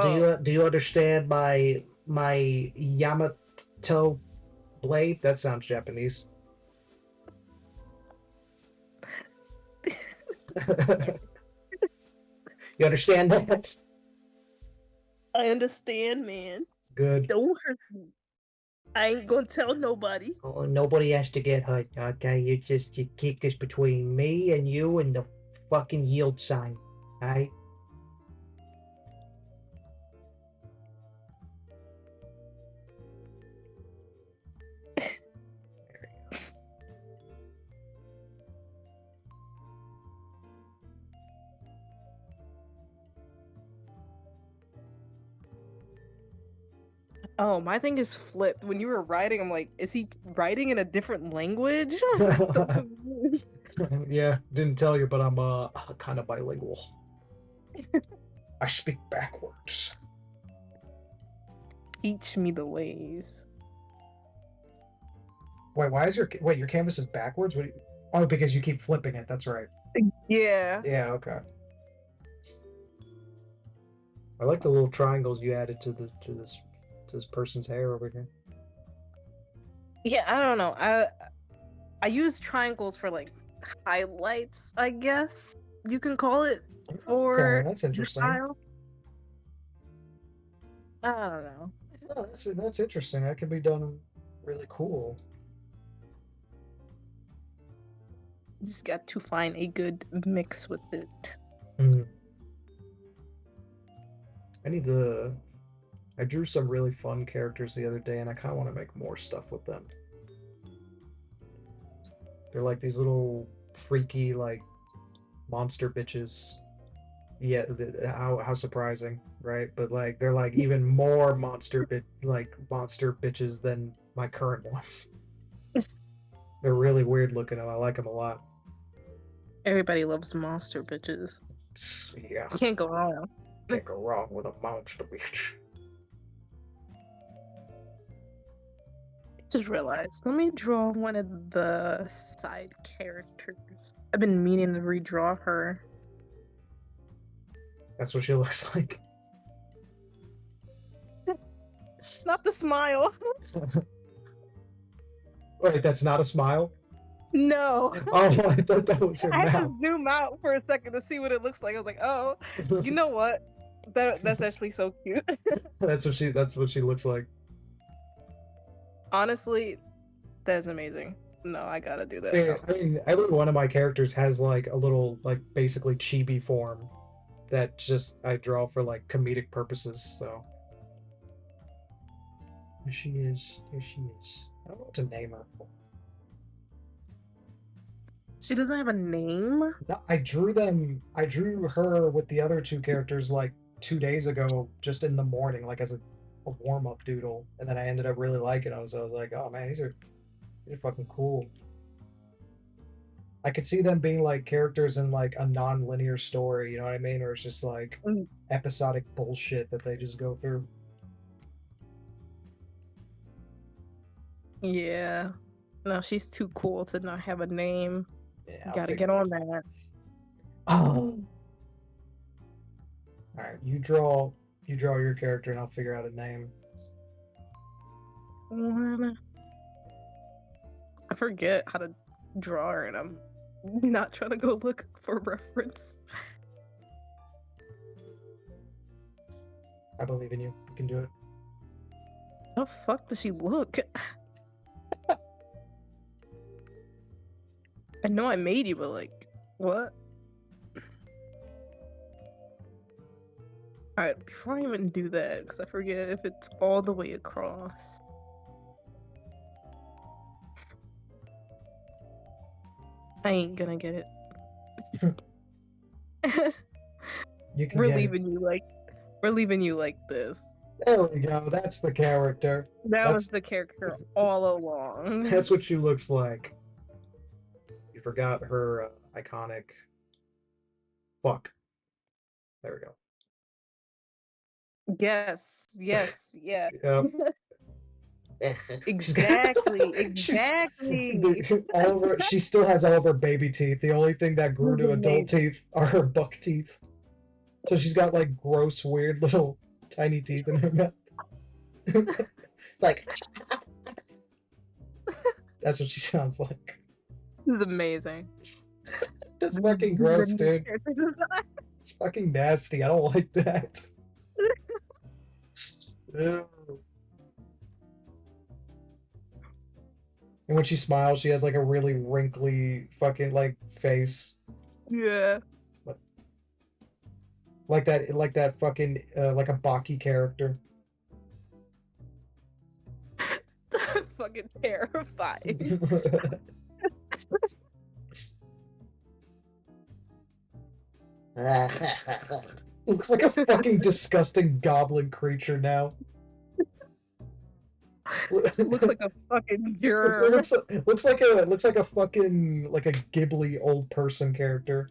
understand my Yamato blade? That sounds Japanese. You understand that? I understand, man. Good. Don't hurt me. I ain't gonna tell nobody. Oh, nobody has to get hurt. Okay, you keep this between me and you and the fucking yield sign. Alright? Oh, my thing is flipped. When you were writing, I'm like, is he writing in a different language? Yeah, didn't tell you, but I'm kind of bilingual. I speak backwards. Teach me the ways. Wait, why is your canvas is backwards? Oh, because you keep flipping it. That's right. Yeah. Yeah, okay. I like the little triangles you added to this person's hair over here. Yeah, I don't know. I use triangles for like highlights, I guess you can call it, for Okay, that's the interesting. style. I don't know. Oh, that's interesting. That can be done really cool. Just got to find a good mix with it. Mm. I drew some really fun characters the other day, and I kind of want to make more stuff with them. They're like these little freaky, like, monster bitches. Yeah, how surprising, right? But like they're like even more monster bitches than my current ones. They're really weird looking, and I like them a lot. Everybody loves monster bitches. Yeah, You can't go wrong. can't go wrong with a monster bitch. Just realized. Let me draw one of the side characters. I've been meaning to redraw her. That's what she looks like. Not the smile. Wait, that's not a smile? No. Oh, I thought that was her I had mouth. to zoom out for a second to see what it looks like. I was like, oh, you know what? That's actually so cute. That's what she looks like. Honestly, that's amazing. No, I gotta do that. Yeah, now. I mean, every one of my characters has like a little, like, basically chibi form that just I draw for like comedic purposes. So here she is. Here she is. I don't know what to name her. She doesn't have a name. No, I drew her with the other two characters like 2 days ago, just in the morning, like as a warm-up doodle, and then I ended up really liking them. So I was like, oh man, these are fucking cool. I could see them being like characters in like a non-linear story, you know what I mean? Or it's just like Mm, episodic bullshit that they just go through. yeah. No, she's too cool to not have a name. Yeah, I'll Gotta figure get it on out. that. Oh. All right, you draw your character and I'll figure out a name. I forget how to draw her, and I'm not trying to go look for reference. I believe in you. You can do it. How the fuck does she look? I know I made you, but like, what? Alright, before I even do that, because I forget if it's all the way across. I ain't gonna get it. You can We're get it. leaving you like, we're leaving you like this. There we go. That's the character. That was That's the character all along. that's what she looks like. You forgot her iconic. Fuck. There we go. Yes, yeah. Yep. Exactly, She's exactly. all of her. She still has all of her baby teeth. The only thing that grew This is to adult amazing. teeth are her buck teeth. So she's got like gross, weird little tiny teeth in her mouth. Like that's what she sounds like. This is amazing. That's fucking gross, dude. It's fucking nasty. I don't like that. Ew. And when she smiles, she has like a really wrinkly fucking like face. Yeah. Like that fucking like a Baki character. Fucking terrified. Looks like a fucking disgusting goblin creature now. Looks like a fucking germ. looks like a fucking like a Ghibli old person character.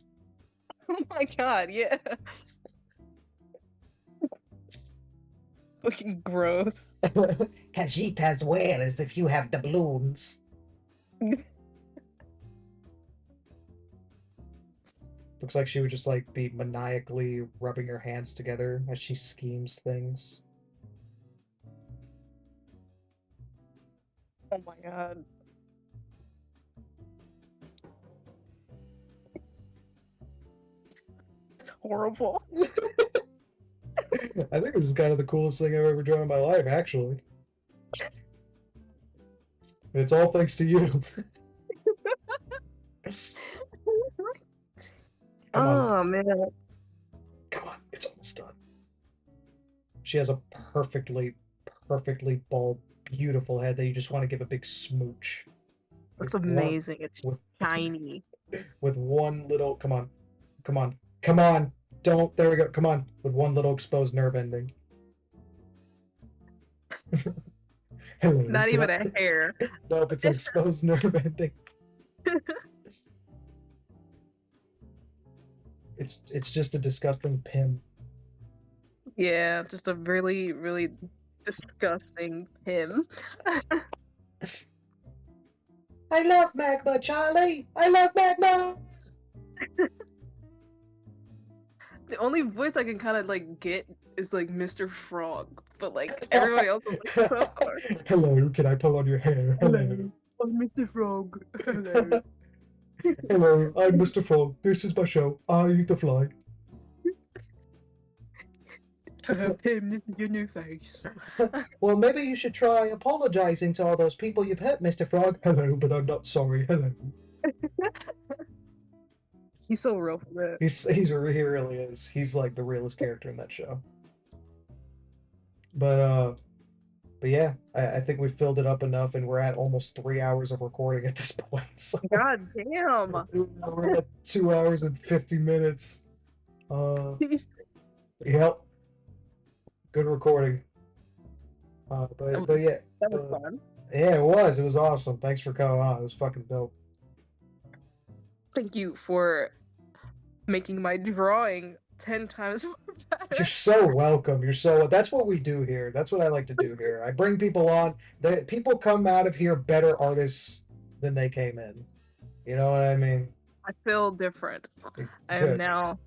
Oh my god, yeah. Fucking gross. Kajita's well as if you have doubloons. Looks like she would just like be maniacally rubbing her hands together as she schemes things. Oh my god. It's horrible. I think this is kind of the coolest thing I've ever drawn in my life, actually. It's all thanks to you. Come on. Oh man. Come on, it's almost done. She has a perfectly bald, beautiful head that you just want to give a big smooch. That's With one- amazing. It's with shiny. with one little come on, don't, there we go, come on, with one little exposed nerve ending. Hello, Not even a hair. nope, it's an exposed nerve ending. It's just a disgusting pim. Yeah, just a really, really disgusting him. I love magma, Charlie, I love magma. The only voice I can kind of like get is like Mr. Frog, but like everybody else is like so hard. Hello, can I pull on your hair? Hello. I'm Mr. Frog. Hello. Hello, I'm Mr. Frog. This is my show. I eat the fly. Him, this is your new face. Well, maybe you should try apologizing to all those people you've hurt, Mr. Frog. Hello, but I'm not sorry. Hello. He's so real for that. He really is. He's like the realest character in that show. But yeah, I think we filled it up enough, and we're at almost 3 hours of recording at this point. So God damn. we're at 2 hours and 50 minutes. Yep. Good recording. But yeah, That was fun. yeah, it was. It was awesome. Thanks for coming on. It was fucking dope. Thank you for making my drawing 10 times more better. You're so welcome. That's what we do here. That's what I like to do here. I bring people on. People come out of here better artists than they came in. You know what I mean? I feel different. I am Good. now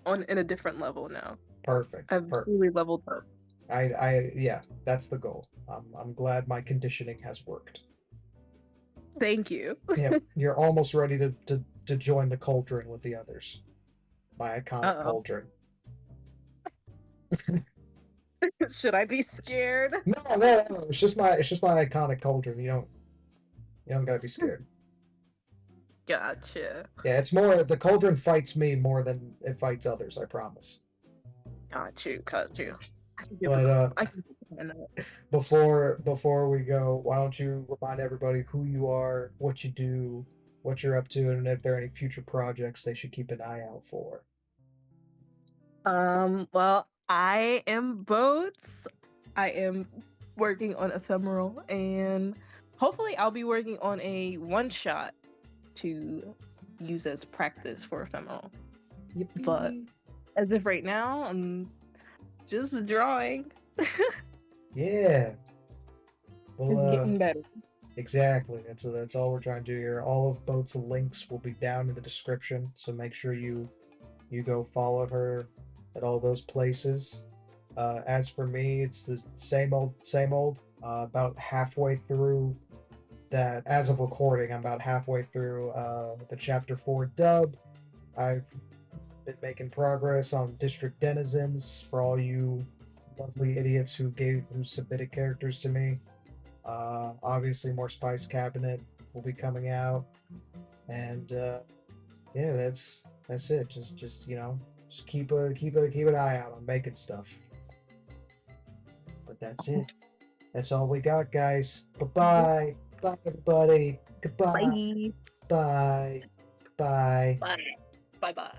in a different level now. Perfect. I've Perfect. truly leveled up. Yeah, that's the goal. I'm glad my conditioning has worked. Thank you. Yeah, you're almost ready to join the cauldron with the others. My iconic Uh-oh. cauldron. Should I be scared? No. It's just my iconic cauldron. You don't gotta be scared. Gotcha. Yeah, it's more the cauldron fights me more than it fights others. I promise. Got you. But I can understand that. before we go, why don't you remind everybody who you are, what you do, what you're up to, and if there are any future projects they should keep an eye out for. Well, I am Boats. I am working on Ephemeral, and hopefully I'll be working on a one-shot to use as practice for Ephemeral. Yippee. But as of right now, I'm just drawing. Yeah. It's getting better. Exactly. That's all we're trying to do here. All of Boat's links will be down in the description, so make sure you go follow her at all those places. As for me, it's the same old, same old. About halfway through that, as of recording, I'm about halfway through the chapter 4 dub. I've been making progress on District Denizens for all you lovely idiots who submitted characters to me. Obviously, more Spice Cabinet will be coming out, and yeah, that's it. Just keep an eye out on making stuff. But that's it. That's all we got, guys. Bye bye, everybody. Goodbye. Bye. Bye. Bye. Bye. Bye.